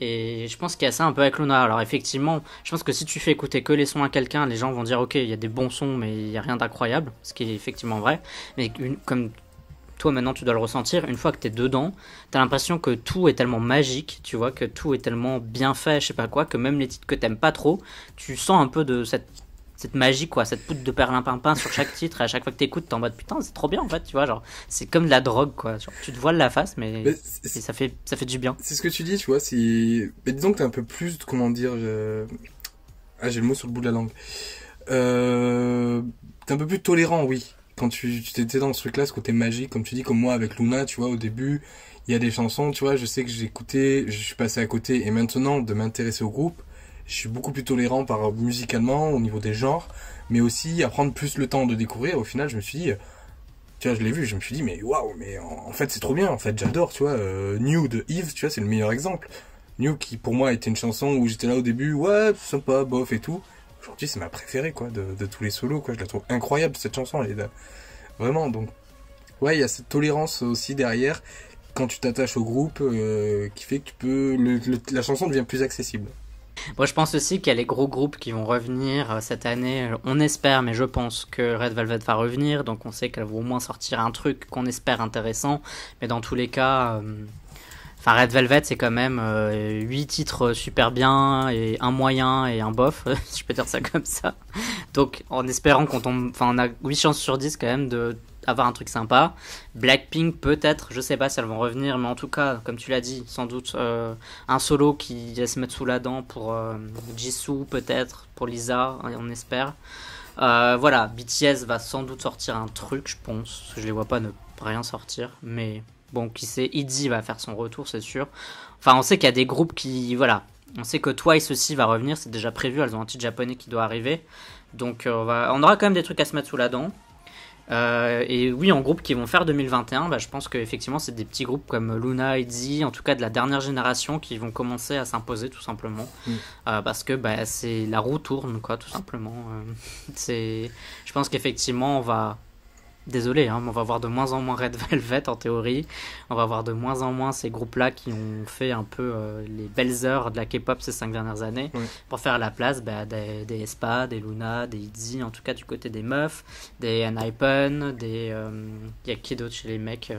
Et je pense qu'il y a ça un peu avec Luna. Alors effectivement, je pense que si tu fais écouter que les sons à quelqu'un, les gens vont dire ok, il y a des bons sons mais il y a rien d'incroyable, ce qui est effectivement vrai. Mais comme toi maintenant tu dois le ressentir, une fois que t'es dedans, t'as l'impression que tout est tellement magique, tu vois, que tout est tellement bien fait, je sais pas quoi, que même les titres que t'aimes pas trop, tu sens un peu de cette magie quoi, cette poudre de perlimpinpin sur chaque titre, et à chaque fois que t'écoutes t'es en mode putain c'est trop bien en fait, tu vois, genre c'est comme de la drogue quoi, genre, tu te voiles la face mais et ça fait du bien. C'est ce que tu dis, tu vois, mais disons que t'es un peu plus, comment dire, j'ai le mot sur le bout de la langue, t'es un peu plus tolérant, oui. Quand tu t'étais dans ce truc-là, ce côté magique, comme tu dis, comme moi avec Luna, tu vois, au début, il y a des chansons, tu vois, je sais que j'écoutais, je suis passé à côté, et maintenant, de m'intéresser au groupe, je suis beaucoup plus tolérant musicalement, au niveau des genres, mais aussi à prendre plus le temps de découvrir. Au final, je me suis dit, tu vois, je l'ai vu, je me suis dit, mais waouh, mais en fait, c'est trop bien, en fait, j'adore, tu vois, New de Yves, tu vois, c'est le meilleur exemple. New, qui pour moi était une chanson où j'étais là au début, ouais, sympa, bof et tout. Aujourd'hui, c'est ma préférée, quoi, de tous les solos, quoi. Je la trouve incroyable, cette chanson, elle est là. Vraiment, donc. Ouais, il y a cette tolérance aussi derrière, quand tu t'attaches au groupe, qui fait que la chanson devient plus accessible. Moi, je pense aussi qu'il y a les gros groupes qui vont revenir cette année. On espère, mais je pense que Red Velvet va revenir, donc on sait qu'elle va au moins sortir un truc qu'on espère intéressant. Mais dans tous les cas, enfin Red Velvet, c'est quand même 8 titres super bien et un moyen et un bof, si je peux dire ça comme ça. Donc en espérant qu'on tombe, enfin on a 8 chances sur 10 quand même de avoir un truc sympa. Blackpink peut-être, je sais pas si elles vont revenir, mais en tout cas, comme tu l'as dit, sans doute un solo qui va se mettre sous la dent pour Jisoo peut-être, pour Lisa, on espère. Voilà, BTS va sans doute sortir un truc, je pense, parce que je les vois pas ne rien sortir, mais bon, qui sait, ITZY va faire son retour, c'est sûr. Enfin, on sait qu'il y a des groupes qui, voilà, on sait que Twice aussi va revenir, c'est déjà prévu, elles ont un titre japonais qui doit arriver, donc on aura quand même des trucs à se mettre sous la dent. Et oui, en groupe qui vont faire 2021, bah, je pense qu'effectivement c'est des petits groupes comme Luna, ITZY, en tout cas de la dernière génération, qui vont commencer à s'imposer tout simplement, parce que bah, c'est la roue tourne quoi, tout simplement. Je pense qu'effectivement on va, désolé, hein, mais on va voir de moins en moins Red Velvet en théorie. On va voir de moins en moins ces groupes-là qui ont fait un peu les belles heures de la K-pop ces 5 dernières années pour faire la place des aespa, des Luna, des ITZY, en tout cas du côté des meufs, des Enhypen, il y a qui d'autre chez les mecs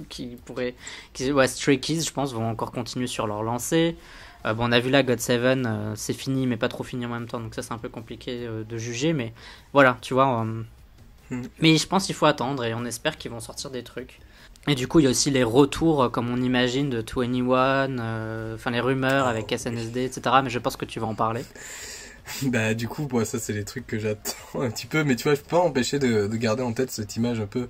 qui pourraient... ouais, Stray Kids, je pense, vont encore continuer sur leur lancée. Bon, on a vu là GOT7, c'est fini, mais pas trop fini en même temps, donc ça c'est un peu compliqué de juger, mais voilà, tu vois... Mais je pense qu'il faut attendre et on espère qu'ils vont sortir des trucs. Et du coup, il y a aussi les retours, comme on imagine, de 21, enfin les rumeurs avec SNSD, etc. Mais je pense que tu vas en parler. Bah du coup, ça c'est les trucs que j'attends un petit peu. Mais tu vois, je peux pas empêcher de garder en tête cette image un peu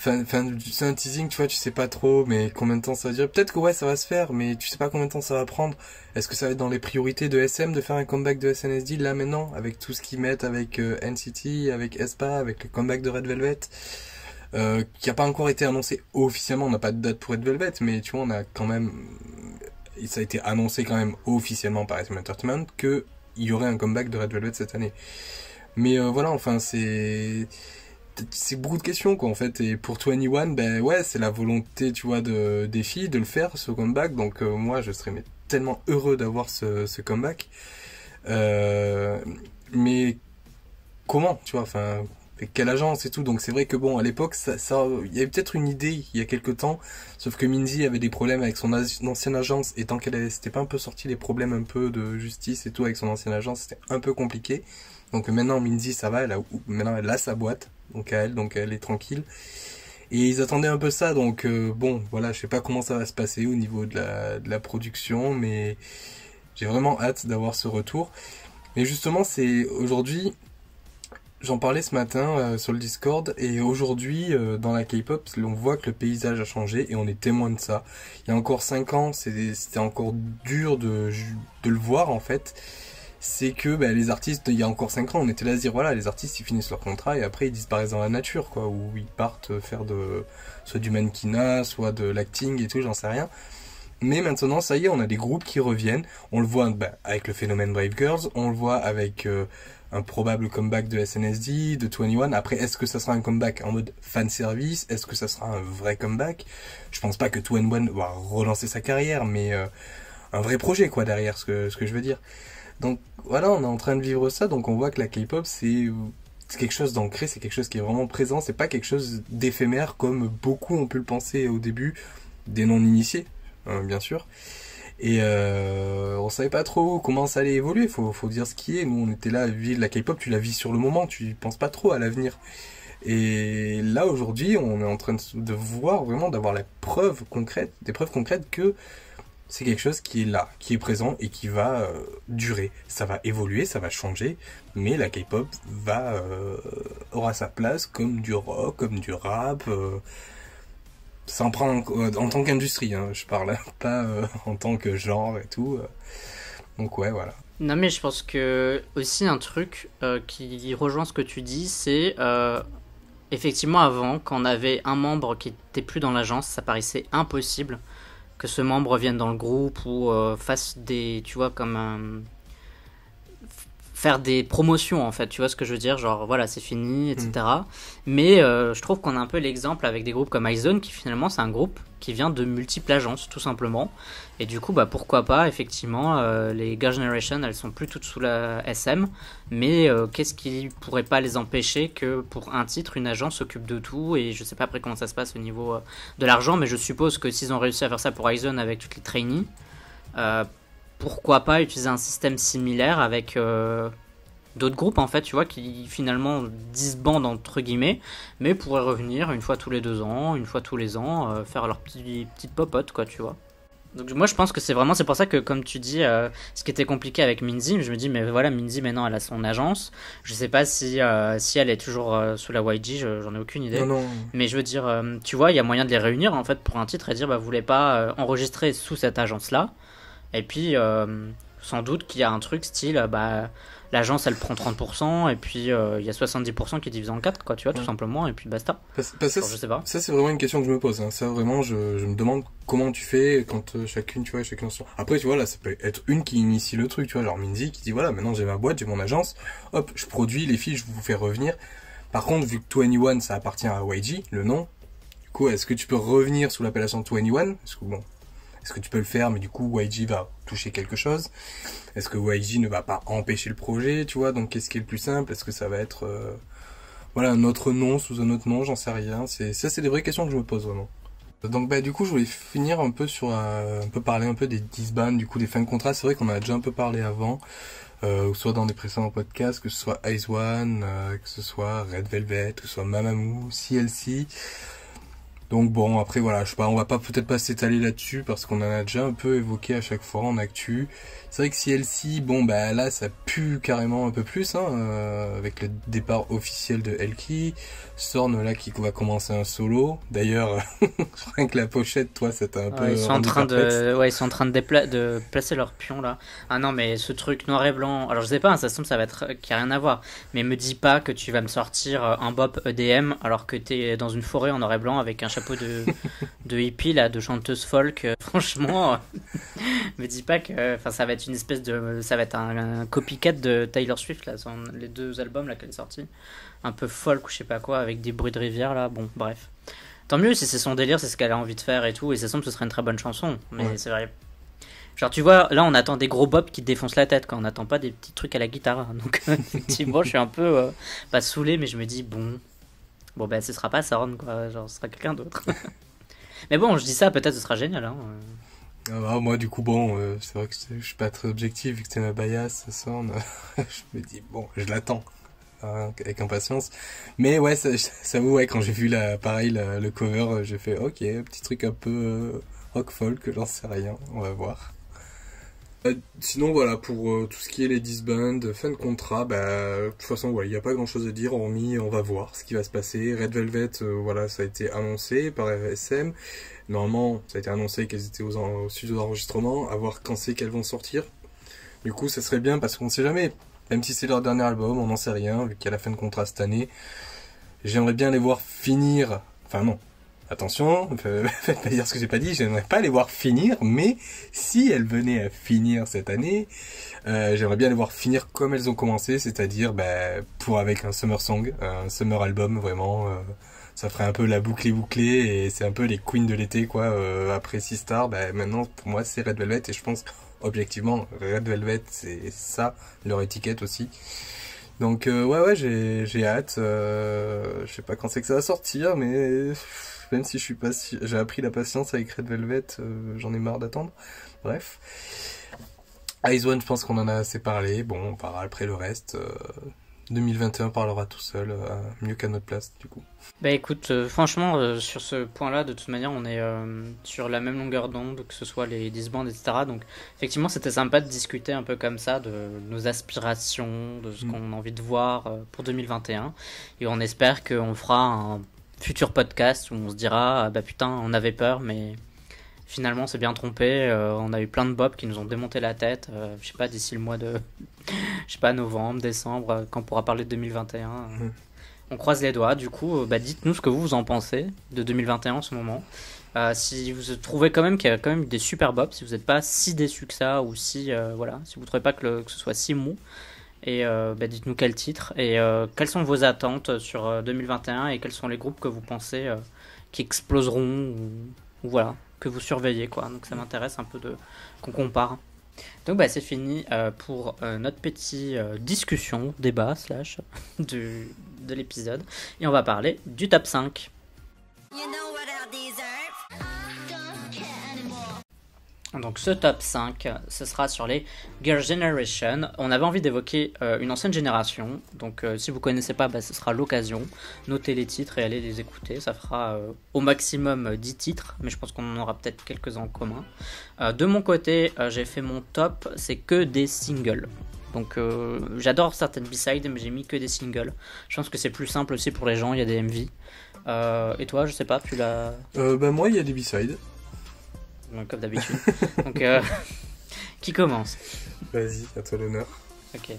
c'est un teasing, tu vois, tu sais pas trop, mais combien de temps ça va durer. Peut-être que ouais, ça va se faire, mais tu sais pas combien de temps ça va prendre. Est-ce que ça va être dans les priorités de SM de faire un comeback de SNSD là maintenant, avec tout ce qu'ils mettent, avec NCT, avec aespa, avec le comeback de Red Velvet, qui a pas encore été annoncé officiellement. On n'a pas de date pour Red Velvet, mais tu vois, on a quand même, ça a été annoncé quand même officiellement par SM Entertainment que il y aurait un comeback de Red Velvet cette année. Mais voilà, enfin c'est beaucoup de questions quoi en fait, et pour 21 ben ouais, c'est la volonté tu vois des filles de le faire, ce comeback, donc moi je serais mais tellement heureux d'avoir ce comeback, euh, mais comment tu vois, enfin avec quelle agence et tout. Donc c'est vrai que bon, à l'époque il y avait peut-être une idée il y a quelques temps, sauf que Minzy avait des problèmes avec son ancienne agence, et tant s'était pas un peu sorti les problèmes un peu de justice et tout avec son ancienne agence, c'était un peu compliqué. Donc maintenant Minzy ça va, maintenant elle a sa boîte, donc elle est tranquille. Et ils attendaient un peu ça, donc bon, voilà, je sais pas comment ça va se passer au niveau de la production, mais j'ai vraiment hâte d'avoir ce retour. Mais justement, c'est aujourd'hui, j'en parlais ce matin sur le Discord, et aujourd'hui, dans la K-pop, on voit que le paysage a changé, et on est témoin de ça. Il y a encore 5 ans, c'était encore dur de le voir, en fait. C'est que bah, les artistes, il y a encore 5 ans, on était là à se dire, voilà, les artistes, ils finissent leur contrat, et après, ils disparaissent dans la nature, quoi, ou ils partent faire soit du mannequinat, soit de l'acting et tout, j'en sais rien. Mais maintenant, ça y est, on a des groupes qui reviennent. On le voit bah, avec le phénomène Brave Girls, on le voit avec un probable comeback de SNSD, de 21. Après, est-ce que ça sera un comeback en mode fanservice? Est-ce que ça sera un vrai comeback? Je pense pas que 21 va relancer sa carrière, mais un vrai projet, quoi, derrière, ce que je veux dire. Donc voilà, on est en train de vivre ça, donc on voit que la K-pop, c'est quelque chose d'ancré, c'est quelque chose qui est vraiment présent, c'est pas quelque chose d'éphémère comme beaucoup ont pu le penser au début, des non-initiés. Bien sûr. Et on savait pas trop comment ça allait évoluer, faut dire ce qui est. Nous on était là à vivre la K-pop, tu la vis sur le moment, tu penses pas trop à l'avenir. Et là aujourd'hui on est en train de voir vraiment, d'avoir des preuves concrètes que c'est quelque chose qui est là, qui est présent et qui va durer. Ça va évoluer, ça va changer, mais la K-pop aura sa place comme du rock, comme du rap. Ça en prend en tant qu'industrie, hein, je parle, pas en tant que genre et tout. Donc ouais, voilà. Non, mais je pense que aussi un truc qui rejoint ce que tu dis, c'est effectivement avant, quand on avait un membre qui était plus dans l'agence, ça paraissait impossible que ce membre vienne dans le groupe ou fasse des, tu vois, comme faire des promotions en fait, tu vois ce que je veux dire, genre voilà c'est fini, etc. Mais je trouve qu'on a un peu l'exemple avec des groupes comme iZone qui finalement c'est un groupe qui vient de multiples agences tout simplement, et du coup bah pourquoi pas effectivement les Girl Generation elles sont plus toutes sous la SM, mais qu'est-ce qui pourrait pas les empêcher que pour un titre une agence s'occupe de tout, et je sais pas après comment ça se passe au niveau de l'argent, mais je suppose que s'ils ont réussi à faire ça pour iZone avec toutes les trainees, pourquoi pas utiliser un système similaire avec d'autres groupes en fait, tu vois, qui finalement disbandent entre guillemets, mais pourraient revenir une fois tous les 2 ans, une fois tous les ans, faire leur petite popote quoi, tu vois. Donc moi je pense que c'est pour ça que comme tu dis, ce qui était compliqué avec Minzy, je me dis mais voilà, Minzy maintenant elle a son agence, je sais pas si elle est toujours sous la YG, j'en ai aucune idée. Non, non. Mais je veux dire, tu vois, il y a moyen de les réunir en fait pour un titre et dire bah vous voulez pas enregistrer sous cette agence là. Et puis, sans doute qu'il y a un truc style, bah, l'agence elle prend 30%, et puis il y a 70% qui est divisé en 4, quoi, tu vois, tout simplement, et puis basta. Ça, je sais pas. Ça, c'est vraiment une question que je me pose. Hein. Ça, vraiment, je me demande comment tu fais quand chacune sur... Après, tu vois, là, ça peut être une qui initie le truc, tu vois, genre Minzy qui dit, voilà, maintenant j'ai ma boîte, j'ai mon agence, hop, je produis les filles, je vous fais revenir. Par contre, vu que 21, ça appartient à YG, le nom, du coup, est-ce que tu peux revenir sous l'appellation 21? Parce que bon... Est-ce que tu peux le faire, mais du coup YG va toucher quelque chose? Est-ce que YG ne va pas empêcher le projet, tu vois? Donc qu'est-ce qui est le plus simple? Est-ce que ça va être voilà, un autre nom sous un autre nom? J'en sais rien. C'est des vraies questions que je me pose vraiment. Donc bah du coup je voulais finir un peu sur un peu parler un peu des disbands, du coup des fins de contrat. C'est vrai qu'on en a déjà un peu parlé avant, soit dans des précédents podcasts, que ce soit IZ*ONE, que ce soit Red Velvet, que ce soit Mamamoo, CLC. Donc bon, après voilà, je sais pas, on va pas peut-être pas s'étaler là-dessus parce qu'on en a déjà un peu évoqué à chaque fois en actu. C'est vrai que CLC, bon bah là ça pue carrément un peu plus, hein, avec le départ officiel de Elki, Sorn là qui va commencer un solo. D'ailleurs, rien que la pochette, toi, ça t'a un peu Ils sont en train ils sont en train de placer leur pion là. Ah non, mais ce truc noir et blanc. Alors je sais pas, hein, ça se tombe, ça va être qui a rien à voir. Mais me dis pas que tu vas me sortir un bop EDM alors que t'es dans une forêt en noir et blanc avec un chapeau de hippie là, de chanteuse folk. Franchement, me dis pas que, enfin, ça va être une espèce de, ça va être un copycat de Taylor Swift là, les 2 albums là qu'elle est sorti, un peu folk ou je sais pas quoi avec des bruits de rivière là. Bon, bref. Tant mieux si c'est son délire, c'est ce qu'elle a envie de faire et tout, et ça semble que ce serait une très bonne chanson. Mais ouais. C'est vrai. Genre, tu vois, là on attend des gros bops qui te défoncent la tête, quand on n'attend pas des petits trucs à la guitare. Donc, effectivement, je suis un peu pas saoulé, mais je me dis, bon, ben ce sera pas Sorn, quoi, genre, ce sera quelqu'un d'autre. Mais bon, je dis ça, peut-être ce sera génial. Hein. Moi, du coup, bon, c'est vrai que je suis pas très objectif, vu que c'est ma baillasse, Sorn. Je me dis, bon, je l'attends. Avec impatience, mais ouais, ça vous, ouais, quand j'ai vu le cover, j'ai fait ok, petit truc un peu rock folk, j'en sais rien, on va voir. Sinon voilà, pour tout ce qui est les disbands, fin de contrat, de toute façon voilà, il n'y a pas grand chose à dire, hormis on va voir ce qui va se passer. Red Velvet, voilà, ça a été annoncé par RSM, normalement ça a été annoncé qu'elles étaient au studio d'enregistrement, à voir quand c'est qu'elles vont sortir. Du coup ça serait bien parce qu'on sait jamais. Même si c'est leur dernier album, on n'en sait rien, vu qu'il y a la fin de contrat cette année. J'aimerais bien les voir finir. Enfin non, attention, faites pas dire ce que j'ai pas dit, j'aimerais pas les voir finir, mais si elles venaient à finir cette année, j'aimerais bien les voir finir comme elles ont commencé, c'est-à-dire avec un summer song, un summer album, vraiment. Ça ferait un peu la boucle bouclée, et c'est un peu les queens de l'été, quoi. Après 6 stars, maintenant pour moi c'est Red Velvet, et je pense objectivement Red Velvet c'est ça, leur étiquette aussi. Donc ouais, j'ai hâte. Je sais pas quand c'est que ça va sortir, mais même si je suis pas j'ai appris la patience avec Red Velvet, j'en ai marre d'attendre. Bref, Ice One, je pense qu'on en a assez parlé. Bon, on parlera après le reste. 2021 parlera tout seul, mieux qu'à notre place du coup. Écoute, franchement, sur ce point-là, de toute manière, on est sur la même longueur d'onde, que ce soit les disbands, etc. Donc, effectivement, c'était sympa de discuter un peu comme ça de nos aspirations, de ce qu'on a envie de voir pour 2021. Et on espère qu'on fera un futur podcast où on se dira, putain, on avait peur, mais finalement, on s'est bien trompé. On a eu plein de bobs qui nous ont démonté la tête. Je sais pas, d'ici le mois de... je sais pas, novembre, décembre, quand on pourra parler de 2021. On croise les doigts. Du coup, dites-nous ce que vous en pensez de 2021 en ce moment. Si vous trouvez quand même qu'il y a quand même des super bobs, si vous n'êtes pas si déçus que ça, ou si si vous trouvez pas que ce soit si mou, et dites-nous quel titre et quelles sont vos attentes sur 2021 et quels sont les groupes que vous pensez qui exploseront ou voilà, que vous surveillez, quoi. Donc ça m'intéresse un peu qu'on compare. Donc c'est fini pour notre petit discussion, débat / de l'épisode. Et on va parler du top 5. Donc ce top 5, ce sera sur les Girl Generation. On avait envie d'évoquer une ancienne génération. Donc si vous ne connaissez pas, ce sera l'occasion. Notez les titres et allez les écouter. Ça fera au maximum 10 titres. Mais je pense qu'on en aura peut-être quelques-uns en commun. De mon côté, j'ai fait mon top. C'est que des singles. Donc j'adore certaines B-sides, mais j'ai mis que des singles. Je pense que c'est plus simple aussi pour les gens. Il y a des MV. Et toi, je sais pas, tu l'as... moi, il y a des B-sides. Comme d'habitude. Donc, qui commence? Vas-y, à toi l'honneur. Ok.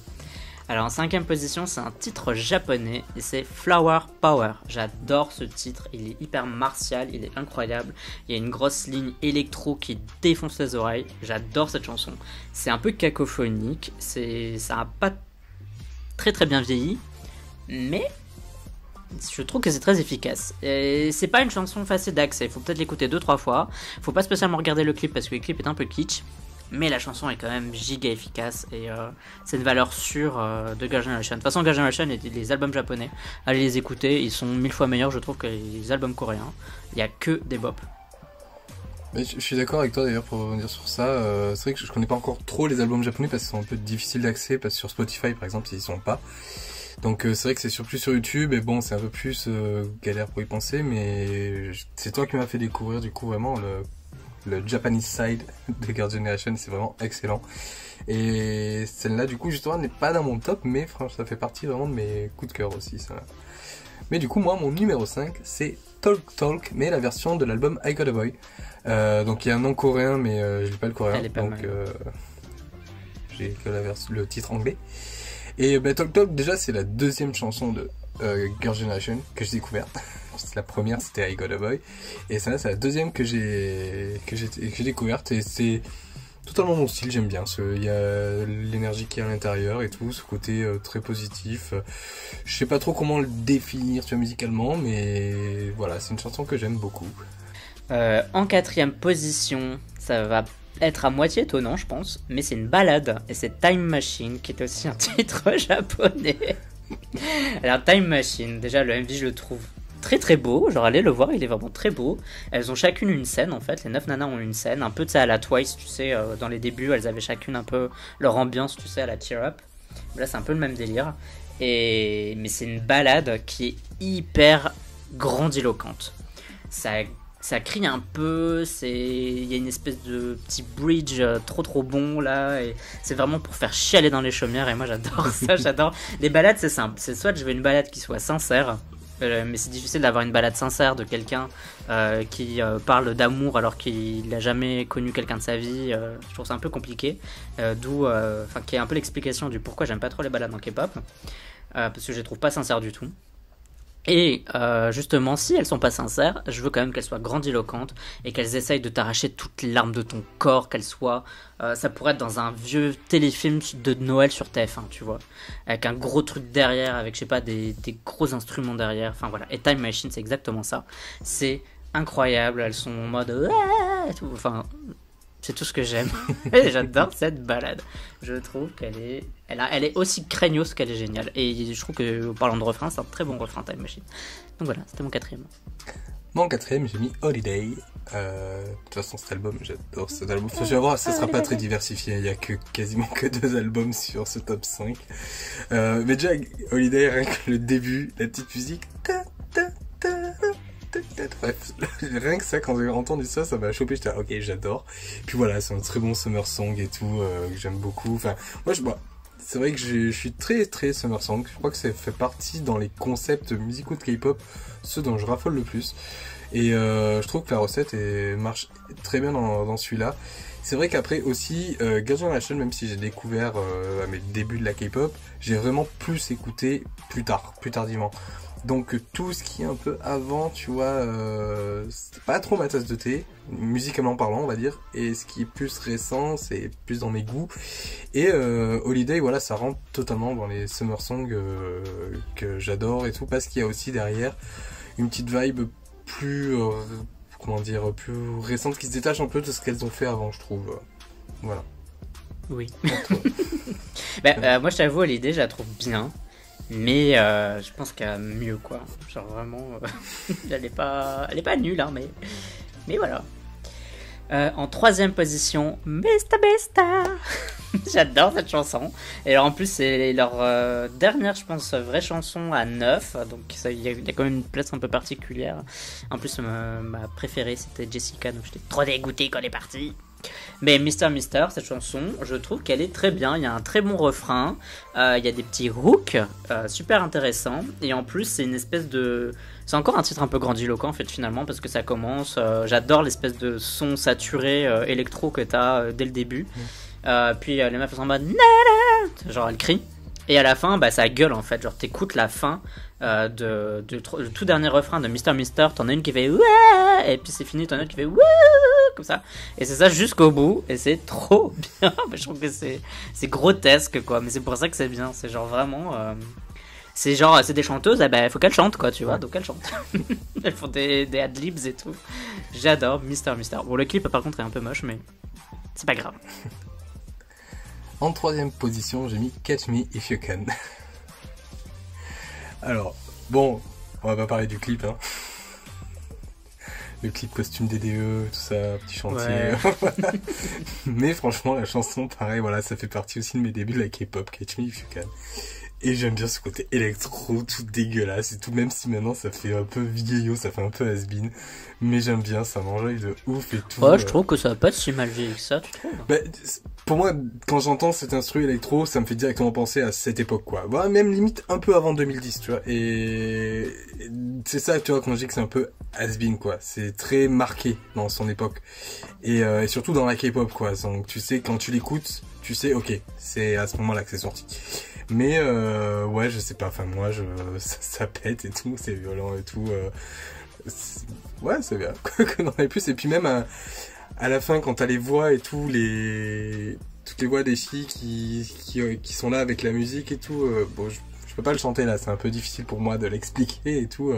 Alors, en 5e position, c'est un titre japonais et c'est Flower Power. J'adore ce titre, il est hyper martial, il est incroyable. Il y a une grosse ligne électro qui défonce les oreilles. J'adore cette chanson. C'est un peu cacophonique, ça n'a pas très très bien vieilli, mais je trouve que c'est très efficace. Et c'est pas une chanson facile d'accès, il faut peut-être l'écouter 2-3 fois. Faut pas spécialement regarder le clip parce que le clip est un peu kitsch, mais la chanson est quand même giga efficace et c'est une valeur sûre de Girl Generation. De toute façon, Girl Generation et les albums japonais, allez les écouter, ils sont 1000 fois meilleurs je trouve que les albums coréens. Il y a que des bops. Mais je suis d'accord avec toi d'ailleurs pour revenir sur ça. C'est vrai que je connais pas encore trop les albums japonais parce qu'ils sont un peu difficiles d'accès, parce que sur Spotify par exemple ils y sont pas. Donc c'est vrai que c'est plus sur YouTube, et bon, c'est un peu plus galère pour y penser, mais c'est toi qui m'as fait découvrir du coup vraiment le Japanese side de Girls' Generation, c'est vraiment excellent. Et celle-là du coup justement n'est pas dans mon top, mais franchement ça fait partie vraiment de mes coups de cœur aussi, ça. Mais du coup moi mon numéro 5 c'est Talk Talk, mais la version de l'album I Got a Boy. Donc il y a un nom coréen, mais je lis pas le coréen, donc j'ai que le titre anglais. Et Talk Talk, déjà c'est la deuxième chanson de Girls' Generation que j'ai découverte. La première c'était I Got a Boy, et celle-là c'est la deuxième que j'ai découverte, et c'est totalement mon style, j'aime bien. Il y a l'énergie qui est à l'intérieur et tout, ce côté très positif. Je sais pas trop comment le définir musicalement, mais voilà, c'est une chanson que j'aime beaucoup. En quatrième position, ça va être à moitié étonnant, je pense, mais c'est une ballade, et c'est Time Machine, qui est aussi un titre japonais. Alors Time Machine, déjà le MV je le trouve très très beau, genre allez le voir, il est vraiment très beau. Elles ont chacune une scène en fait, les 9 nanas ont une scène, un peu à la Twice, tu sais, dans les débuts elles avaient chacune un peu leur ambiance, tu sais, à la Cheer Up. Là c'est un peu le même délire, mais c'est une ballade qui est hyper grandiloquente. Ça crie un peu, il y a une espèce de petit bridge trop bon là, et c'est vraiment pour faire chialer dans les chaumières, et moi j'adore ça, j'adore. Les ballades c'est simple, c'est soit je veux une ballade qui soit sincère, mais c'est difficile d'avoir une balade sincère de quelqu'un qui parle d'amour alors qu'il n'a jamais connu quelqu'un de sa vie. Je trouve ça un peu compliqué, qui est un peu l'explication du pourquoi j'aime pas trop les balades en K-pop, parce que je les trouve pas sincères du tout. Et justement, si elles sont pas sincères, je veux quand même qu'elles soient grandiloquentes et qu'elles essayent de t'arracher toutes les larmes de ton corps, qu'elles soient... ça pourrait être dans un vieux téléfilm de Noël sur TF1, tu vois, avec un gros truc derrière, avec je sais pas, des gros instruments derrière, enfin voilà. Et Time Machine, c'est exactement ça. C'est incroyable, elles sont en mode... Enfin... C'est tout ce que j'aime. J'adore cette balade. Je trouve qu'elle est aussi craignos qu'elle est géniale. Et je trouve que, parlant de refrain, c'est un très bon refrain, Time Machine. Donc voilà, c'était mon quatrième. Mon quatrième, j'ai mis Holiday. De toute façon, cet album, j'adore cet album. Enfin, je vais voir, ça sera pas très diversifié. Il y a quasiment que 2 albums sur ce top 5. Mais déjà, Holiday, rien que le début, la petite musique. Bref, rien que ça, quand j'ai entendu ça, ça m'a chopé, j'étais ok, j'adore. Puis voilà, c'est un très bon summer song et tout, que j'aime beaucoup. Enfin, moi, c'est vrai que je suis très très summer song. Je crois que ça fait partie dans les concepts musicaux de K-pop, ceux dont je raffole le plus. Et je trouve que la recette marche très bien dans celui-là. C'est vrai qu'après aussi, Girls' Generation, même si j'ai découvert à mes débuts de la K-pop, j'ai vraiment plus écouté plus tardivement. Donc tout ce qui est un peu avant, tu vois, c'est pas trop ma tasse de thé, musicalement parlant on va dire, et ce qui est plus récent, c'est plus dans mes goûts. Et Holiday, voilà, ça rentre totalement dans les summer songs que j'adore et tout, parce qu'il y a aussi derrière une petite vibe plus, plus récente, qui se détache un peu de ce qu'elles ont fait avant, je trouve. Voilà. Oui. Moi je t'avoue, Holiday, je la trouve bien. Mais je pense qu'il y a mieux, quoi. Genre vraiment, elle est pas nulle, hein, mais voilà. En troisième position, Mr. Besta. J'adore cette chanson. Et alors, en plus, c'est leur dernière, je pense, vraie chanson à 9. Donc il y a quand même une place un peu particulière. En plus, ma préférée, c'était Jessica. Donc j'étais trop dégoûté quand elle est partie. Mais Mister, cette chanson, je trouve qu'elle est très bien. Il y a un très bon refrain, il y a des petits hooks super intéressants, et en plus c'est une espèce de... C'est encore un titre un peu grandiloquent en fait finalement, parce que ça commence, j'adore l'espèce de son saturé électro que t'as dès le début. Puis les meufs sont en mode nana, genre elles crient, et à la fin ça gueule en fait, genre t'écoutes la fin le tout dernier refrain de Mister, t'en as une qui fait ouais, et puis c'est fini, t'en as une qui fait ouais, comme ça, et c'est ça jusqu'au bout, et c'est trop bien. Je trouve que c'est grotesque quoi, mais c'est pour ça que c'est bien. C'est genre vraiment c'est des chanteuses, faut qu'elles chantent quoi, tu vois, donc elles chantent. Elles font des adlibs et tout. J'adore Mister. Bon, le clip par contre est un peu moche, mais c'est pas grave. En troisième position, j'ai mis Catch Me If You Can. Alors, bon, on va pas parler du clip, hein. Le clip costume DDE, tout ça, petit chantier. Ouais. Mais franchement, la chanson, pareil, voilà, ça fait partie aussi de mes débuts de la K-pop, Catch Me If You Can. Et j'aime bien ce côté électro, tout dégueulasse et tout, même si maintenant ça fait un peu vieillot, ça fait un peu has-been. Mais j'aime bien, ça m'enjaille de ouf et tout. Ouais, je trouve que ça va pas si mal vieilli que ça, tu trouves? Bah, pour moi, quand j'entends cet instru électro, ça me fait directement penser à cette époque, quoi. Bah, même limite un peu avant 2010, tu vois. Et c'est ça, tu vois, quand je dis que c'est un peu has-been, quoi. C'est très marqué dans son époque. Et surtout dans la K-pop, quoi. Donc tu sais, quand tu l'écoutes, tu sais, ok, c'est à ce moment-là que c'est sorti. Mais ouais, je sais pas, enfin moi, ça pète et tout, c'est violent et tout. Ouais, c'est bien qu'on en ait plus. Et puis même à la fin, quand t'as les voix et tout, toutes les voix des filles qui sont là avec la musique et tout, bon, je peux pas le chanter là, c'est un peu difficile pour moi de l'expliquer et tout.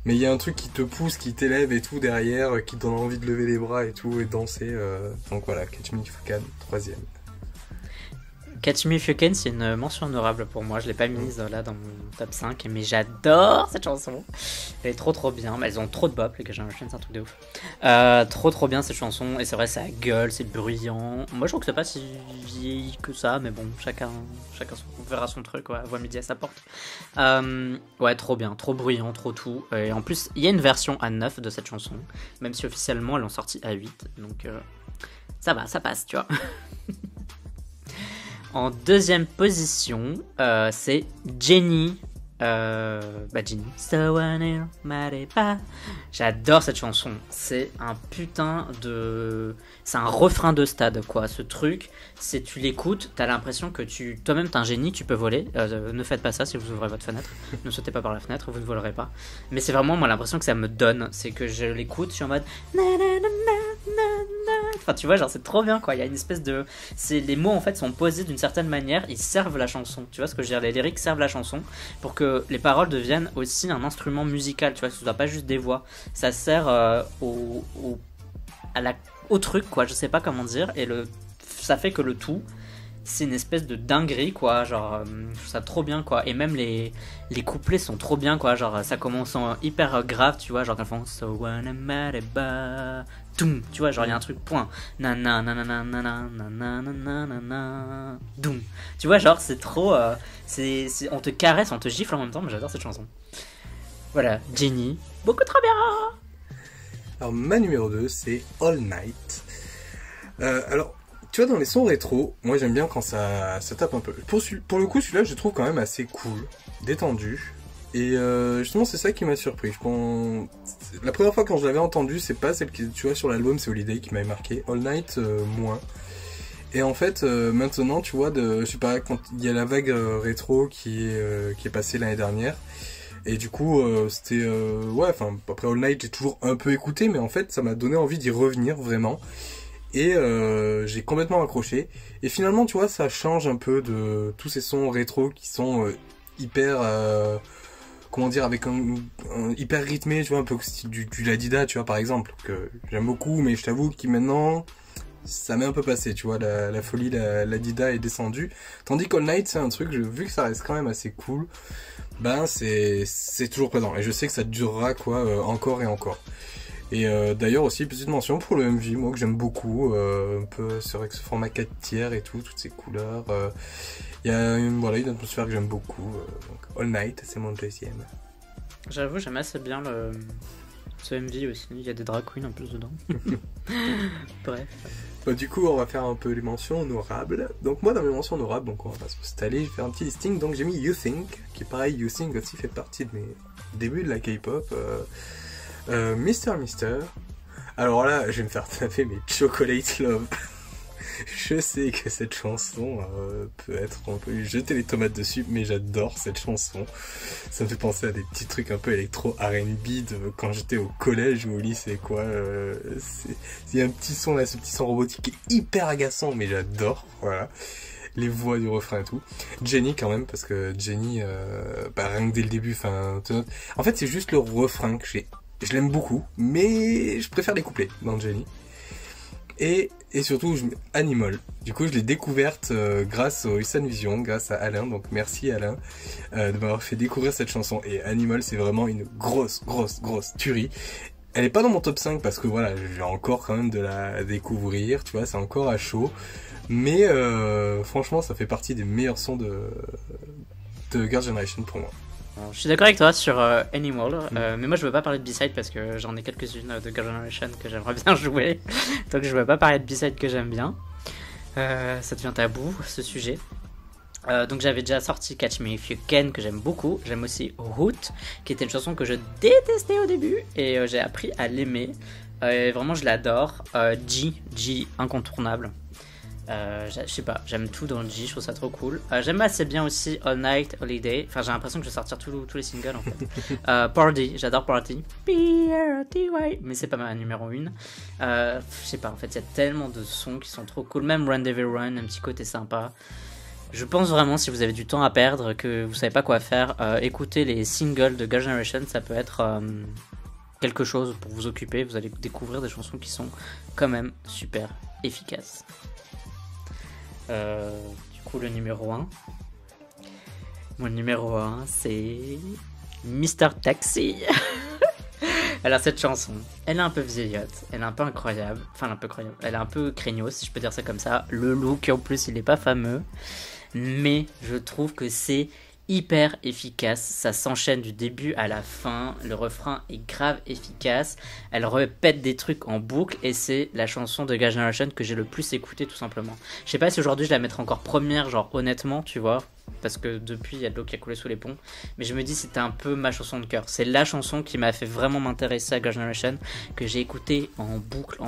Mais il y a un truc qui te pousse, qui t'élève et tout derrière, qui te donne envie de lever les bras et tout et danser. Donc voilà, Catch Me If You Can, 3e. Catch Me If You Can, c'est une mention honorable pour moi. Je l'ai pas mise là dans mon top 5, mais j'adore cette chanson. Elle est trop bien. Elles ont trop de bop, les Kardashians, c'est un truc de ouf. Trop bien cette chanson. Et c'est vrai, ça gueule, c'est bruyant. Moi, je trouve que c'est pas si vieilli que ça, mais bon, chacun verra son truc, ouais, voix midi à sa porte. Ouais, trop bien, trop bruyant, trop tout. Et en plus, il y a une version à 9 de cette chanson, même si officiellement, elles l'ont sortie à 8. Donc, ça va, ça passe, tu vois. En deuxième position, c'est Jennie. Jennie. J'adore cette chanson. C'est un putain de... C'est un refrain de stade, quoi. Ce truc, c'est tu l'écoutes, t'as l'impression que toi-même t'es un génie, tu peux voler. Ne faites pas ça si vous ouvrez votre fenêtre. Ne sautez pas par la fenêtre, vous ne volerez pas. Mais c'est vraiment, moi, l'impression que ça me donne. C'est que je l'écoute, je suis en mode... Enfin, tu vois, genre, c'est trop bien, quoi. Il y a une espèce de... Les mots, en fait, sont posés d'une certaine manière. Ils servent la chanson. Tu vois ce que je veux dire? Les lyrics servent la chanson pour que les paroles deviennent aussi un instrument musical. Tu vois, que ce soit pas juste des voix. Ça sert au truc, quoi. Je sais pas comment dire. Et ça fait que le tout, c'est une espèce de dinguerie, quoi. Genre, je trouve ça trop bien, quoi. Et même les couplets sont trop bien, quoi. Genre, ça commence en hyper grave, tu vois. Genre, quand ils font So when I'm mad about... Doum, tu vois, genre il y a un truc point. Doum. Tu vois, genre c'est trop. On te caresse, on te gifle en même temps, mais j'adore cette chanson. Voilà, Jennie, beaucoup trop bien. Alors ma numéro 2, c'est All Night. Alors, tu vois, dans les sons rétro, moi j'aime bien quand ça tape un peu. Pour le coup, celui-là, je trouve quand même assez cool, détendu. Et justement, c'est ça qui m'a surpris. La première fois quand je l'avais entendu, c'est pas celle qui, tu vois, sur l'album, c'est Holiday qui m'avait marqué. All Night, moins. Et en fait, maintenant, tu vois, je sais pas, quand il y a la vague rétro qui est passée l'année dernière. Et du coup, c'était... ouais, enfin, après All Night, j'ai toujours un peu écouté, mais en fait, ça m'a donné envie d'y revenir, vraiment. Et j'ai complètement accroché. Et finalement, tu vois, ça change un peu de tous ces sons rétro qui sont hyper... comment dire, avec un hyper rythmé, tu vois, un peu du Ladida, tu vois, par exemple, que j'aime beaucoup, mais je t'avoue que maintenant, ça m'est un peu passé, tu vois, la folie, la Ladida est descendue. Tandis qu'All Night, c'est un truc, vu que ça reste quand même assez cool, ben, c'est toujours présent. Et je sais que ça durera, quoi, encore et encore. Et d'ailleurs aussi, petite mention pour le MV, moi que j'aime beaucoup, un peu, c'est vrai que ce format 4 tiers et tout, toutes ces couleurs, il y a une atmosphère que j'aime beaucoup, donc All Night, c'est mon deuxième. J'avoue, j'aime assez bien ce MV aussi, il y a des drag queens en plus dedans. Bref. Bah, du coup, on va faire un peu les mentions honorables. Donc moi, dans mes mentions honorables, donc on va pas s'installer, je vais faire un petit listing, donc j'ai mis You Think, qui pareil, You Think aussi fait partie de mes débuts de la K-pop, Mister. Alors là, je vais me faire taper mes Chocolate Love. Je sais que cette chanson on peut lui jeter les tomates dessus, mais j'adore cette chanson. Ça me fait penser à des petits trucs un peu électro R&B de quand j'étais au collège ou au lycée, quoi. Il y a un petit son là, ce petit son robotique qui est hyper agaçant, mais j'adore, voilà. Les voix du refrain et tout. Jennie quand même, parce que Jennie, rien que dès le début, en fait c'est juste le refrain que je l'aime beaucoup, mais je préfère les couplets dans Jennie. Et surtout, Animal. Du coup, je l'ai découverte grâce au Usan Vision, grâce à Alain. Donc, merci Alain de m'avoir fait découvrir cette chanson. Et Animal, c'est vraiment une grosse tuerie. Elle est pas dans mon top 5 parce que voilà, j'ai encore quand même de la découvrir. Tu vois, c'est encore à chaud. Mais franchement, ça fait partie des meilleurs sons de Girls' Generation pour moi. Je suis d'accord avec toi sur Animal, mais moi je veux pas parler de B-side parce que j'en ai quelques-unes de Girls' Generation que j'aimerais bien jouer, donc je veux pas parler de B-side que j'aime bien. Ça devient tabou ce sujet. Donc j'avais déjà sorti Catch Me If You Can que j'aime beaucoup. J'aime aussi Root qui était une chanson que je détestais au début et j'ai appris à l'aimer. Vraiment je l'adore. G incontournable. Je sais pas, j'aime tout dans le G, je trouve ça trop cool. J'aime assez bien aussi All Night, Holiday. Enfin j'ai l'impression que je vais sortir tous les singles en fait. Party, j'adore Party. P-R-T-Y. Mais c'est pas ma numéro 1. Je sais pas, en fait il y a tellement de sons qui sont trop cool. Même Rendezvous Run, un petit côté sympa. Je pense vraiment, si vous avez du temps à perdre, que vous savez pas quoi faire, écoutez les singles de Girls' Generation, ça peut être quelque chose pour vous occuper. Vous allez découvrir des chansons qui sont quand même super efficaces. Du coup, le numéro 1. Mon numéro 1, c'est Mr. Taxi. Alors cette chanson, elle est un peu vieillotte, elle est un peu incroyable, elle est un peu craignos si je peux dire ça comme ça. Le look en plus il est pas fameux, mais je trouve que c'est hyper efficace, ça s'enchaîne du début à la fin, le refrain est grave efficace, elle répète des trucs en boucle et c'est la chanson de Girls' Generation que j'ai le plus écoutée tout simplement. Je sais pas si aujourd'hui je la mettrai encore première, genre honnêtement tu vois, parce que depuis il y a de l'eau qui a coulé sous les ponts, mais je me dis c'était un peu ma chanson de cœur, c'est la chanson qui m'a fait vraiment m'intéresser à Girls' Generation, que j'ai écoutée en boucle.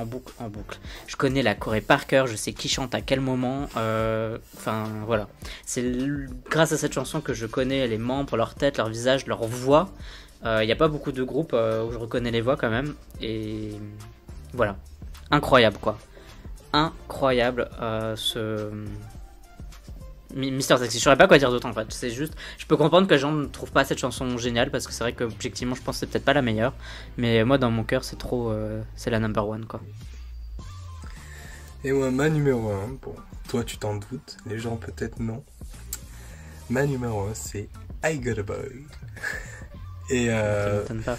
Je connais la choré par cœur, je sais qui chante à quel moment, voilà, c'est grâce à cette chanson que je connais les membres, leur tête, leur visage, leur voix. Il n'y a pas beaucoup de groupes où je reconnais les voix quand même, et voilà, incroyable quoi, incroyable ce... Mr. Taxi, je saurais pas quoi dire d'autre en fait, c'est juste, je peux comprendre que les gens ne trouvent pas cette chanson géniale parce que c'est vrai que objectivement je pense que c'est peut-être pas la meilleure, mais moi dans mon cœur c'est trop, c'est la number one quoi. Et moi ma numéro 1, bon toi tu t'en doutes, les gens peut-être non, ma numéro 1 c'est I Got a Boy. Et Ça m'étonne pas.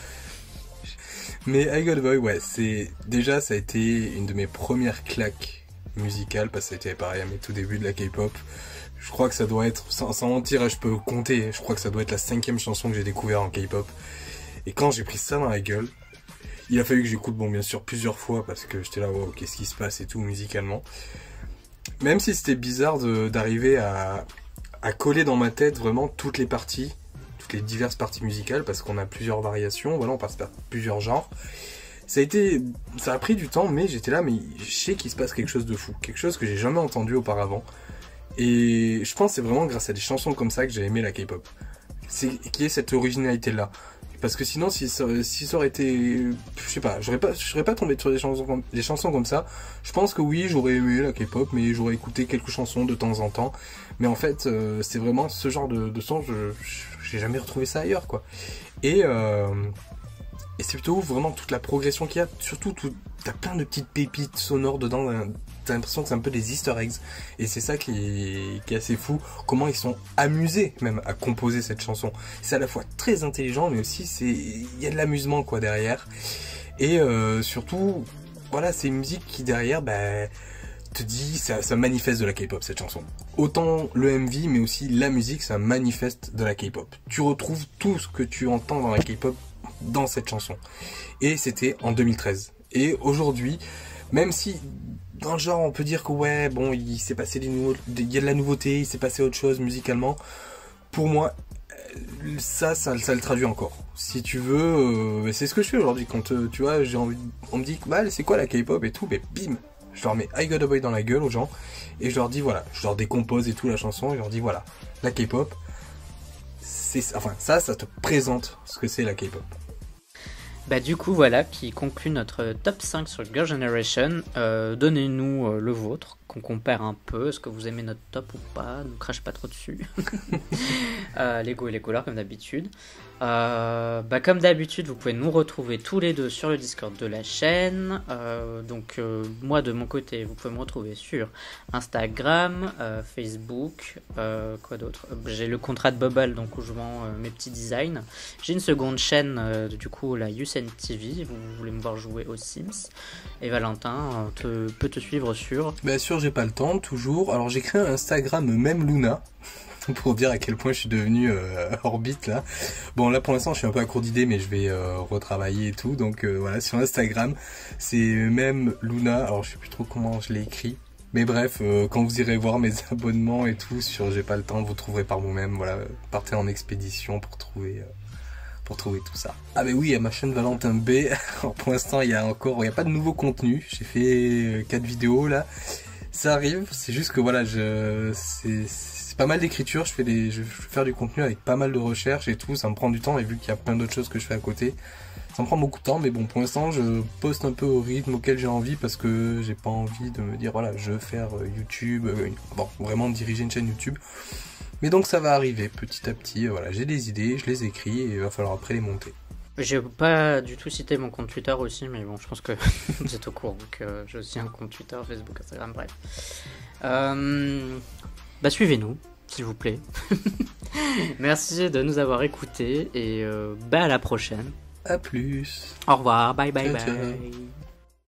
Mais I Got a Boy, ouais, c'est déjà ça a été une de mes premières claques musicales parce que ça a été pareil à mes tout débuts de la K-pop. Je crois que ça doit être, sans mentir, je peux compter, je crois que ça doit être la 5e chanson que j'ai découvert en K-pop. Et quand j'ai pris ça dans la gueule, il a fallu que j'écoute, bon bien sûr, plusieurs fois parce que j'étais là, wow, qu'est-ce qui se passe et tout musicalement. Même si c'était bizarre d'arriver à coller dans ma tête vraiment toutes les parties, toutes les diverses parties musicales parce qu'on a plusieurs variations, voilà, on passe par plusieurs genres. Ça a pris du temps, mais j'étais là, mais je sais qu'il se passe quelque chose de fou, quelque chose que j'ai jamais entendu auparavant. Et je pense que c'est vraiment grâce à des chansons comme ça que j'ai aimé la K-pop. Qui est cette originalité-là. Parce que sinon, si ça aurait été... Je sais pas, je serais pas tombé sur des chansons comme ça. Je pense que oui, j'aurais aimé la K-pop, mais j'aurais écouté quelques chansons de temps en temps. Mais en fait, c'est vraiment ce genre de son, j'ai jamais retrouvé ça ailleurs, quoi. Et c'est plutôt vraiment toute la progression qu'il y a. Surtout, t'as plein de petites pépites sonores dedans. T'as l'impression que c'est un peu des easter eggs. Et c'est ça qui est assez fou. Comment ils sont amusés même à composer cette chanson. C'est à la fois très intelligent, mais aussi il y a de l'amusement quoi derrière. Et surtout, voilà, c'est une musique qui derrière, te dit, ça manifeste de la K-pop cette chanson. Autant le MV, mais aussi la musique, ça manifeste de la K-pop. Tu retrouves tout ce que tu entends dans la K-pop dans cette chanson. Et c'était en 2013. Et aujourd'hui, même si dans le genre on peut dire que ouais, bon, il s'est passé il y a de la nouveauté, il s'est passé autre chose musicalement, pour moi, ça le traduit encore. Si tu veux, c'est ce que je fais aujourd'hui quand tu vois, on me dit bah c'est quoi la K-pop et tout, mais bim, je leur mets I Got a Boy dans la gueule aux gens et je leur dis voilà, je leur décompose et tout la chanson, et je leur dis voilà, la K-pop, ça te présente ce que c'est la K-pop. Bah du coup voilà qui conclut notre top 5 sur Girls' Generation. Donnez-nous le vôtre, qu'on compare un peu, est-ce que vous aimez notre top ou pas, ne crache pas trop dessus. Les goûts et les couleurs comme d'habitude. Comme d'habitude vous pouvez nous retrouver tous les deux sur le Discord de la chaîne. Moi de mon côté vous pouvez me retrouver sur Instagram, Facebook, quoi d'autre, j'ai le contrat de Bubble donc où je vends mes petits designs. J'ai une seconde chaîne du coup la Usain TV, vous voulez me voir jouer aux Sims. Et Valentin peut te suivre sur... Bien sûr j'ai pas le temps toujours, alors j'ai créé un Instagram même Luna. pour dire à quel point je suis devenu orbite là. Bon là pour l'instant je suis un peu à court d'idées mais je vais retravailler et tout. Donc voilà, sur Instagram c'est même Luna, alors je sais plus trop comment je l'ai écrit. Mais bref, quand vous irez voir mes abonnements et tout sur J'ai pas le temps, vous trouverez par vous-même. Voilà, partez en expédition pour trouver tout ça. Ah mais oui, il y a ma chaîne Valentin B. Alors pour l'instant il y a pas de nouveau contenu. J'ai fait 4 vidéos là. Ça arrive, c'est juste que voilà, c'est pas mal d'écriture, je vais faire du contenu avec pas mal de recherches et tout, ça me prend du temps et vu qu'il y a plein d'autres choses que je fais à côté, ça me prend beaucoup de temps, mais bon, pour l'instant, je poste un peu au rythme auquel j'ai envie parce que j'ai pas envie de me dire, voilà, je veux faire YouTube, bon, vraiment diriger une chaîne YouTube. Mais donc ça va arriver petit à petit, voilà, j'ai des idées, je les écris et il va falloir après les monter. J'ai pas du tout cité mon compte Twitter aussi, mais bon, je pense que vous êtes au courant que j'ai aussi un compte Twitter, Facebook, Instagram, bref. Bah suivez-nous, s'il vous plaît. Merci de nous avoir écoutés et bah à la prochaine. À plus. Au revoir, bye bye Ciao, bye. ciao.